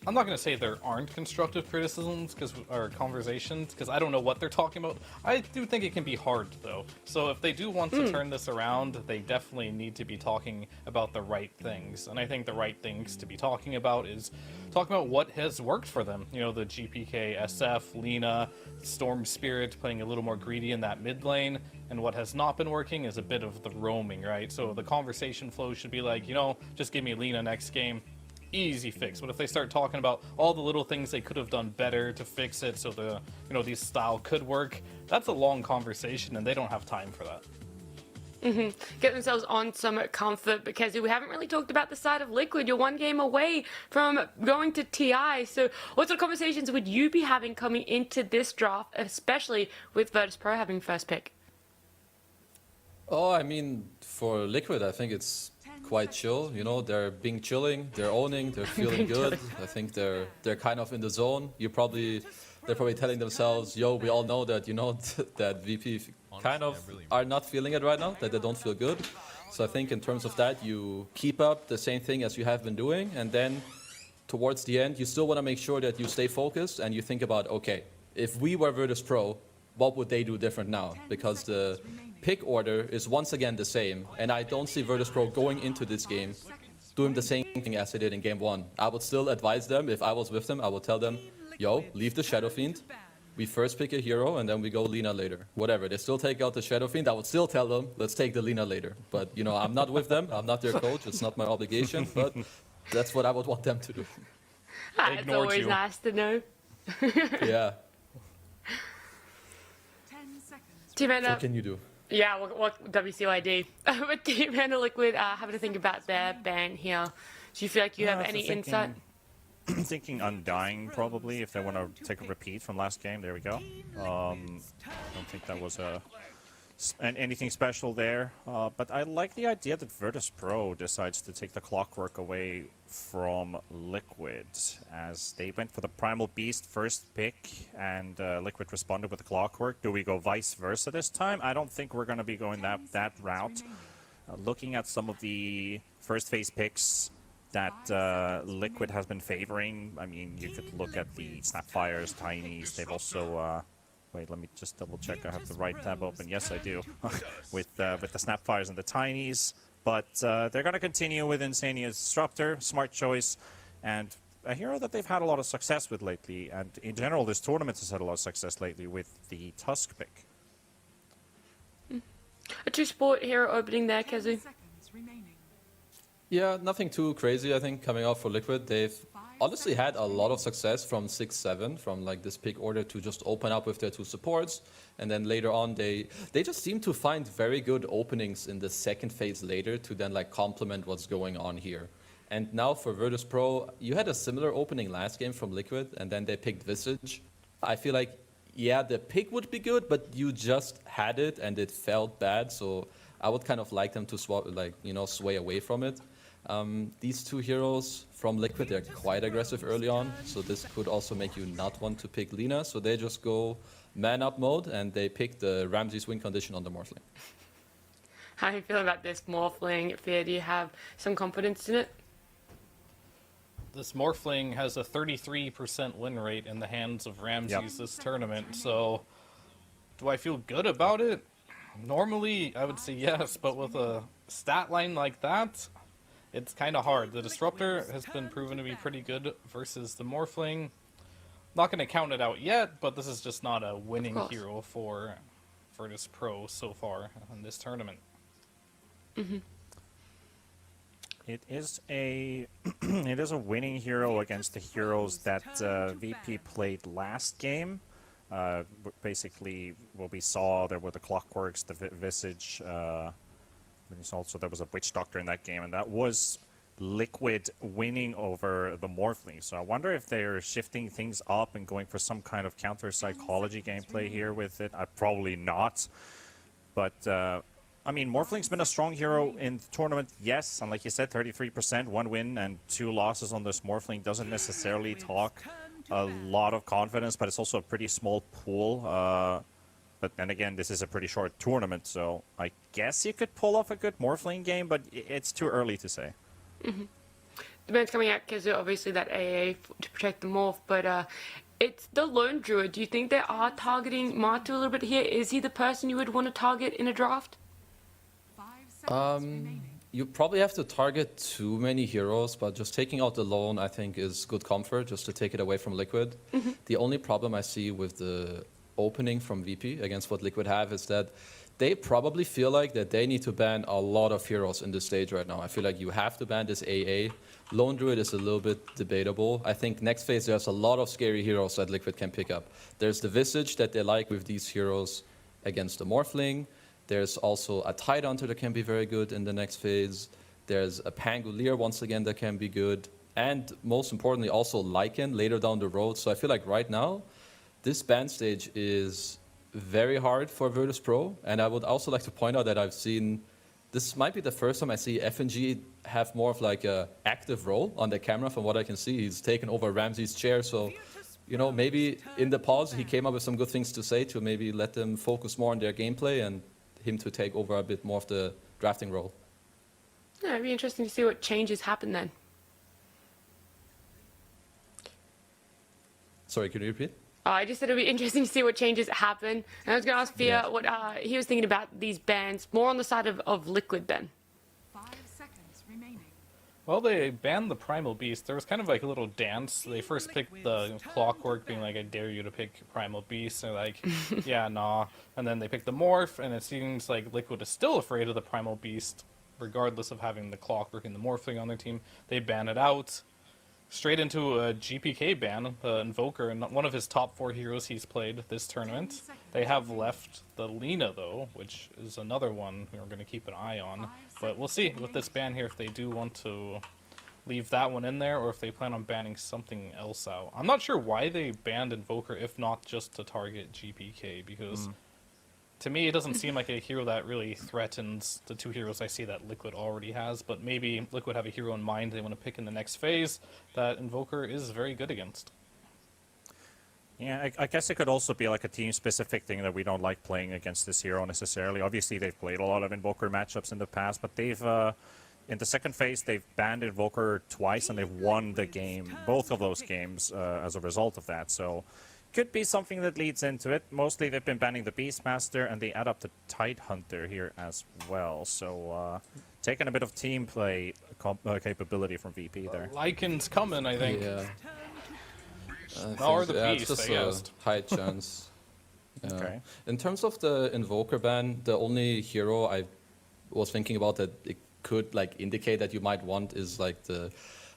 I'm not going to say there aren't constructive criticisms or conversations, because I don't know what they're talking about. I do think it can be hard, though. So if they do want to turn this around, they definitely need to be talking about the right things. And I think the right things to be talking about is talking about what has worked for them. You know, the GPK, SF, Lina, Storm Spirit, playing a little more greedy in that mid lane. And what has not been working is a bit of the roaming, right? So the conversation flow should be like, you know, just give me Lina next game. Easy fix. But if they start talking about all the little things they could have done better to fix it so the, you know, these style could work, that's a long conversation and they don't have time for that. Get themselves on some comfort, because we haven't really talked about the side of Liquid. You're one game away from going to TI. So what sort of conversations would you be having coming into this draft, especially with Virtus.pro having first pick? Oh, I mean, for Liquid, I think it's quite chill. You know, they're being chilling, they're owning, they're feeling good. I think they're kind of in the zone. They're probably telling themselves, yo, we all know that, you know, that VP kind of are not feeling it right now, that they don't feel good. So I think in terms of that, you keep up the same thing as you have been doing, and then towards the end, you still want to make sure that you stay focused and you think about, okay, if we were Virtus.pro, what would they do different now? Because the pick order is once again the same, and I don't see Virtus.pro going into this game doing the same thing as they did in game 1. I would still advise them, if I was with them, I would tell them, yo, leave the Shadow Fiend. We first pick a hero, and then we go Lina later. Whatever, they still take out the Shadow Fiend. I would still tell them, let's take the Lina later. But, you know, I'm not with them. I'm not their coach. It's not my obligation, but that's what I would want them to do. It's always nice to know. Yeah. 10 seconds. Team Ender, What can you do? yeah, what WCYD? With Team Ender Liquid having to think about their ban here. Do you feel like you have any insight? Thinking Undying, probably, if they want to take a repeat from last game. There we go. I don't think that was anything special there. But I like the idea that Virtus.pro decides to take the clockwork away from Liquid, as they went for the Primal Beast first pick, and Liquid responded with the clockwork. Do we go vice versa this time? I don't think we're going to be going that route. Looking at some of the first phase picks that Liquid has been favoring, I mean, you could look at the Snapfires, Tinies. They've also wait, let me just double check I have the right tab open. Yes, I do. with the Snapfires and the Tinies. But they're going to continue with Insania's Disruptor, smart choice, and a hero that they've had a lot of success with lately. And in general, this tournament has had a lot of success lately with the Tusk pick. A two-sport hero opening there, 10 Kezu. seconds remaining. Yeah, nothing too crazy, I think, coming out for Liquid. They've honestly had a lot of success from 6-7, from like this pick order to just open up with their two supports. And then later on, they just seem to find very good openings in the second phase later to then like complement what's going on here. And now for Virtus.pro, you had a similar opening last game from Liquid, and then they picked Visage. I feel like, yeah, the pick would be good, but you just had it and it felt bad. So I would kind of like them to sway away from it. These two heroes from Liquid, they're quite aggressive early on, so this could also make you not want to pick Lina, so they just go man-up mode, and they pick the Ramsey's win condition on the Morphling. How are you feeling about this Morphling, Fear? Do you have some confidence in it? This Morphling has a 33% win rate in the hands of Ramses this tournament, so do I feel good about it? Normally, I would say yes, but with a stat line like that, it's kind of hard. The Disruptor has been proven to be pretty good versus the Morphling. Not going to count it out yet, but this is just not a winning hero for Virtus.pro so far in this tournament. It is a it is a winning hero against the heroes that VP played last game. Basically, what we saw, there were the Clockworks, the Visage. Also, there was a Witch Doctor in that game, and that was Liquid winning over the Morphling. So I wonder if they're shifting things up and going for some kind of counter psychology gameplay here with it. Probably not. But, I mean, Morphling's been a strong hero in the tournament, yes. And like you said, 33%, 1 win and 2 losses on this Morphling doesn't necessarily talk a lot of confidence, but it's also a pretty small pool. But then again, this is a pretty short tournament, so I guess you could pull off a good Morphling game, but it's too early to say. The band's coming out because obviously that AA to protect the Morph, but it's the Lone Druid. Do you think they are targeting Martu a little bit here? Is he the person you would want to target in a draft? 5 seconds remaining. You probably have to target too many heroes, but just taking out the Lone, I think, is good comfort, just to take it away from Liquid. The only problem I see with the opening from VP against what Liquid have is that they probably feel like that they need to ban a lot of heroes in this stage right now. I feel like you have to ban this AA. Lone Druid is a little bit debatable. I think next phase there's a lot of scary heroes that Liquid can pick up. There's the Visage that they like with these heroes against the Morphling. There's also a Tidehunter that can be very good in the next phase. There's a Pangolier once again that can be good. And most importantly also Lycan later down the road. So I feel like right now this ban stage is very hard for Virtus Pro, and I would also like to point out that I've seen, this might be the first time I see FNG have more of like a active role on the camera. From what I can see, he's taken over Ramsey's chair, so you know, maybe in the pause he came up with some good things to say to maybe let them focus more on their gameplay and him to take over a bit more of the drafting role. Yeah, it'd be interesting to see what changes happen then. Sorry, can you repeat? I just said it'd be interesting to see what changes happen. And I was going to ask Fia what he was thinking about these bans, more on the side of Liquid then. 5 seconds remaining. Well, they banned the Primal Beast. There was kind of like a little dance. They first picked the Clockwork, being like, I dare you to pick Primal Beast. They're like, yeah, nah. And then they picked the Morph, and it seems like Liquid is still afraid of the Primal Beast, regardless of having the Clockwork and the Morphling on their team. They ban it out. Straight into a GPK ban, the Invoker, and one of his top 4 heroes he's played this tournament. They have left the Lina, though, which is another one we're going to keep an eye on. But we'll see with this ban here if they do want to leave that one in there or if they plan on banning something else out. I'm not sure why they banned Invoker, if not just to target GPK, because to me it doesn't seem like a hero that really threatens the 2 heroes I see that Liquid already has, but maybe Liquid have a hero in mind they want to pick in the next phase that Invoker is very good against. Yeah, I guess it could also be like a team-specific thing that we don't like playing against this hero necessarily. Obviously, they've played a lot of Invoker matchups in the past, but they've, in the second phase, they've banned Invoker twice and they've won the game, both of those games, as a result of that. So could be something that leads into it. Mostly they've been banning the Beastmaster, and they add up the Tidehunter here as well. So taking a bit of team play capability from VP there. Lycan's coming, I think. Yeah. Or the it's Beast, just I guess. a high chance. Yeah. Okay. In terms of the Invoker ban, the only hero I was thinking about that it could like indicate that you might want is like the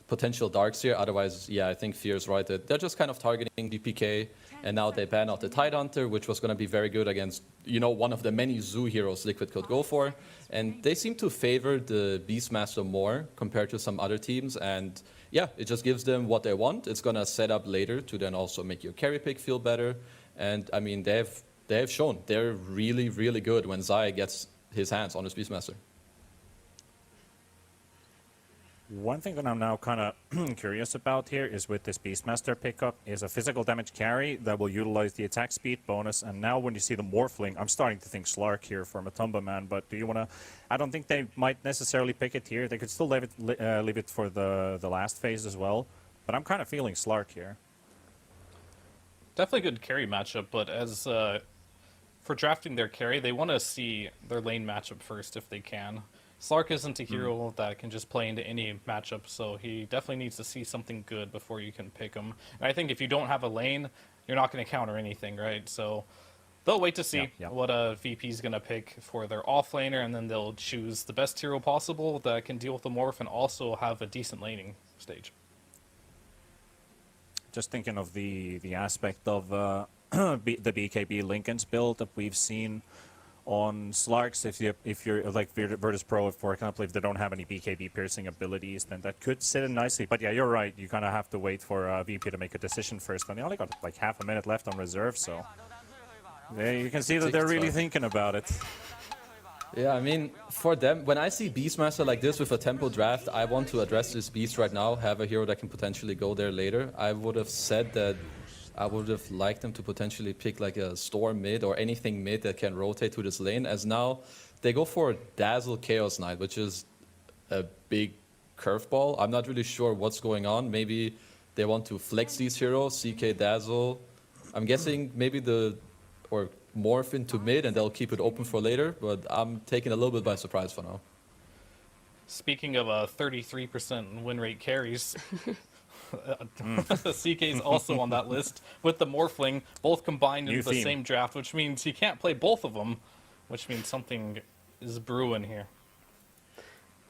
potential Darkseer. Otherwise, yeah, I think Fear's right that they're just kind of targeting DPK, and now they ban out the Tidehunter, which was going to be very good against, you know, one of the many Zoo heroes Liquid could go for. And they seem to favor the Beastmaster more compared to some other teams, and yeah, it just gives them what they want. It's going to set up later to then also make your carry pick feel better. And I mean, they've shown they're really, really good when Zai gets his hands on his Beastmaster. One thing that I'm now kind of curious about here is with this Beastmaster pickup is a physical damage carry that will utilize the attack speed bonus. And now when you see the Morphling, I'm starting to think Slark here for Matumba Man. But do you want to? I don't think they might necessarily pick it here. They could still leave it for the last phase as well. But I'm kind of feeling Slark here. Definitely good carry matchup, but as for drafting their carry, they want to see their lane matchup first if they can. Slark isn't a hero that can just play into any matchup, so he definitely needs to see something good before you can pick him. And I think if you don't have a lane, you're not going to counter anything, right? So they'll wait to see what a VP is going to pick for their offlaner, and then they'll choose the best hero possible that can deal with the morph and also have a decent laning stage. Just thinking of the aspect of the BKB Lincoln's build that we've seen on Slarks, if you're like Virtus Pro, for example, if they don't have any BKB piercing abilities, then that could sit in nicely. But yeah, you're right. You kind of have to wait for VP to make a decision first. And they only got like half a minute left on reserve, so you can see that they're really thinking about it. Yeah, I mean, for them, when I see Beastmaster like this with a tempo draft, I want to address this beast right now, have a hero that can potentially go there later. I would have said that I would have liked them to potentially pick like a Storm mid or anything mid that can rotate to this lane, as now they go for Dazzle Chaos Knight, which is a big curveball. I'm not really sure what's going on. Maybe they want to flex these heroes, CK Dazzle. I'm guessing maybe or morph into mid and they'll keep it open for later, but I'm taken a little bit by surprise for now. Speaking of 33% win rate carries, CK is also on that list with the Morphling, both combined New into the theme. same draft, which means he can't play both of them, which means something is brewing here.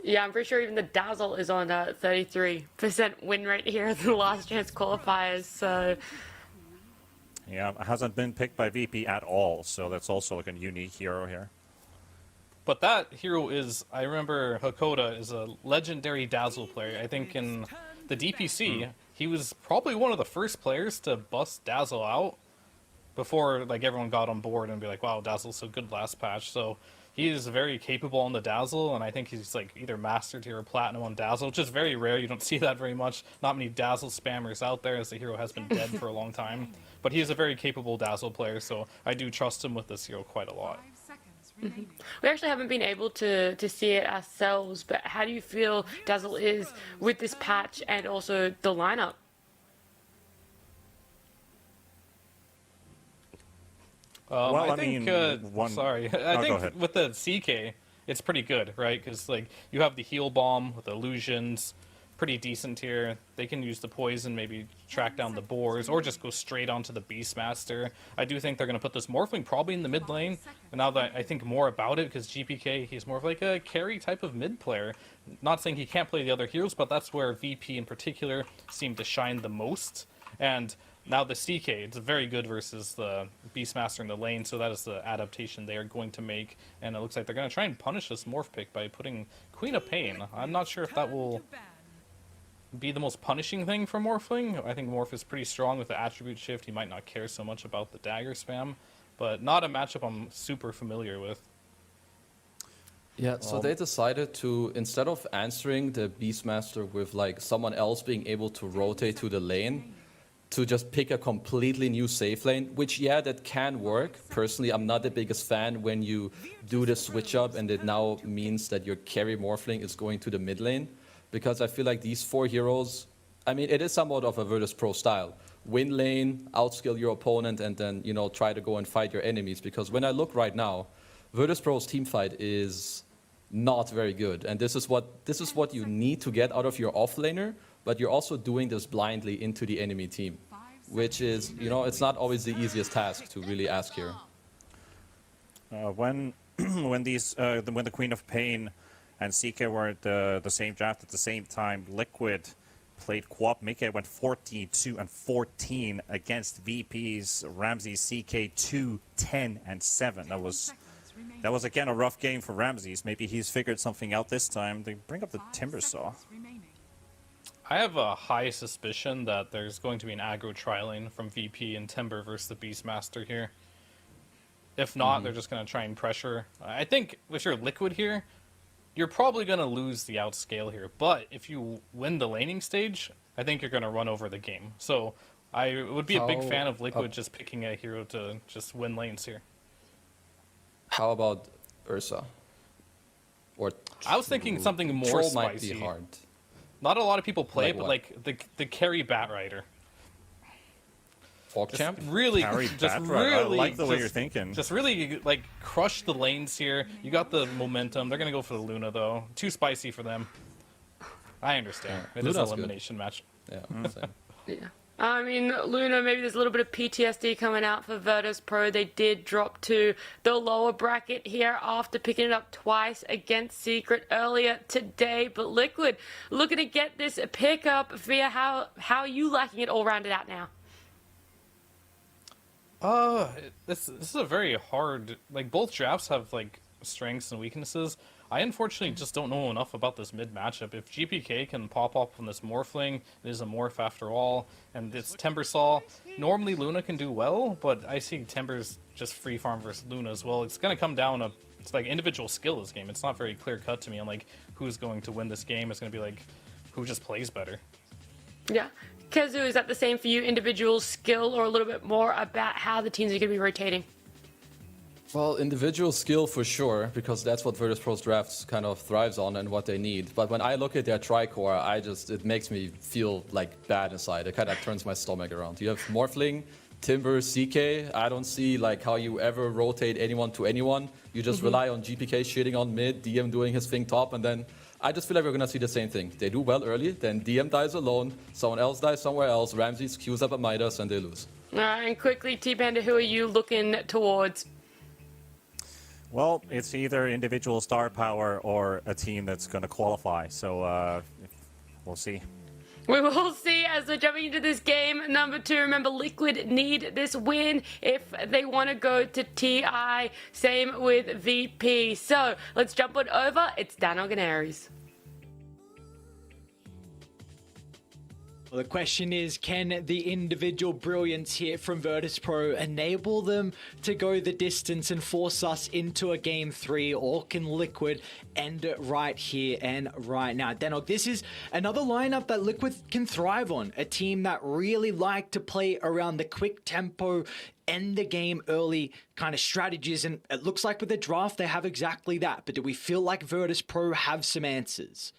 Yeah, I'm pretty sure even the Dazzle is on 33% win rate here in the last chance qualifiers. So Yeah, hasn't been picked by VP at all, so that's also like a unique hero here. But that hero is, I remember Hakoda is a legendary Dazzle player. I think in the DPC, he was probably one of the first players to bust Dazzle out before like everyone got on board and be like, wow, Dazzle's so good last patch. So he is very capable on the Dazzle, and I think he's like either Master Tier or Platinum on Dazzle, which is very rare. You don't see that very much. Not many Dazzle spammers out there, as the hero has been dead for a long time. But he is a very capable Dazzle player, so I do trust him with this hero quite a lot. 5 seconds remaining. we actually haven't been able to see it ourselves, but how do you feel Dazzle is with this patch and also the lineup? Well, I I think, mean, one- sorry, No, I go think ahead. with the CK, it's pretty good, right? Because like you have the heal bomb with illusions, pretty decent here. They can use the poison, maybe track down the boars, or just go straight onto the Beastmaster. I do think they're going to put this Morphling probably in the mid lane. And now that I think more about it, because GPK, he's more of like a carry type of mid player. Not saying he can't play the other heroes, but that's where VP in particular seemed to shine the most. And now the CK, it's very good versus the Beastmaster in the lane, so that is the adaptation they are going to make. And it looks like they're going to try and punish this Morph pick by putting Queen of Pain. I'm not sure if that will be the most punishing thing for Morphling. I think Morph is pretty strong with the attribute shift. He might not care so much about the dagger spam, but not a matchup I'm super familiar with. Yeah, so they decided to, instead of answering the Beastmaster with like someone else being able to rotate to the lane, to just pick a completely new safe lane, which, yeah, that can work. Personally, I'm not the biggest fan when you do the switch up and it now means that your carry Morphling is going to the mid lane, because I feel like these four heroes, I mean, it is somewhat of a Virtus Pro style. Win lane, outskill your opponent, and then, you know, try to go and fight your enemies. Because when I look right now, Virtus Pro's teamfight is not very good. And this is what you need to get out of your offlaner, but you're also doing this blindly into the enemy team, which is, you know, it's not always the easiest task to really ask here. When when the Queen of Pain and CK were at the same draft at the same time, Liquid played co-op. Mickey went 14-2 and 14 against VP's Ramses CK 2, 10 and 7. That was again a rough game for Ramses. Maybe he's figured something out this time. They bring up the Timber Saw. I have a high suspicion that there's going to be an aggro trialing from VP and Timber versus the Beastmaster here. If not, they're just going to try and pressure. I think if you're Liquid here, you're probably going to lose the outscale here. But if you win the laning stage, I think you're going to run over the game. So I would be a big fan of Liquid just picking a hero to just win lanes here. How about Ursa? Or I was thinking something more Troll spicy. might be hard. Not a lot of people play Like it, but what? like the carry Batrider. Champ? Really, Carry just Batrider. really, I like the way just- you're thinking. Just really like crush the lanes here. You got the momentum. They're gonna go for the Luna though. Too spicy for them. I understand. It is an Luna's good. elimination match. Yeah, same. Yeah. I mean, Luna, maybe there's a little bit of PTSD coming out for Virtus Pro. They did drop to the lower bracket here after picking it up twice against Secret earlier today. But Liquid looking to get this pickup. Via how are you liking it all rounded out now? This is a very hard. Like both drafts have like strengths and weaknesses. I unfortunately just don't know enough about this mid matchup. If GPK can pop up from this Morphling, it is a Morph after all, and it's Timbersaw. Normally Luna can do well, but I see Timber's just free farm versus Luna as well. It's going to come down to it's like individual skill this game. It's not very clear cut to me on like who's going to win this game. It's going to be like who just plays better. Yeah. Kezu, is that the same for you, individual skill, or a little bit more about how the teams are going to be rotating? Well, individual skill for sure, because that's what Virtus.pro's drafts kind of thrives on and what they need. But when I look at their tricore, it makes me feel like bad inside. It kind of turns my stomach around. You have Morphling, Timber, CK. I don't see like how you ever rotate anyone to anyone. You just rely on GPK shitting on mid, DM doing his thing top, and then I just feel like we're going to see the same thing. They do well early, then DM dies alone, someone else dies somewhere else, Ramses queues up a Midas, and they lose. All right, and quickly, T-Panda, who are you looking towards? Well, it's either individual star power or a team that's going to qualify. So we'll see. We will see as we're jumping into this game number 2. Remember, Liquid need this win if they want to go to TI. Same with VP. So let's jump on over. It's Dan Organaries. Well, the question is, can the individual brilliance here from Virtus.pro enable them to go the distance and force us into a game 3, or can Liquid end it right here and right now? Denog, this is another lineup that Liquid can thrive on. A team that really like to play around the quick tempo, end the game early kind of strategies, and it looks like with the draft they have exactly that. But do we feel like Virtus.pro have some answers?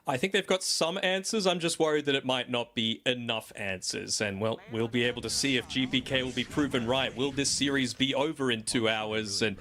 I think they've got some answers. I'm just worried that it might not be enough answers. And, well, we'll be able to see if GPK will be proven right. Will this series be over in 2 hours? And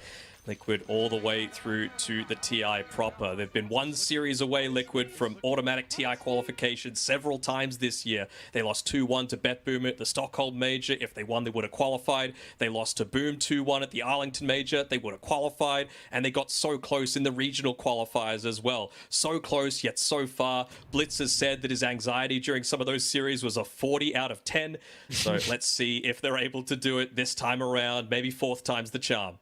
Liquid all the way through to the TI proper. They've been one series away, Liquid, from automatic TI qualification several times this year. They lost 2-1 to Bet Boom at the Stockholm Major. If they won, they would have qualified. They lost to Boom 2-1 at the Arlington Major. They would have qualified. And they got so close in the regional qualifiers as well. So close, yet so far. Blitz has said that his anxiety during some of those series was a 40 out of 10. So let's see if they're able to do it this time around. Maybe 4th time's the charm.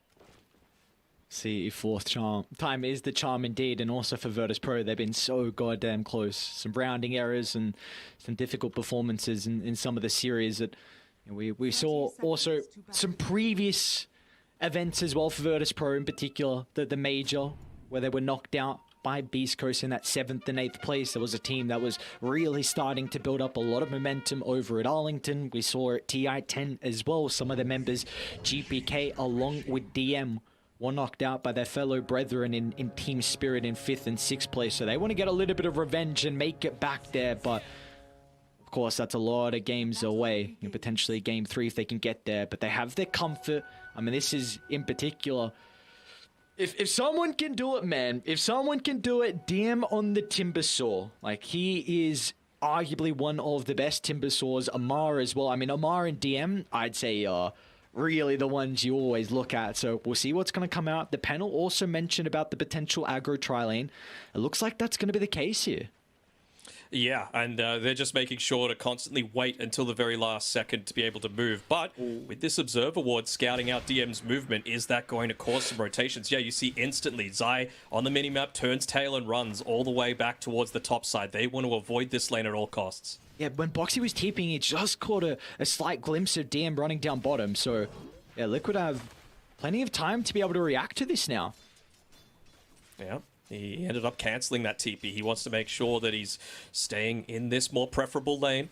See, 4th time is the charm indeed, and also for Virtus.pro, they've been so goddamn close. Some rounding errors and some difficult performances in some of the series that we saw. Also, some previous events as well for Virtus.pro, in particular, the major, where they were knocked out by Beast Coast in that 7th and 8th place. There was a team that was really starting to build up a lot of momentum over at Arlington. We saw at TI-10 as well, some of the members, GPK along with DM, were knocked out by their fellow brethren in Team Spirit in 5th and 6th place. So they want to get a little bit of revenge and make it back there. But, of course, that's a lot of games away. Potentially game 3 if they can get there. But they have their comfort. I mean, this is, in particular, if someone can do it, man. If someone can do it, DM on the Timbersaw. Like, he is arguably one of the best Timbersaws. Amar as well. I mean, Amar and DM, I'd say, really the ones you always look at. So we'll see what's going to come out. The panel also mentioned about the potential aggro tri-lane. It looks like that's going to be the case here. Yeah, and they're just making sure to constantly wait until the very last second to be able to move. But with this Observer Ward scouting out DM's movement, is that going to cause some rotations? Yeah, you see instantly Zai on the minimap turns tail and runs all the way back towards the top side. They want to avoid this lane at all costs. Yeah, when Boxy was TPing, he just caught a slight glimpse of DM running down bottom. So, yeah, Liquid have plenty of time to be able to react to this now. Yeah, he ended up cancelling that TP. He wants to make sure that he's staying in this more preferable lane.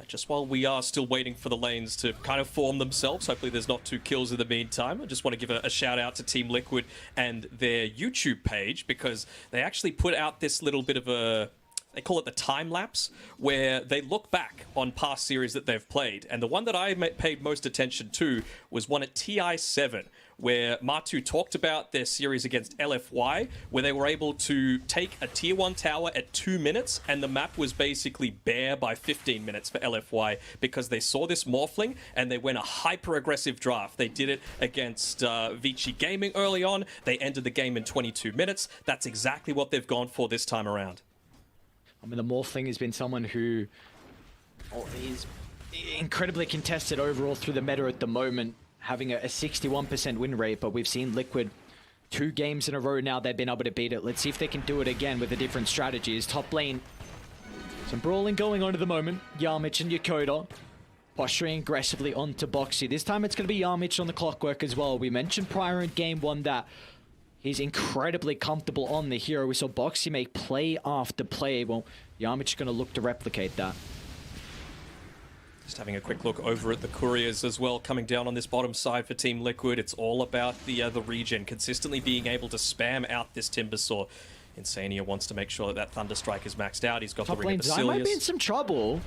Just while we are still waiting for the lanes to kind of form themselves, hopefully there's not 2 kills in the meantime. I just want to give a shout out to Team Liquid and their YouTube page, because they actually put out this little bit of a... They call it the time lapse, where they look back on past series that they've played. And the one that I paid most attention to was one at TI-7, where Matu talked about their series against LFY, where they were able to take a tier 1 tower at 2 minutes, and the map was basically bare by 15 minutes for LFY, because they saw this Morphling and they went a hyper-aggressive draft. They did it against Vici Gaming early on. They ended the game in 22 minutes. That's exactly what they've gone for this time around. I mean, the Morphling has been someone who is incredibly contested overall through the meta at the moment, having a 61% win rate, but we've seen Liquid 2 games in a row now they've been able to beat it. Let's see if they can do it again with a different strategies. Top lane, some brawling going on at the moment. Yarmich and Yokoda posturing aggressively onto Boxy. This time it's going to be Yarmich on the clockwork as well. We mentioned prior in game 1 that He's incredibly comfortable on the hero. We saw Boxy make play after play. Well, Yamich going to look to replicate that. Just having a quick look over at the couriers as well, coming down on this bottom side for Team Liquid. It's all about the regen, consistently being able to spam out this Timbersaw. Insania wants to make sure that Thunderstrike is maxed out. He's got Top the Ring lane of Zai might be in Basilius. some trouble.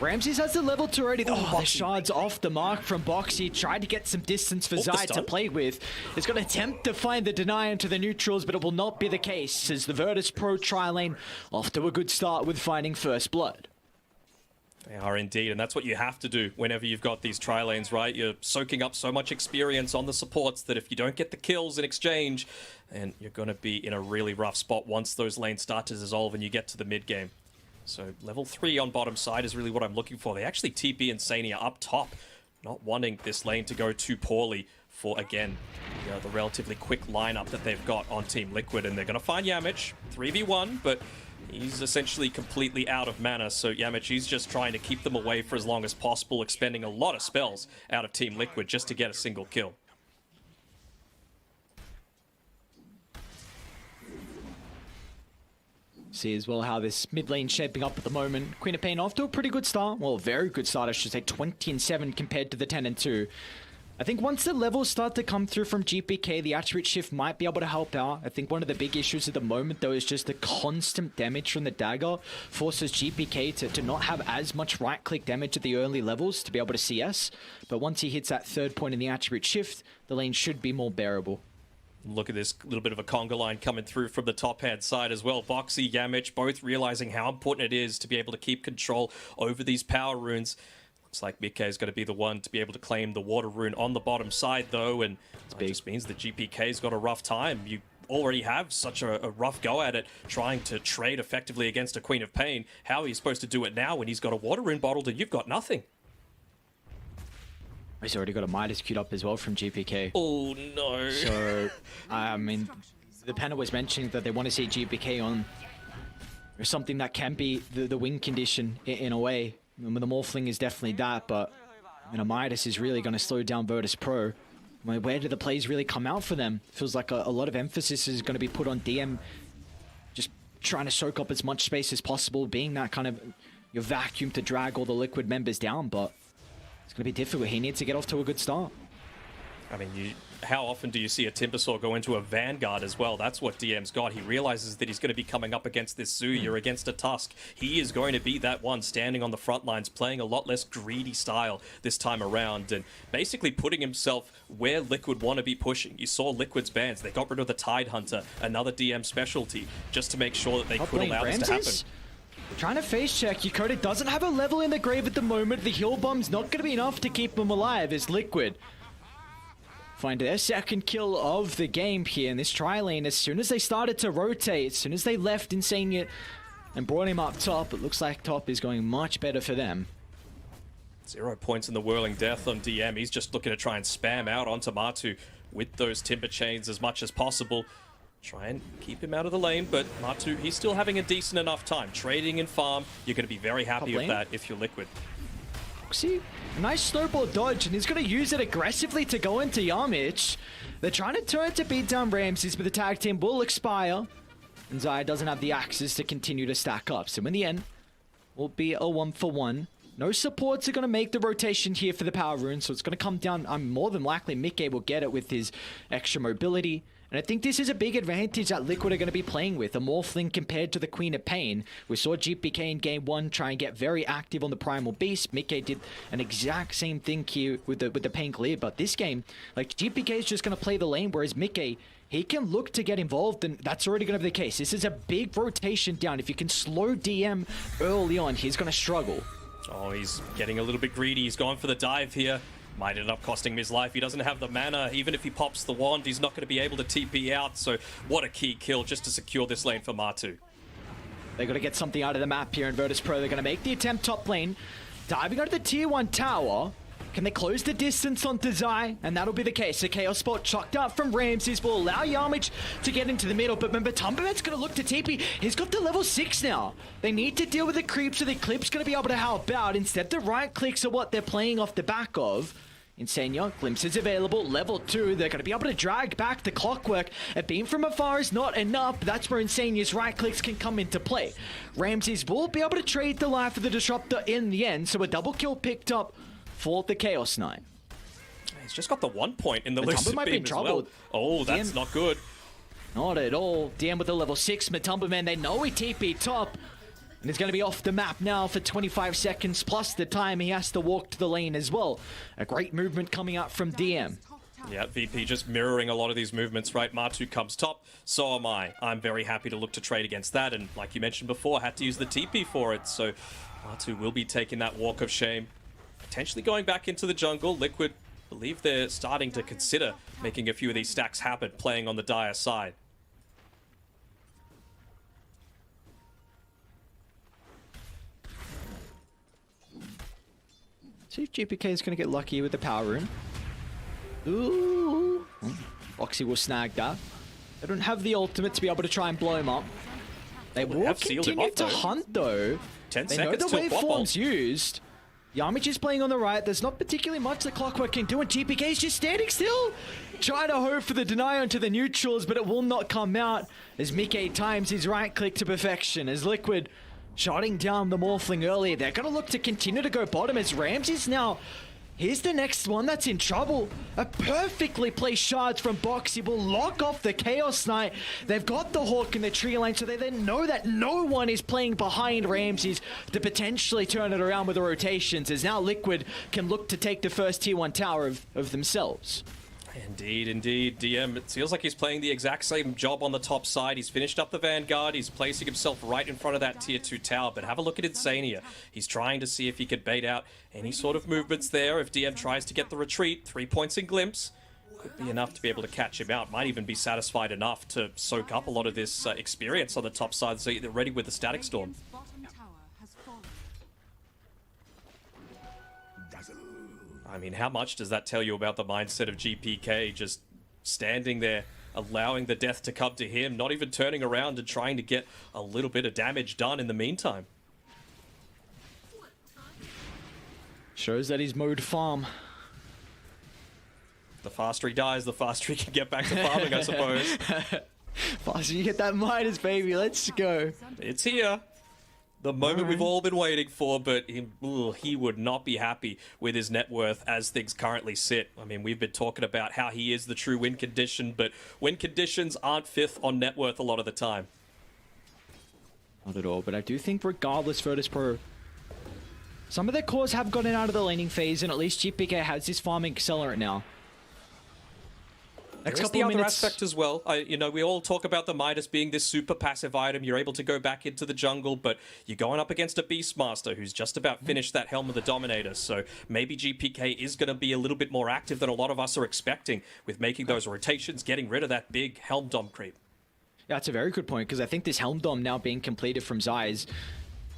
Ramses has the level 2 already. Oh, the Boxy. shards off the mark from Boxy. Tried to get some distance for the Zai to stun. play with. He's going to attempt to find the deny into the neutrals, but it will not be the case as the Virtus Pro tri-lane off to a good start with finding first blood. They are indeed, and that's what you have to do whenever you've got these tri-lanes, right? You're soaking up so much experience on the supports that if you don't get the kills in exchange, then you're going to be in a really rough spot once those lanes start to dissolve and you get to the mid-game. So level 3 on bottom side is really what I'm looking for. They actually TP Insania up top, not wanting this lane to go too poorly for, again, the relatively quick lineup that they've got on Team Liquid. And they're going to find Yamich, 3v1, but he's essentially completely out of mana, so Yamich, he's just trying to keep them away for as long as possible, expending a lot of spells out of Team Liquid just to get a single kill. See as well how this mid lane shaping up at the moment. Queen of Pain off to a pretty good start. Well, very good start, I should say. 20-7 compared to the 10-2. I think once the levels start to come through from GPK, the attribute shift might be able to help out. I think one of the big issues at the moment, though, is just the constant damage from the dagger forces GPK to not have as much right-click damage at the early levels to be able to CS. But once he hits that third point in the attribute shift, the lane should be more bearable. Look at this little bit of a conga line coming through from the top-hand side as well. Boxy, Yamich, both realizing how important it is to be able to keep control over these power runes. Looks like Mikkei is going to be the one to be able to claim the water rune on the bottom side, though, and it just means that GPK's got a rough time. You already have such a rough go at it, trying to trade effectively against a Queen of Pain. How are you supposed to do it now when he's got a water rune bottled and you've got nothing? He's already got a Midas queued up as well from GPK. Oh, no. So, I mean, the panel was mentioning that they want to see GPK on or something that can be the win condition in a way. I mean, the Morphling is definitely that, but I mean, a Midas is really going to slow down Virtus Pro. I mean, where do the plays really come out for them? Feels like a lot of emphasis is going to be put on DM, just trying to soak up as much space as possible, being that kind of your vacuum to drag all the Liquid members down, but it's going to be difficult. He needs to get off to a good start. I mean, how often do you see a Timbersaw go into a Vanguard as well? That's what DM's got. He realizes that he's going to be coming up against this Zuya, against a Tusk. He is going to be that one standing on the front lines, playing a lot less greedy style this time around, and basically putting himself where Liquid want to be pushing. You saw Liquid's bans. They got rid of the Tide Hunter, another DM specialty, just to make sure that they could allow this to happen. Trying to face check. Yokota doesn't have a level in the grave at the moment. The heal bomb's not going to be enough to keep him alive as Liquid find their second kill of the game here in this tri-lane. As soon as they started to rotate, as soon as they left Insania and brought him up top, it looks like top is going much better for them. 0 points in the Whirling Death on DM. He's just looking to try and spam out onto Matu with those Timber Chains as much as possible. Try and keep him out of the lane, but Matu, he's still having a decent enough time. Trading in farm, you're going to be very happy with that if you're Liquid. See, a nice snowball dodge, and he's going to use it aggressively to go into Yamich. They're trying to turn to beat down Ramses, but the tag team will expire. And Zai doesn't have the axes to continue to stack up. So in the end, we'll be a 1-for-1. No supports are going to make the rotation here for the power rune, so it's going to come down. I'm more than likely Mikkei will get it with his extra mobility. And I think this is a big advantage that Liquid are going to be playing with, a Morphling compared to the Queen of Pain. We saw GPK in game 1 try and get very active on the Primal Beast. Mikkei did an exact same thing here with the Pain clear, but this game, like, GPK is just going to play the lane, whereas Mikkei, he can look to get involved, and that's already going to be the case. This is a big rotation down. If you can slow DM early on, he's going to struggle. Oh, he's getting a little bit greedy. He's gone for the dive here. Might end up costing him his life. He doesn't have the mana. Even if he pops the wand, he's not going to be able to TP out. So what a key kill just to secure this lane for Matu. They're going to get something out of the map here in Virtus Pro. They're going to make the attempt top lane. Diving out of the tier 1 tower. Can they close the distance onto Zai? And that'll be the case. A Chaos Spot chucked out from Ramses will allow Yamich to get into the middle. But remember, Tumberman's going to look to TP. He's got the level 6 now. They need to deal with the creep, so the clip's going to be able to help out. Instead, the right clicks are what they're playing off the back of. Insania, glimpses available, level 2. They're going to be able to drag back the clockwork. A beam from afar is not enough. That's where Insania's right clicks can come into play. Ramses will be able to trade the life of the Disruptor in the end, so a double kill picked up for the Chaos Knight. He's just got the 1 point in the lucid might be in beam as trouble. well. Oh, that's not good. Not at all. DM with the level 6 Matumba, man. They know he TP top. And he's going to be off the map now for 25 seconds, plus the time he has to walk to the lane as well. A great movement coming out from DM. Yeah, VP just mirroring a lot of these movements, right? Martu comes top, so am I. I'm very happy to look to trade against that, and like you mentioned before, had to use the TP for it, so Martu will be taking that walk of shame. Potentially going back into the jungle. Liquid, believe they're starting to consider making a few of these stacks happen, playing on the Dire side. See if GPK is going to get lucky with the power rune. Ooh. Oxy will snag that. They don't have the ultimate to be able to try and blow him up. They will continue to hunt though. 10 they know seconds the till pop waveform's used. Yamich is playing on the right. There's not particularly much the Clockwork can do, and GPK is just standing still. Trying to hope for the deny onto the neutrals, but it will not come out as Mickey times his right click to perfection. As Liquid shotting down the Morphling earlier, they're going to look to continue to go bottom as Ramses now. Here's the next one that's in trouble. A perfectly placed shards from Boxy will lock off the Chaos Knight. They've got the Hawk in the tree line, so they then know that no one is playing behind Ramses to potentially turn it around with the rotations, as now Liquid can look to take the first tier 1 tower of themselves. Indeed, indeed. DM, it feels like he's playing the exact same job on the top side. He's finished up the Vanguard. He's placing himself right in front of that tier 2 tower. But have a look at Insania. He's trying to see if he could bait out any sort of movements there. If DM tries to get the retreat, 3 points in glimpse could be enough to be able to catch him out. Might even be satisfied enough to soak up a lot of this experience on the top side, so they're ready with the Static Storm. I mean, how much does that tell you about the mindset of GPK? Just standing there, allowing the death to come to him, not even turning around and trying to get a little bit of damage done in the meantime. Shows that he's mode farm. The faster he dies, the faster he can get back to farming, I suppose. Faster you get that Midas, baby. Let's go. It's here. The moment we've all been waiting for, but he would not be happy with his net worth as things currently sit. I mean, we've been talking about how he is the true win condition, but win conditions aren't fifth on net worth a lot of the time. Not at all, but I do think regardless, Virtus Pro, some of their cores have gotten out of the laning phase, and at least GPK has this farming accelerant now. There's the other aspect as well. You know, we all talk about the Midas being this super passive item. You're able to go back into the jungle, but you're going up against a Beastmaster who's just about finished that Helm of the Dominator. So maybe GPK is going to be a little bit more active than a lot of us are expecting with making those rotations, getting rid of that big Helm Dom creep. Yeah, that's a very good point, because I think this Helm Dom now being completed from Zai's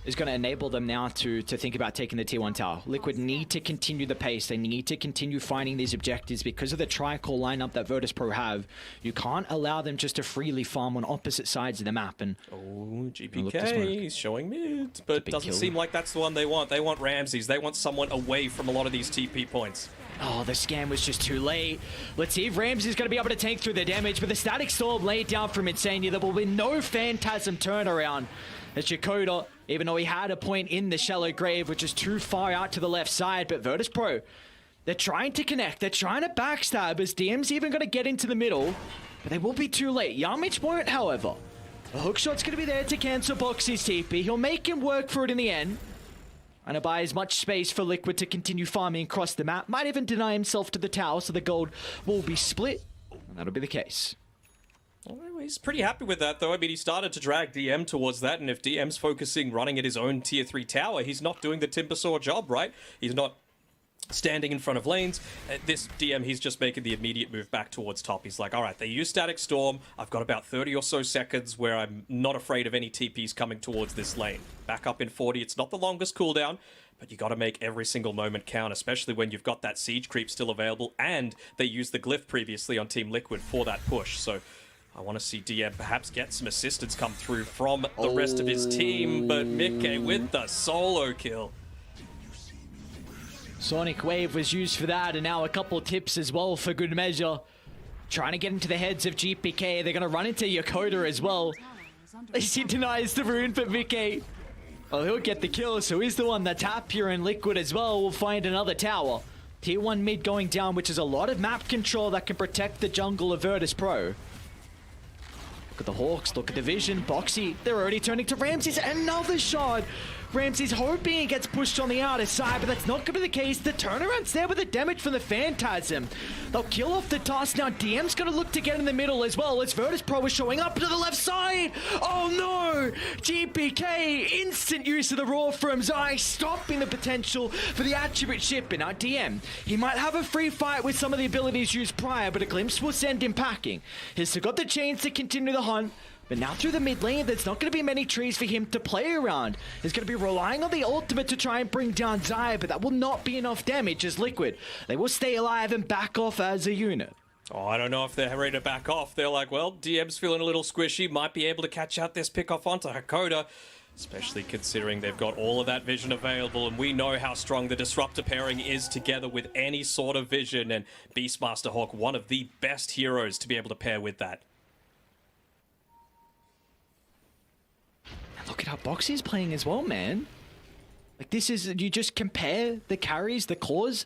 is going to enable them now to think about taking the tier 1 tower. Liquid need to continue the pace. They need to continue finding these objectives because of the tri-core lineup that Virtus Pro have. You can't allow them just to freely farm on opposite sides of the map. And oh, GPK, he's showing mid, but doesn't seem like that's the one they want. They want Ramses. They want someone away from a lot of these TP points. Oh, the scan was just too late. Let's see if Ramses is going to be able to tank through the damage, but the Static Storm laid down from Insania. There will be no Phantasm turnaround. As Jakoda, even though he had a point in the shallow grave, which is too far out to the left side, but Virtus Pro, they're trying to connect, they're trying to backstab, as DM's even going to get into the middle, but they will be too late. Yamich won't, however. The hookshot's going to be there to cancel Boxy's TP. He'll make him work for it in the end. And to buy as much space for Liquid to continue farming across the map. Might even deny himself to the tower, so the gold will be split. And that'll be the case. Well, he's pretty happy with that, though. I mean, he started to drag DM towards that, and if DM's focusing running at his own tier 3 tower, he's not doing the Timbersaw job, right? He's not standing in front of lanes. This DM, he's just making the immediate move back towards top. He's like, all right, they use Static Storm. I've got about 30 or so seconds where I'm not afraid of any TPs coming towards this lane. Back up in 40. It's not the longest cooldown, but you got to make every single moment count, especially when you've got that siege creep still available, and they used the glyph previously on Team Liquid for that push. So I want to see DM perhaps get some assistance come through from the rest of his team, but Mickey with the solo kill. Sonic Wave was used for that, and now a couple tips as well for good measure. Trying to get into the heads of GPK. They're going to run into Yokota as well. He denies the rune, but Mickey, well, he'll get the kill, so he's the one that's happier, and Liquid as well will find another tower. Tier 1 mid going down, which is a lot of map control that can protect the jungle of Virtus Pro. Look at the Hawks, look at the vision. Boxy, they're already turning to Ramses. Another shot. Ramses hoping he gets pushed on the outer side, but that's not going to be the case. The turnaround's there with the damage from the Phantasm. They'll kill off the toss. Now DM's going to look to get in the middle as well as Virtus Pro is showing up to the left side. Oh no! GPK, instant use of the Raw from Zai, stopping the potential for the attribute ship. And now DM, he might have a free fight with some of the abilities used prior, but a glimpse will send him packing. He's still got the chance to continue the hunt. But now through the mid lane, there's not going to be many trees for him to play around. He's going to be relying on the ultimate to try and bring down Zaya, but that will not be enough damage as Liquid. They will stay alive and back off as a unit. Oh, I don't know if they're ready to back off. They're like, well, DM's feeling a little squishy, might be able to catch out this pick off onto Hakoda, especially considering they've got all of that vision available, and we know how strong the Disruptor pairing is together with any sort of vision, and Beastmaster Hawk, one of the best heroes to be able to pair with that. Look at how Boxy is playing as well, man. Like, this is, you just compare the carries, the cores.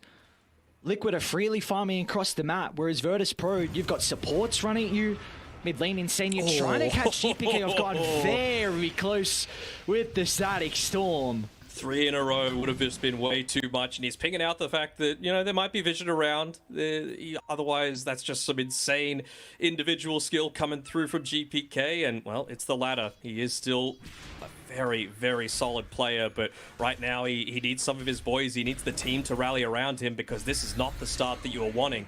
Liquid are freely farming across the map, whereas Virtus Pro, you've got supports running at you. Mid lane Insane, you're trying to catch GPK off guard very close with the Static Storm. 3 in a row would have just been way too much, and he's pinging out the fact that, you know, there might be vision around. Otherwise, that's just some insane individual skill coming through from GPK, and, well, it's the latter. He is still a very, very solid player, but right now he needs some of his boys. He needs the team to rally around him because this is not the start that you're wanting.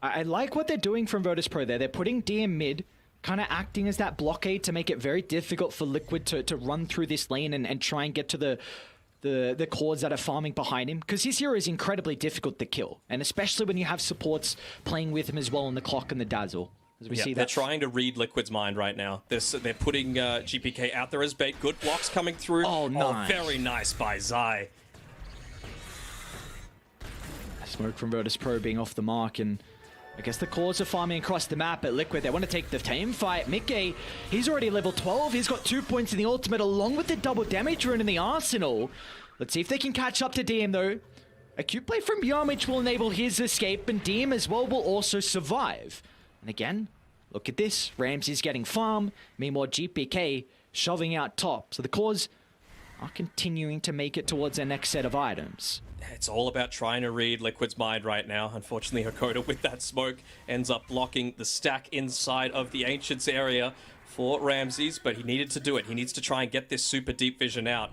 I like what they're doing from Virtus Pro there. They're putting DM mid, kind of acting as that blockade to make it very difficult for Liquid to run through this lane and try and get to the cores that are farming behind him, because his hero is incredibly difficult to kill, and especially when you have supports playing with him as well in the Clock and the Dazzle. As we see they're that. trying to read Liquid's mind right now. They're putting GPK out there as bait. Good blocks coming through. Oh, nice. Oh, very nice by Zai. Smoke from Virtus Pro being off the mark, and I guess the cores are farming across the map at Liquid. They want to take the team fight. Mickey, he's already level 12. He's got 2 points in the ultimate along with the double damage rune in the arsenal. Let's see if they can catch up to DM though. A Q play from Yarmich will enable his escape, and DM as well will also survive. And again, look at this. Ramsey's getting farm. Meanwhile, GPK shoving out top. So the cores are continuing to make it towards their next set of items. It's all about trying to read Liquid's mind right now. Unfortunately, Hakoda with that smoke ends up blocking the stack inside of the Ancients area for Ramses, but he needed to do it. He needs to try and get this super deep vision out.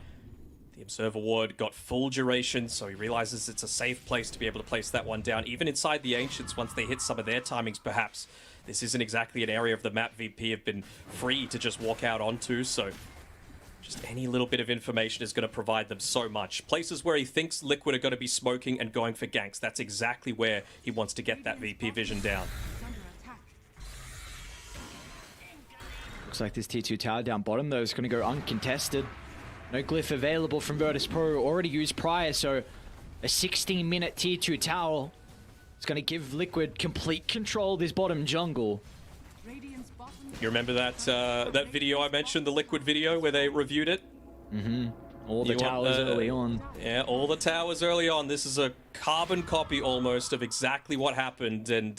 The Observer Ward got full duration, so he realizes it's a safe place to be able to place that one down. Even inside the Ancients, once they hit some of their timings, perhaps, this isn't exactly an area of the map VP have been free to just walk out onto, so just any little bit of information is going to provide them so much. Places where he thinks Liquid are going to be smoking and going for ganks. That's exactly where he wants to get that VP vision down. Looks like this T2 tower down bottom, though, is going to go uncontested. No glyph available from Virtus Pro, already used prior, so a 16-minute Tier 2 tower is going to give Liquid complete control of this bottom jungle. You remember that that video I mentioned, the Liquid video, where they reviewed it? Mm-hmm. All the towers early on. Yeah, all the towers early on. This is a carbon copy almost of exactly what happened. And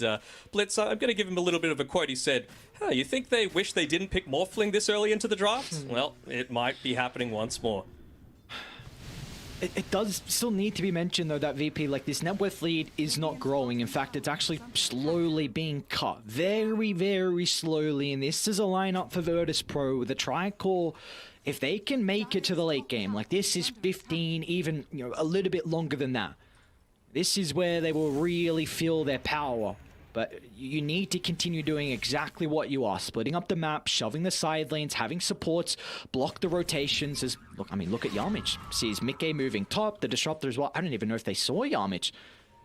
Blitz, I'm going to give him a little bit of a quote. He said, "Huh, you think they wish they didn't pick Morphling this early into the draft? Well, it might be happening once more." It does still need to be mentioned, though, that VP, like, this net worth lead is not growing. In fact, it's actually slowly being cut. Very, very slowly. And this is a lineup for Virtus Pro with a Tricore. If they can make it to the late game, like this is 15, even, you know, a little bit longer than that. This is where they will really feel their power. But you need to continue doing exactly what you are. Splitting up the map, shoving the side lanes, having supports, block the rotations. Look at Yarmich. Sees Mickey moving top, the Disruptor as well. I don't even know if they saw Yarmich.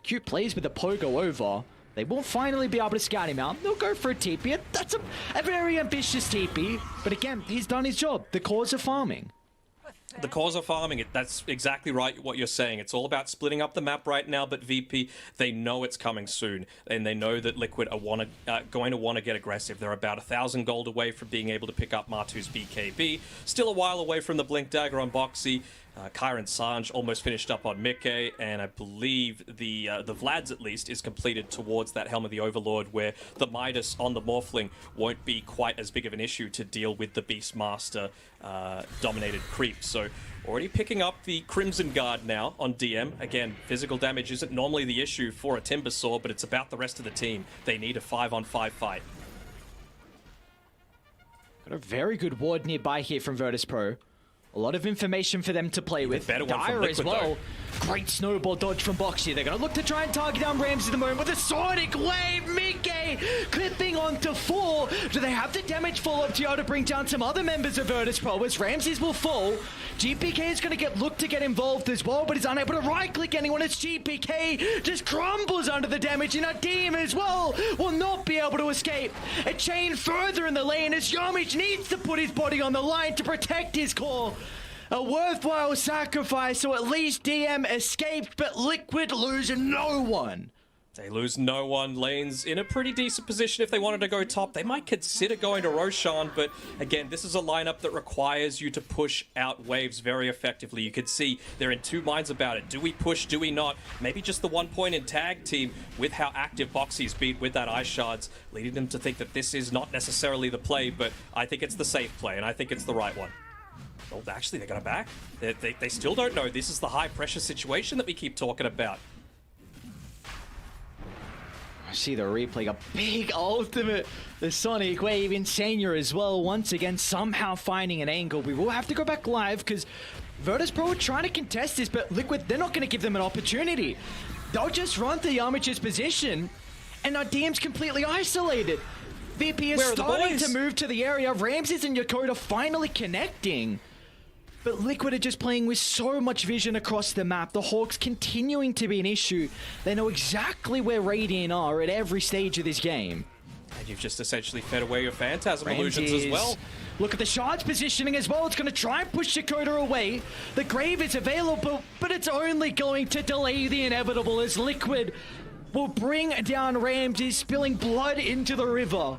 Cute plays with the Pogo over. They will finally be able to scout him out. They'll go for a TP. That's a very ambitious TP. But again, he's done his job. The cores are farming. The cause of farming, that's exactly right what you're saying. It's all about splitting up the map right now, but VP, they know it's coming soon, and they know that Liquid are going to want to get aggressive. They're about 1,000 gold away from being able to pick up Martu's BKB, still a while away from the Blink Dagger on Boxy. Kyron Sanj almost finished up on Mickey, and I believe the Vlad's at least is completed towards that Helm of the Overlord, where the Midas on the Morphling won't be quite as big of an issue to deal with the Beastmaster dominated creep. So already picking up the Crimson Guard now on DM. Again, physical damage isn't normally the issue for a Timbersaw, but it's about the rest of the team. They need a 5-on-5 fight. Got a very good ward nearby here from Virtus Pro. A lot of information for them to play with. Better one from Dire Liquid, as well. though. Great snowball dodge from Boxy. They're going to look to try and target down Rams at the moment with a Sonic Wave. Mickey clipping onto 4. Do they have the damage follow-up to be able to bring down some other members of Virtus Pro as Ramses will fall? GPK is going to look to get involved as well, but is unable to right-click anyone as GPK just crumbles under the damage, and Nadim as well will not be able to escape. A chain further in the lane as Yamich needs to put his body on the line to protect his core. A worthwhile sacrifice, so at least DM escaped, but Liquid lose no one. They lose no one. Lane's in a pretty decent position if they wanted to go top. They might consider going to Roshan, but again, this is a lineup that requires you to push out waves very effectively. You could see they're in two minds about it. Do we push? Do we not? Maybe just the 1 point in tag team with how active Boxy's been with that Ice Shards, leading them to think that this is not necessarily the play, but I think it's the safe play, and I think it's the right one. Oh, actually, they're going to back. They still don't know. This is the high-pressure situation that we keep talking about. I see the replay, a big ultimate. The Sonic Wave Insania as well, once again, somehow finding an angle. We will have to go back live because Virtus Pro are trying to contest this, but Liquid, they're not going to give them an opportunity. They'll just run to Yamich's position, and our DM's completely isolated. VP is starting to move to the area. Ramses and Yokota finally connecting. But Liquid are just playing with so much vision across the map. The Hawks continuing to be an issue. They know exactly where Radiant are at every stage of this game. And you've just essentially fed away your Phantasm illusions as well. Look at the Shard's positioning as well. It's going to try and push Dakota away. The Grave is available, but it's only going to delay the inevitable as Liquid will bring down Ramses, spilling blood into the river.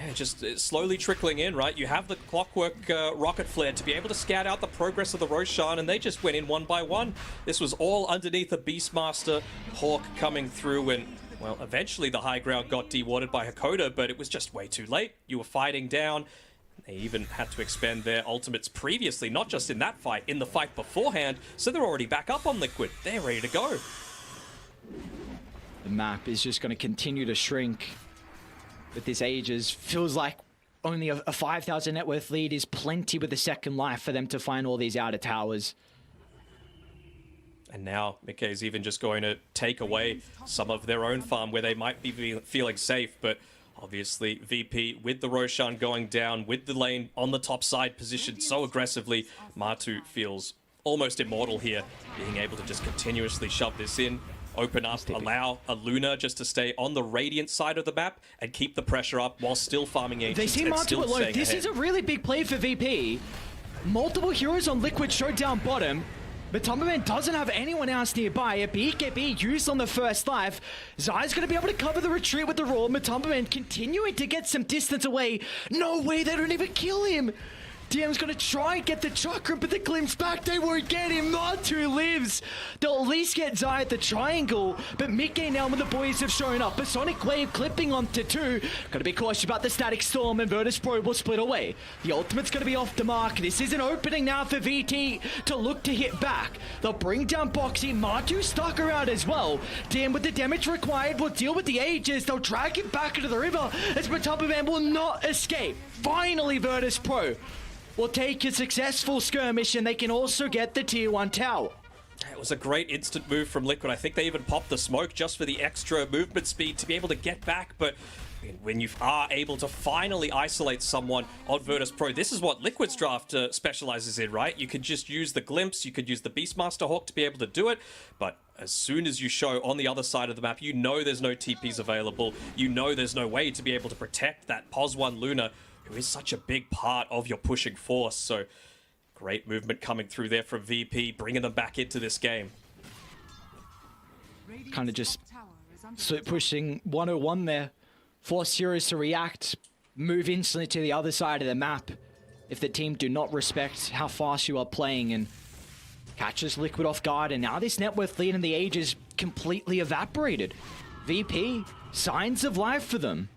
Yeah, just slowly trickling in, right? You have the Clockwork Rocket Flare to be able to scout out the progress of the Roshan, and they just went in one by one. This was all underneath a Beastmaster Hawk coming through, and, well, eventually the high ground got dewarded by Hakoda, but it was just way too late. You were fighting down. They even had to expend their ultimates previously, not just in that fight, in the fight beforehand, so they're already back up on Liquid. They're ready to go. The map is just going to continue to shrink with this Aegis. Feels like only a 5,000 net worth lead is plenty with the second life for them to find all these outer towers. And now Mickey's even just going to take away some of their own farm where they might be feeling safe, but obviously VP with the Roshan going down, with the lane on the top side positioned so aggressively, Martu feels almost immortal here, being able to just continuously shove this in. Open up, allow a Luna just to stay on the Radiant side of the map and keep the pressure up while still farming agents. They see Martu alone. This is a really big play for VP. Multiple heroes on Liquid showed down bottom, but Tomberman doesn't have anyone else nearby. A BKB used on the first life. Zai's going to be able to cover the retreat with the Roar. Matumberman continuing to get some distance away. No way, they don't even kill him. DM's gonna try and get the chakra, but the glimpse back, they won't get him. Martu lives. They'll at least get Zai at the triangle, but Mickey now when the boys have shown up. A Sonic Wave clipping onto 2. Gotta be cautious about the Static Storm, and Virtus Pro will split away. The ultimate's gonna be off the mark. This is an opening now for VT to look to hit back. They'll bring down Boxy. Martu stuck around as well. DM with the damage required will deal with the Aegis. They'll drag him back into the river as Matumberman will not escape. Finally, Virtus Pro will take a successful skirmish, and they can also get the tier 1 tower. It was a great instant move from Liquid. I think they even popped the smoke just for the extra movement speed to be able to get back, but when you are able to finally isolate someone on Virtus Pro, this is what Liquid's draft specializes in, right? You could just use the Glimpse, you could use the Beastmaster Hawk to be able to do it, but as soon as you show on the other side of the map, you know there's no TPs available, you know there's no way to be able to protect that POS 1 Luna, who is such a big part of your pushing force. So Great movement coming through there from VP, bringing them back into this game. Kind of just pushing 101 there. Force heroes to react, move instantly to the other side of the map if the team do not respect how fast you are playing, and catches Liquid off guard. And now this net worth lead in the age is completely evaporated. VP, signs of life for them.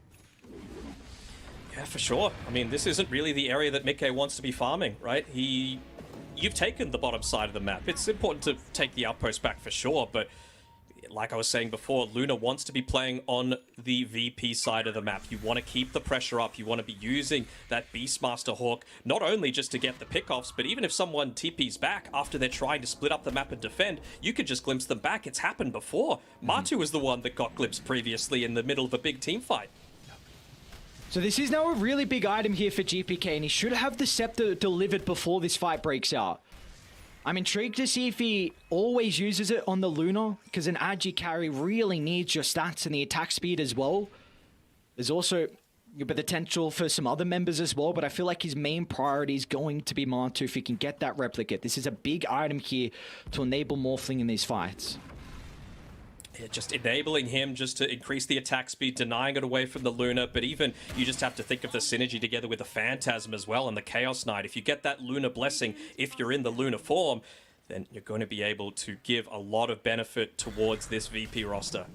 Yeah, for sure. I mean, this isn't really the area that Mickey wants to be farming, right? You've taken the bottom side of the map. It's important to take the outpost back for sure, but like I was saying before, Luna wants to be playing on the VP side of the map. You want to keep the pressure up. You want to be using that Beastmaster Hawk, not only just to get the pickoffs, but even if someone TPs back after they're trying to split up the map and defend, you could just glimpse them back. It's happened before. Matu was the one that got glimpsed previously in the middle of a big team fight. So this is now a really big item here for GPK, and he should have the Scepter delivered before this fight breaks out. I'm intrigued to see if he always uses it on the Luna, because an Agi carry really needs your stats and the attack speed as well. There's also the potential for some other members as well, but I feel like his main priority is going to be Matu if he can get that replicate. This is a big item here to enable Morphling in these fights. Yeah, just enabling him just to increase the attack speed, denying it away from the Luna, but even you just have to think of the synergy together with the Phantasm as well and the Chaos Knight. If you get that Luna Blessing, if you're in the Luna form, then you're going to be able to give a lot of benefit towards this VP roster.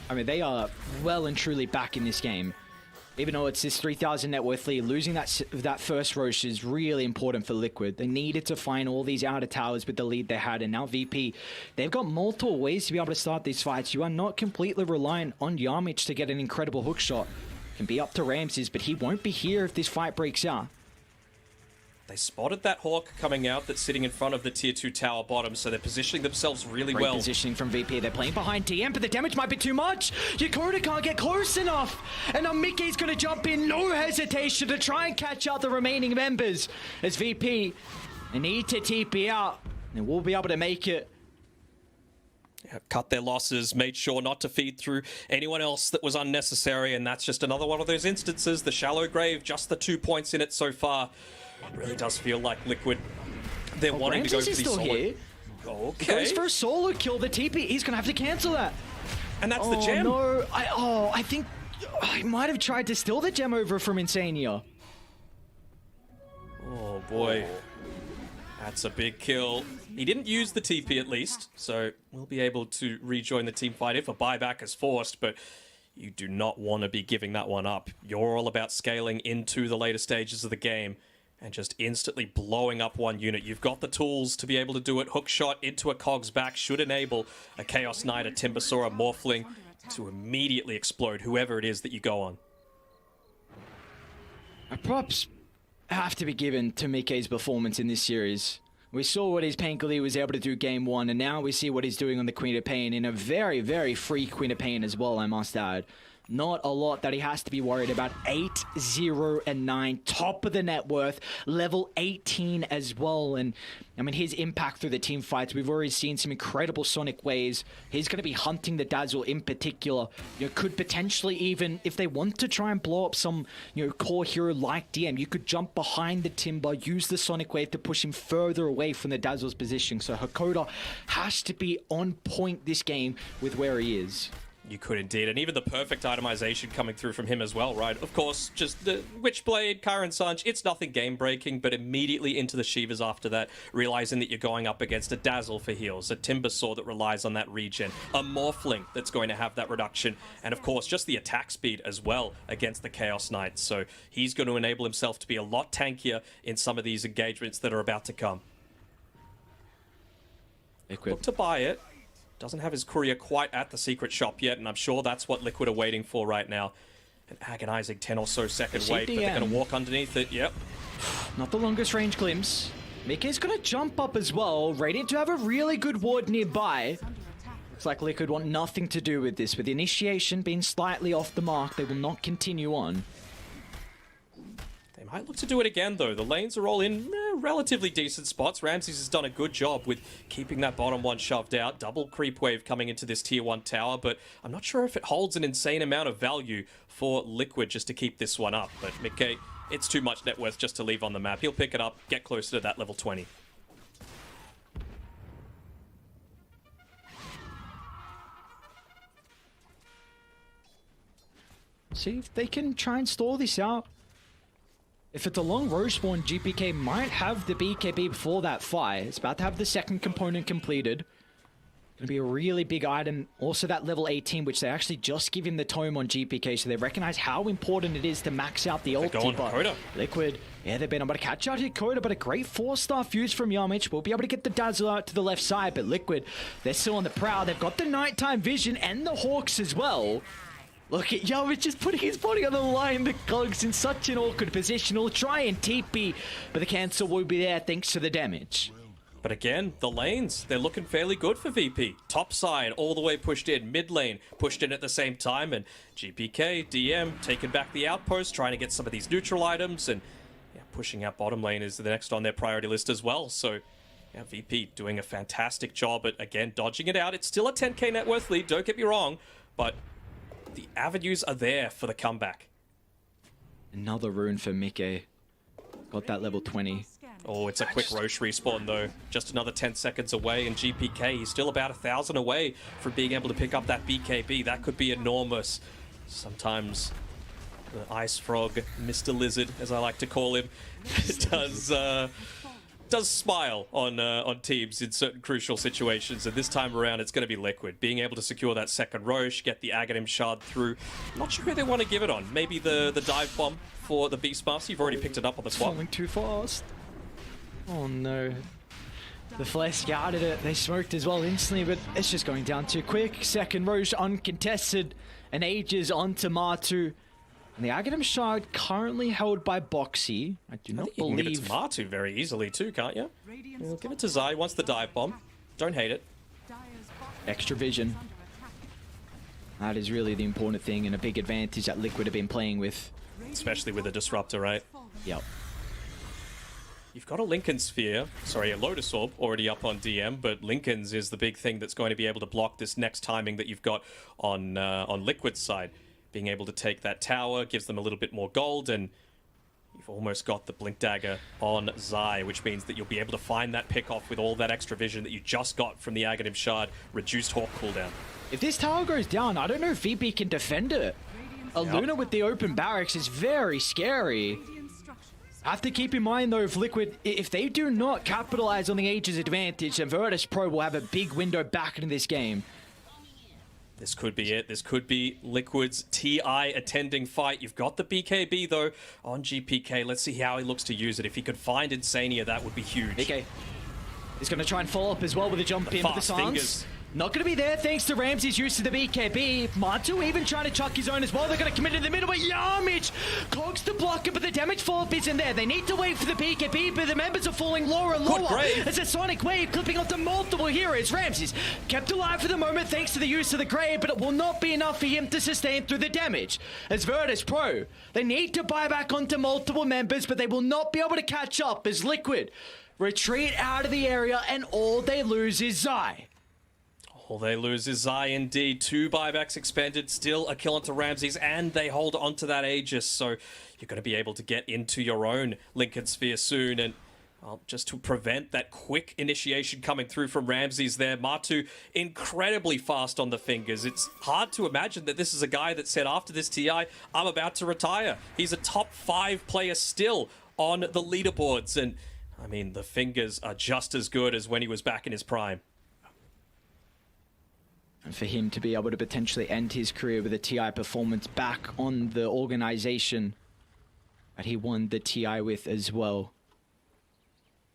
I mean, they are well and truly back in this game. Even though it's this 3,000 net worth lead, losing that first Roche is really important for Liquid. They needed to find all these outer towers with the lead they had, and now VP, they've got multiple ways to be able to start these fights. You are not completely reliant on Yamich to get an incredible hook shot. It can be up to Ramses, but he won't be here if this fight breaks out. They spotted that Hawk coming out that's sitting in front of the tier 2 tower bottom, so they're positioning themselves really well. Great positioning from VP. They're playing behind TM, but the damage might be too much. Yakota can't get close enough. And now Mickey's going to jump in, no hesitation, to try and catch out the remaining members. As VP, they need to TP out, and we'll be able to make it. Cut their losses, made sure not to feed through anyone else that was unnecessary, and that's just another one of those instances. The shallow grave, just the 2 points in it so far. Really does feel like Liquid, they're wanting Ramses to go is for the still solid. here. Okay. Goes for a solo kill. The TP, he's going to have to cancel that. And that's the gem. No. I think I might have tried to steal the gem over from Insania. Oh boy. That's a big kill. He didn't use the TP at least, so we'll be able to rejoin the team fight if a buyback is forced, but you do not want to be giving that one up. You're all about scaling into the later stages of the game and just instantly blowing up one unit. You've got the tools to be able to do it. Hook shot into a Cog's back should enable a Chaos Knight, a Timbersaw, a Morphling to immediately explode whoever it is that you go on. Props have to be given to Mickey's performance in this series. We saw what his Painfully was able to do game 1, and now we see what he's doing on the Queen of Pain in a very, very free Queen of Pain as well, I must add. Not a lot that he has to be worried about. 8, 0, and 9. Top of the net worth. Level 18 as well. And, I mean, his impact through the team fights. We've already seen some incredible Sonic ways. He's going to be hunting the Dazzle in particular. You know, could potentially even, if they want to try and blow up some, you know, core hero like DM, you could jump behind the Timber, use the Sonic Wave to push him further away from the Dazzle's position. So Hakoda has to be on point this game with where he is. You could indeed, and even the perfect itemization coming through from him as well, right? Of course, just the Witchblade, Karen Sanch, it's nothing game-breaking, but immediately into the Shivas after that, realizing that you're going up against a Dazzle for heals, a Timbersaw that relies on that regen, a Morphling that's going to have that reduction, and of course, just the attack speed as well against the Chaos Knight. So he's going to enable himself to be a lot tankier in some of these engagements that are about to come. Look to buy it. Doesn't have his courier quite at the secret shop yet, and I'm sure that's what Liquid are waiting for right now. An agonizing 10 or so second wait, but they're going to walk underneath it. Yep. Not the longest range glimpse. Mickey's going to jump up as well. Radiant to have a really good ward nearby. Looks like Liquid want nothing to do with this. With the initiation being slightly off the mark, they will not continue on. They might look to do it again, though. The lanes are all in relatively decent spots. Ramses has done a good job with keeping that bottom one shoved out. Double creep wave coming into this tier 1 tower, but I'm not sure if it holds an insane amount of value for Liquid just to keep this one up. But Mickey it's too much net worth just to leave on the map. He'll pick it up, get closer to that level 20. See if they can try and stall this out. If it's a long row spawn, GPK might have the BKB before that fight. It's about to have the second component completed. Gonna be a really big item. Also that level 18, which they actually just give him the tome on GPK, so they recognize how important it is to max out the ulti. But Coda. Liquid, yeah, they've been able to catch out here Coda, but a great 4-star fuse from Yamich. We'll be able to get the Dazzle out to the left side, but Liquid, they're still on the prowl. They've got the nighttime vision and the Hawks as well. Look at Yamich just putting his body on the line. The Cogs in such an awkward position. He'll try and TP, but the cancel will be there thanks to the damage. But again, the lanes, they're looking fairly good for VP. Top side, all the way pushed in. Mid lane, pushed in at the same time. And GPK, DM, taking back the outpost, trying to get some of these neutral items. And yeah, pushing out bottom lane is the next on their priority list as well. So yeah, VP doing a fantastic job at, again, dodging it out. It's still a 10k net worth lead, don't get me wrong. But the avenues are there for the comeback. Another rune for Mickey. Got that level 20. Oh, it's a quick Roche respawn though. Just another 10 seconds away, and GPK, he's still about 1,000 away from being able to pick up that BKB. That could be enormous. Sometimes the Ice Frog, Mr. Lizard, as I like to call him, does smile on teams in certain crucial situations, and this time around it's going to be Liquid. Being able to secure that second Roche, get the Aghanim Shard through. Not sure who they want to give it on. Maybe the dive bomb for the Beastmaster. You've already picked it up on the swap. Falling too fast. Oh no. The Flash scouted it. They smoked as well instantly, but it's just going down too quick. Second Roche uncontested, and Aegis onto Martu. And the Aghanim Shard currently held by Boxy. I do not believe... You can give it to Martu very easily too, can't you? We'll give it to Zai. Wants the dive bomb. Don't hate it. Extra vision. That is really the important thing, and a big advantage that Liquid have been playing with. Especially with a Disruptor, right? Yep. You've got a Lincoln Sphere, sorry, a Lotus Orb already up on DM, but Lincoln's is the big thing that's going to be able to block this next timing that you've got on Liquid's side. Being able to take that tower gives them a little bit more gold, and you've almost got the Blink Dagger on Zai, which means that you'll be able to find that pick off with all that extra vision that you just got from the Aghanim Shard, reduced Hawk cooldown. If this tower goes down, I don't know if VP can defend it. A Luna with the open barracks is very scary. Have to keep in mind though, if Liquid, if they do not capitalize on the Aegis advantage, then Virtus Pro will have a big window back into this game. This could be it. This could be Liquid's TI attending fight. You've got the BKB though on GPK. Let's see how he looks to use it. If he could find Insania, that would be huge. BK is going to try and follow up as well with a jump in with the Sans. Fingers. Not going to be there thanks to Ramsey's use of the BKB. Martu even trying to chuck his own as well. They're going to commit in the middle, but Yamich clogs the blocker, but the damage follow-up isn't there. They need to wait for the BKB, but the members are falling lower and lower. As a Sonic Wave clipping onto multiple heroes. Ramsey's kept alive for the moment thanks to the use of the Grave, but it will not be enough for him to sustain through the damage. As Virtus Pro, they need to buy back onto multiple members, but they will not be able to catch up as Liquid retreat out of the area, and all they lose is Zai. All they lose is Zai indeed. 2 buybacks expended, still a kill onto Ramses, and they hold onto that Aegis, so you're going to be able to get into your own Lincoln Sphere soon, and just to prevent that quick initiation coming through from Ramses there. Martu incredibly fast on the fingers. It's hard to imagine that this is a guy that said after this TI, I'm about to retire. He's a top 5 player still on the leaderboards, and I mean, the fingers are just as good as when he was back in his prime. And for him to be able to potentially end his career with a TI performance back on the organization that he won the TI with as well.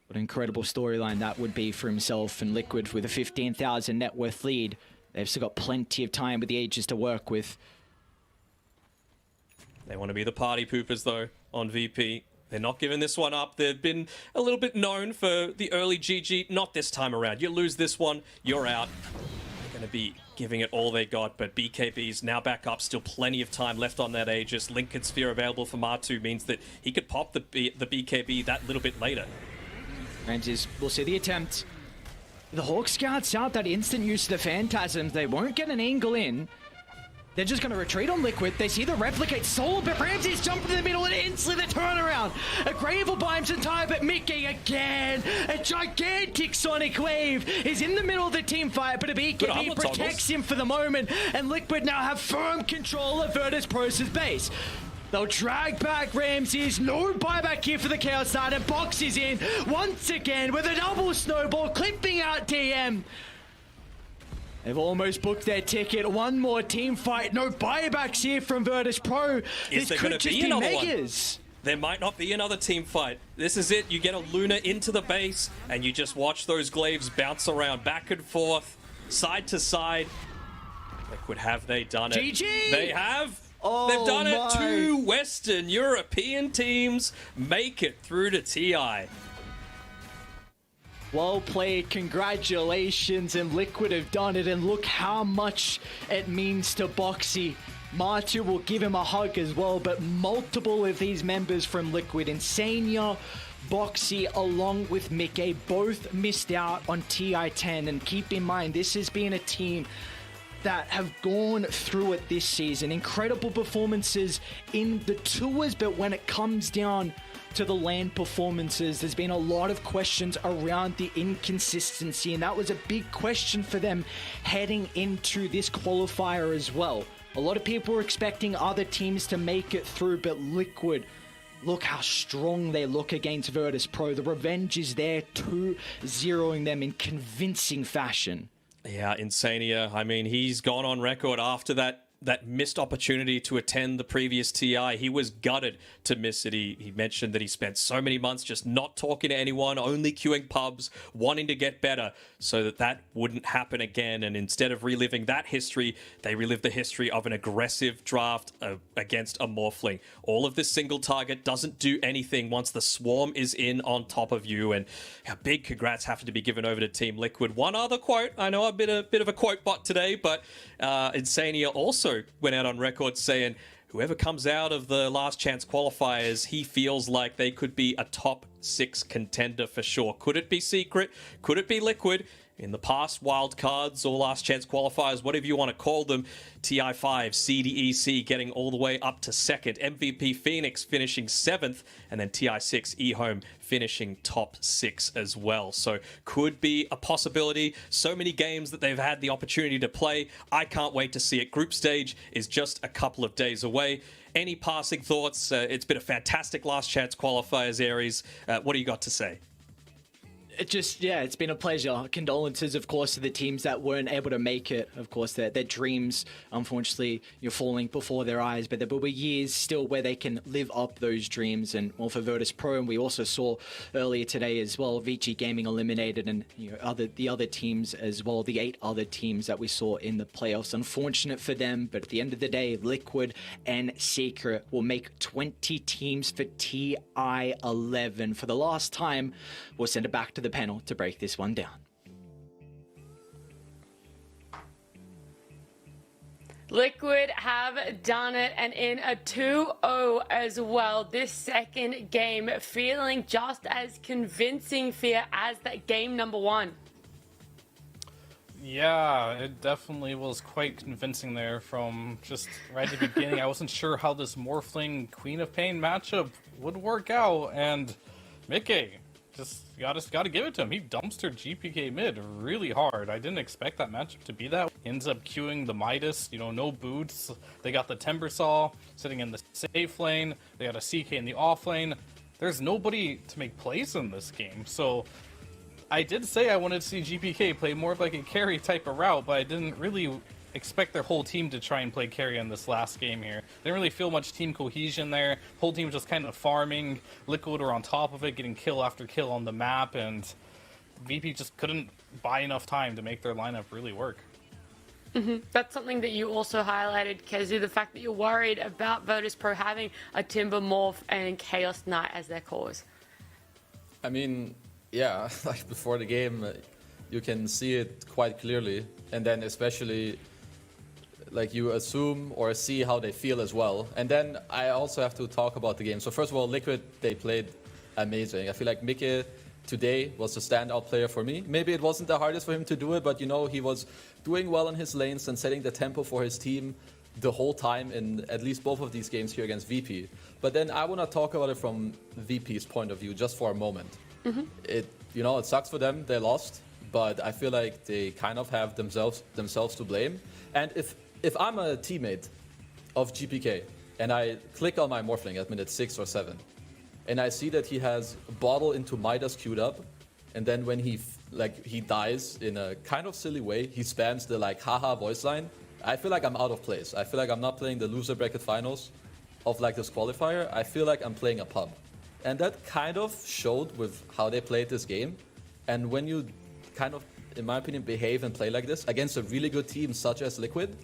What an incredible storyline that would be for himself and Liquid with a 15,000 net worth lead. They've still got plenty of time with the Aegis to work with. They want to be the party poopers though on VP. They're not giving this one up. They've been a little bit known for the early GG. Not this time around. You lose this one, you're out. Going to be giving it all they got, but BKB's now back up. Still plenty of time left on that Aegis. Lincoln Sphere available for Martu means that he could pop the BKB that little bit later. Ramses will see the attempt. The Hawk scouts out that instant use of the Phantasms. They won't get an angle in. They're just going to retreat on Liquid. They see the replicate solo, but Ramsey's jumping in the middle and instantly the turnaround. A Gravel by himself entire, but Mickey again. A gigantic Sonic Wave is in the middle of the team fight, but a BKB protects him for the moment, and Liquid now have firm control of Virtus Pro's base. They'll drag back Ramses. No buyback here for the Chaos Knight, and Box is in once again with a double snowball, clipping out TM. They've almost booked their ticket. One more team fight. No buybacks here from Virtus Pro. Is this there could going to just be be another Megas. one? There might not be another team fight. This is it. You get a Luna into the base, and you just watch those glaives bounce around back and forth, side to side. Liquid, have they done it? GG! They have. Oh, They've done my. it. 2 Western European teams make it through to TI. Well played, congratulations, and Liquid have done it, and look how much it means to Boxy. Martu will give him a hug as well, but multiple of these members from Liquid, Insania, Boxy, along with Mickey, both missed out on TI-10, and keep in mind, this has been a team that have gone through it this season. Incredible performances in the tours, but when it comes down to the LAN performances, there's been a lot of questions around the inconsistency, and that was a big question for them heading into this qualifier as well. A lot of people were expecting other teams to make it through, but Liquid, look how strong they look against Virtus Pro. The revenge is there, 2-0ing them in convincing fashion. Yeah, Insania. I mean, he's gone on record after that missed opportunity to attend the previous TI. He was gutted to miss it. He mentioned that he spent so many months just not talking to anyone, only queuing pubs, wanting to get better so that wouldn't happen again. And instead of reliving that history, they relived the history of an aggressive draft against a Morphling. All of this single target doesn't do anything once the swarm is in on top of you. And a big congrats have to be given over to Team Liquid. One other quote. I know I've been a bit of a quote bot today, but Insania also went out on record saying whoever comes out of the last chance qualifiers, he feels like they could be a top 6 contender for sure. Could it be Secret? Could it be Liquid? In the past wildcards or last chance qualifiers, whatever you want to call them, TI5, CDEC getting all the way up to 2nd, MVP Phoenix finishing 7th, and then TI6 eHome finishing top 6 as well. So could be a possibility. So many games that they've had the opportunity to play. I can't wait to see it. Group stage is just a couple of days away. Any passing thoughts? It's been a fantastic last chance qualifiers, Aries. What do you got to say? It's been a pleasure. Condolences, of course, to the teams that weren't able to make it. Of course, their dreams, unfortunately, you're falling before their eyes. But there will be years still where they can live up those dreams. And well, for Virtus Pro, and we also saw earlier today as well, Vici Gaming eliminated, and the other teams as well, the 8 other teams that we saw in the playoffs. Unfortunate for them, but at the end of the day, Liquid and Secret will make 20 teams for TI-11. For the last time, we'll send it back to the panel to break this one down. Liquid have done it, and in a 2-0 as well. This second game feeling just as convincing, Fear, as that game number 1. Yeah, it definitely was quite convincing there from just right at the beginning. I wasn't sure how this Morphling Queen of Pain matchup would work out, and Mickey, just gotta give it to him. He dumpstered GPK mid really hard. I didn't expect that matchup to be that. Ends up queuing the Midas, no boots. They got the Timbersaw sitting in the safe lane. They got a CK in the off lane. There's nobody to make plays in this game. So I did say I wanted to see GPK play more of like a carry type of route, but I didn't really expect their whole team to try and play carry in this last game here. Didn't really feel much team cohesion there. Whole team was just kind of farming. Liquid were on top of it, getting kill after kill on the map, and VP just couldn't buy enough time to make their lineup really work. That's something that you also highlighted, Kezu, the fact that you're worried about Virtus Pro having a Timber Morph and Chaos Knight as their cores. I mean, yeah, like before the game, you can see it quite clearly, and then especially like you assume or see how they feel as well. And then I also have to talk about the game. So first of all, Liquid, they played amazing. I feel like Mickey today was the standout player for me. Maybe it wasn't the hardest for him to do it, but he was doing well in his lanes and setting the tempo for his team. the whole time in at least both of these games here against VP. But then I want to talk about it from VP's point of view just for a moment. It sucks for them, they lost, but I feel like they kind of have themselves to blame. And if I'm a teammate of GPK and I click on my Morphling at minute 6 or 7, and I see that he has Bottle into Midas queued up, and then when he dies in a kind of silly way, he spams the haha voice line, I feel like I'm out of place. I feel like I'm not playing the loser bracket finals of this qualifier. I feel like I'm playing a pub. And that kind of showed with how they played this game. And when you kind of, in my opinion, behave and play like this against a really good team such as Liquid,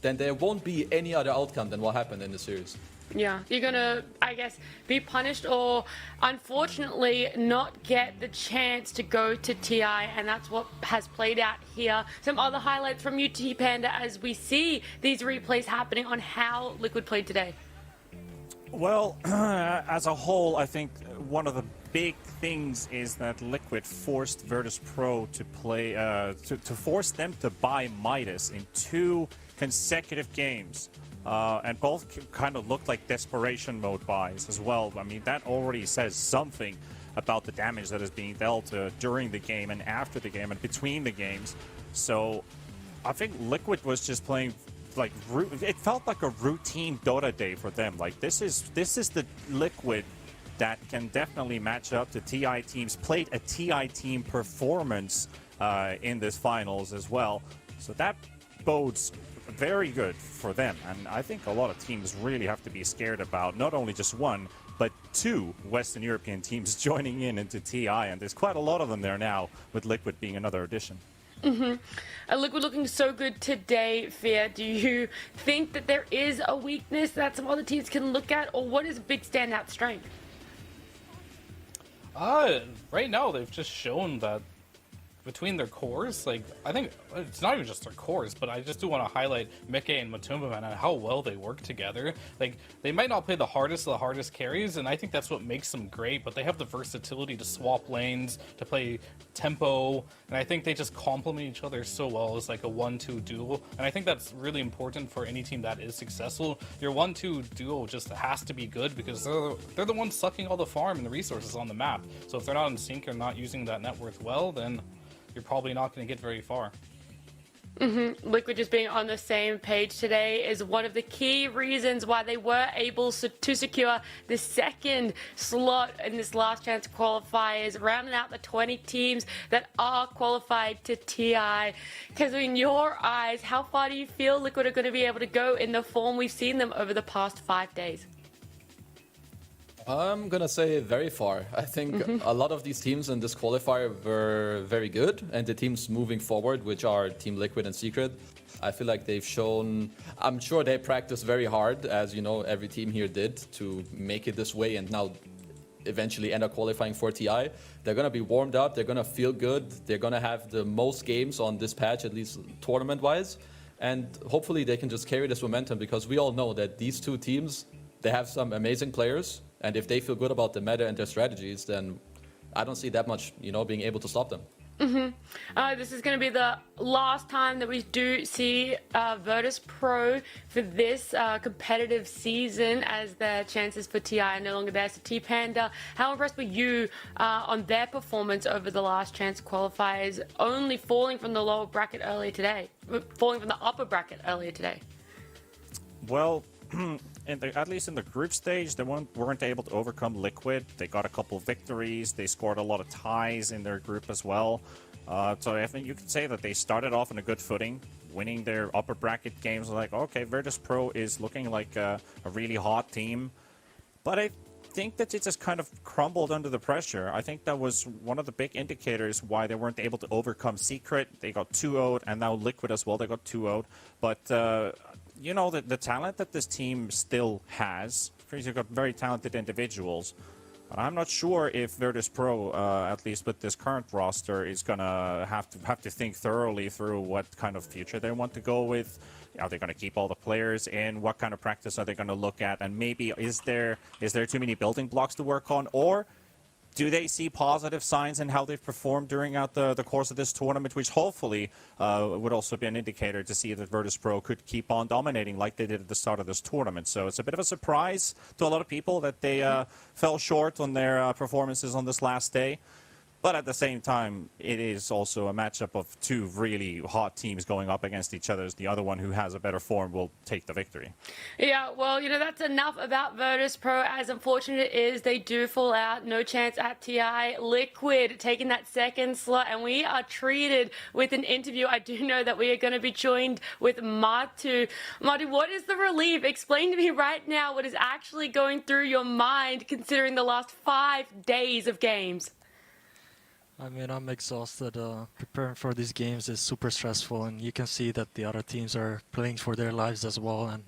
then there won't be any other outcome than what happened in the series. Yeah, you're gonna, I guess, be punished or unfortunately not get the chance to go to TI, and that's what has played out here. Some other highlights from you, T-Panda, as we see these replays happening on how Liquid played today. Well, as a whole, I think one of the big things is that Liquid forced Virtus Pro to play, to force them to buy Midas in 2 consecutive games. And both kind of looked like desperation mode buys as well. I mean, that already says something about the damage that is being dealt during the game and after the game and between the games. So I think Liquid was just playing it felt like a routine Dota day for them. Like this is the Liquid that can definitely match up to TI teams. Played a TI team performance in this finals as well. So that bodes very good for them, and I think a lot of teams really have to be scared about not only just 1 but 2 Western European teams joining into TI, and there's quite a lot of them there now, with Liquid being another addition. Liquid looking so good today, Fear. Do you think that there is a weakness that some other teams can look at, or what is a big standout strength? Right now they've just shown that between their cores, I think it's not even just their cores, but I just do want to highlight Mike and Matumba, man, and how well they work together. They might not play the hardest of the hardest carries, and I think that's what makes them great, but they have the versatility to swap lanes, to play tempo, and I think they just complement each other so well as a 1-2 duo, and I think that's really important for any team that is successful. Your 1-2 duo just has to be good because they're the ones sucking all the farm and the resources on the map. So if they're not in sync or not using that net worth well, then you're probably not going to get very far. Liquid just being on the same page today is one of the key reasons why they were able to secure the 2nd slot in this last chance qualifiers, rounding out the 20 teams that are qualified to TI. Because in your eyes, how far do you feel Liquid are going to be able to go in the form we've seen them over the past 5 days? I'm gonna say very far. I think a lot of these teams in this qualifier were very good, and the teams moving forward, which are Team Liquid and Secret, I feel like they've shown, I'm sure they practiced very hard, as every team here did, to make it this way and now eventually end up qualifying for TI. They're gonna be warmed up, they're gonna feel good, they're gonna have the most games on this patch, at least tournament-wise, and hopefully they can just carry this momentum, because we all know that these 2 teams, they have some amazing players, and if they feel good about the meta and their strategies, then I don't see that much, being able to stop them. This is going to be the last time that we do see Virtus Pro for this competitive season, as the chances for TI are no longer there. So T-Panda, how impressed were you on their performance over the last chance qualifiers, only falling from the lower bracket earlier today, falling from the upper bracket earlier today? Well, at least in the group stage, they weren't able to overcome Liquid. They got a couple victories. They scored a lot of ties in their group as well. So I think you could say that they started off on a good footing, winning their upper bracket games. Okay, Virtus Pro is looking like a really hot team. But I think that it just kind of crumbled under the pressure. I think that was one of the big indicators why they weren't able to overcome Secret. They got 2-0'd, and now Liquid as well. They got 2-0'd. But the talent that this team still has, you've got very talented individuals. But I'm not sure if Virtus Pro, at least with this current roster, is gonna have to think thoroughly through what kind of future they want to go with. Are they going to keep all the players in? What kind of practice are they going to look at? And maybe is there too many building blocks to work on, or do they see positive signs in how they've performed during the course of this tournament, which hopefully would also be an indicator to see that Virtus.pro could keep on dominating like they did at the start of this tournament. So it's a bit of a surprise to a lot of people that they fell short on their performances on this last day. But at the same time, it is also a matchup of two really hot teams going up against each other. The other one who has a better form will take the victory. Yeah, well, that's enough about Virtus.pro. As unfortunate it is, they do fall out. No chance at TI. Liquid taking that second slot, and we are treated with an interview. I do know that we are going to be joined with Matu. Matu, what is the relief? Explain to me right now what is actually going through your mind considering the last 5 days of games. I mean, I'm exhausted. Preparing for these games is super stressful, and you can see that the other teams are playing for their lives as well. And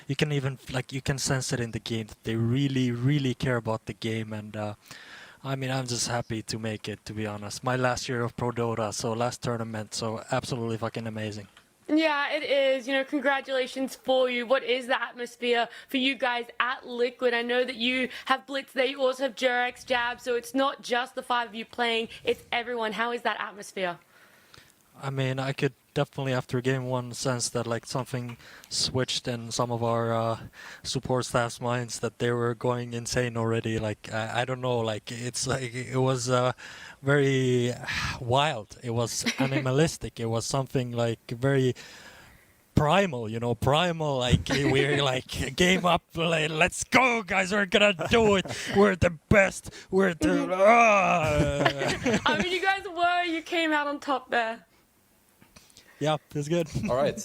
you can even you can sense it in the game that they really, really care about the game. And I mean, I'm just happy to make it, to be honest. My last year of Pro Dota, so last tournament, so absolutely fucking amazing. Yeah, it is. Congratulations for you. What is the atmosphere for you guys at Liquid? I know that you have Blitz there. You also have Jurex, Jab. So it's not just the 5 of you playing. It's everyone. How is that atmosphere? I mean, I could definitely, after game 1, sense that something switched in some of our support staff's minds, that they were going insane already. I don't know. It was very wild. It was animalistic. It was something very primal, primal. We're game up. Let's go, guys. We're gonna do it. We're the best. We're the. I mean, you guys were. You came out on top there. Yeah, it's good. All right.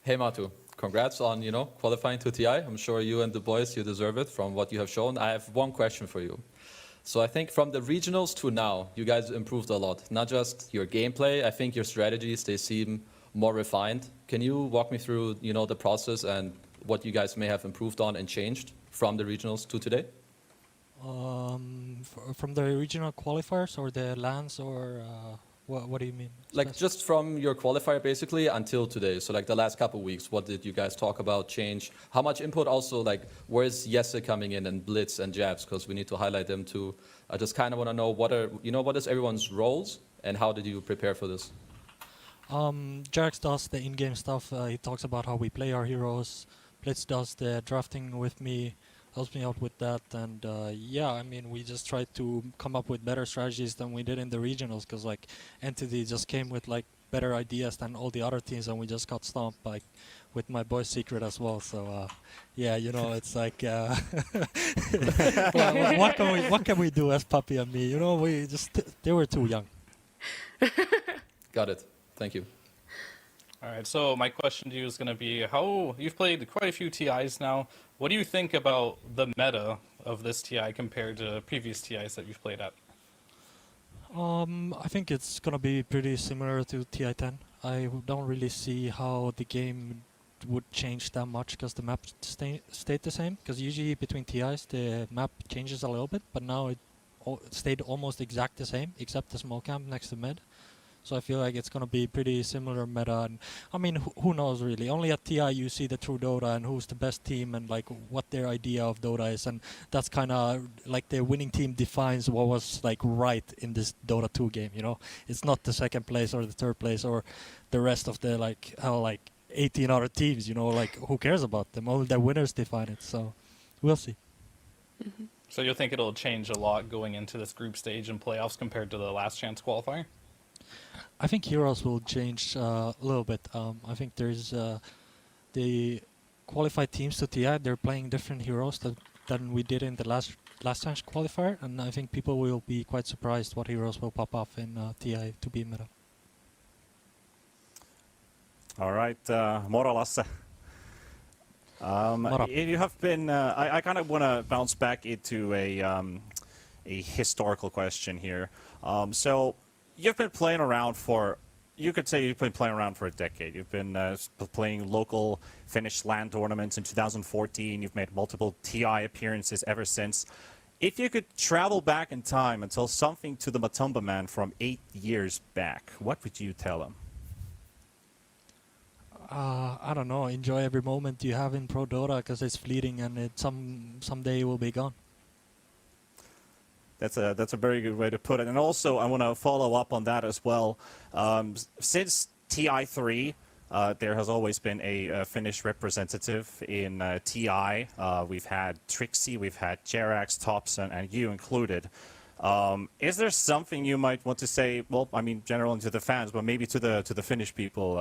Hey, Matu. Congrats on, qualifying to TI. I'm sure you and the boys, you deserve it from what you have shown. I have one question for you. So I think from the regionals to now, you guys improved a lot. Not just your gameplay, I think your strategies, they seem more refined. Can you walk me through, the process and what you guys may have improved on and changed from the regionals to today? From the regional qualifiers or the LANs or... What do you mean? Just from your qualifier basically until today. So the last couple of weeks, what did you guys talk about, change? How much input also, where's Jesse coming in and Blitz and Jabs? Because we need to highlight them too. I just kind of want to know what is everyone's roles and how did you prepare for this? Jax does the in-game stuff. He talks about how we play our heroes. Blitz does the drafting with me. Helps me out with that, and yeah, I mean, we just tried to come up with better strategies than we did in the regionals, because Entity just came with better ideas than all the other teams, and we just got stomped with my boy Secret as well. So yeah, it's well, what can we do as Puppy and me? They were too young. Got it. Thank you. All right, so my question to you is going to be, you've played quite a few TIs now. What do you think about the meta of this TI compared to previous TIs that you've played at? I think it's going to be pretty similar to TI-10. I don't really see how the game would change that much because the map stayed the same. Because usually between TIs, the map changes a little bit, but now it stayed almost exact the same, except the small camp next to mid. So I feel like it's going to be pretty similar meta. And I mean, who knows really? Only at TI you see the true Dota and who's the best team and what their idea of Dota is. And that's kind of the winning team defines what was right in this Dota 2 game, It's not the second place or the third place or the rest of the 18 other teams, who cares about them? Only the winners define it. So we'll see. Mm-hmm. So you think it'll change a lot going into this group stage and playoffs compared to the last chance qualifier? I think heroes will change a little bit. I think there's the qualified teams to TI. They're playing different heroes than we did in the last chance qualifier, and I think people will be quite surprised what heroes will pop off in TI to be meta. All right, Moro Lasse. You have been. I kind of want to bounce back into a historical question here. So. You've been playing around you could say you've been playing around for a decade. You've been playing local Finnish LAN tournaments in 2014. You've made multiple TI appearances ever since. If you could travel back in time and tell something to the Matumba man from 8 years back, what would you tell him? I don't know. Enjoy every moment you have in Pro Dota because it's fleeting and someday it will be gone. That's a very good way to put it. And also, I want to follow up on that as well. Since TI3, there has always been a Finnish representative in TI. We've had Trixie, we've had Jerax, Thompson, and you included. Is there something you might want to say? Well, I mean, generally to the fans, but maybe to the Finnish people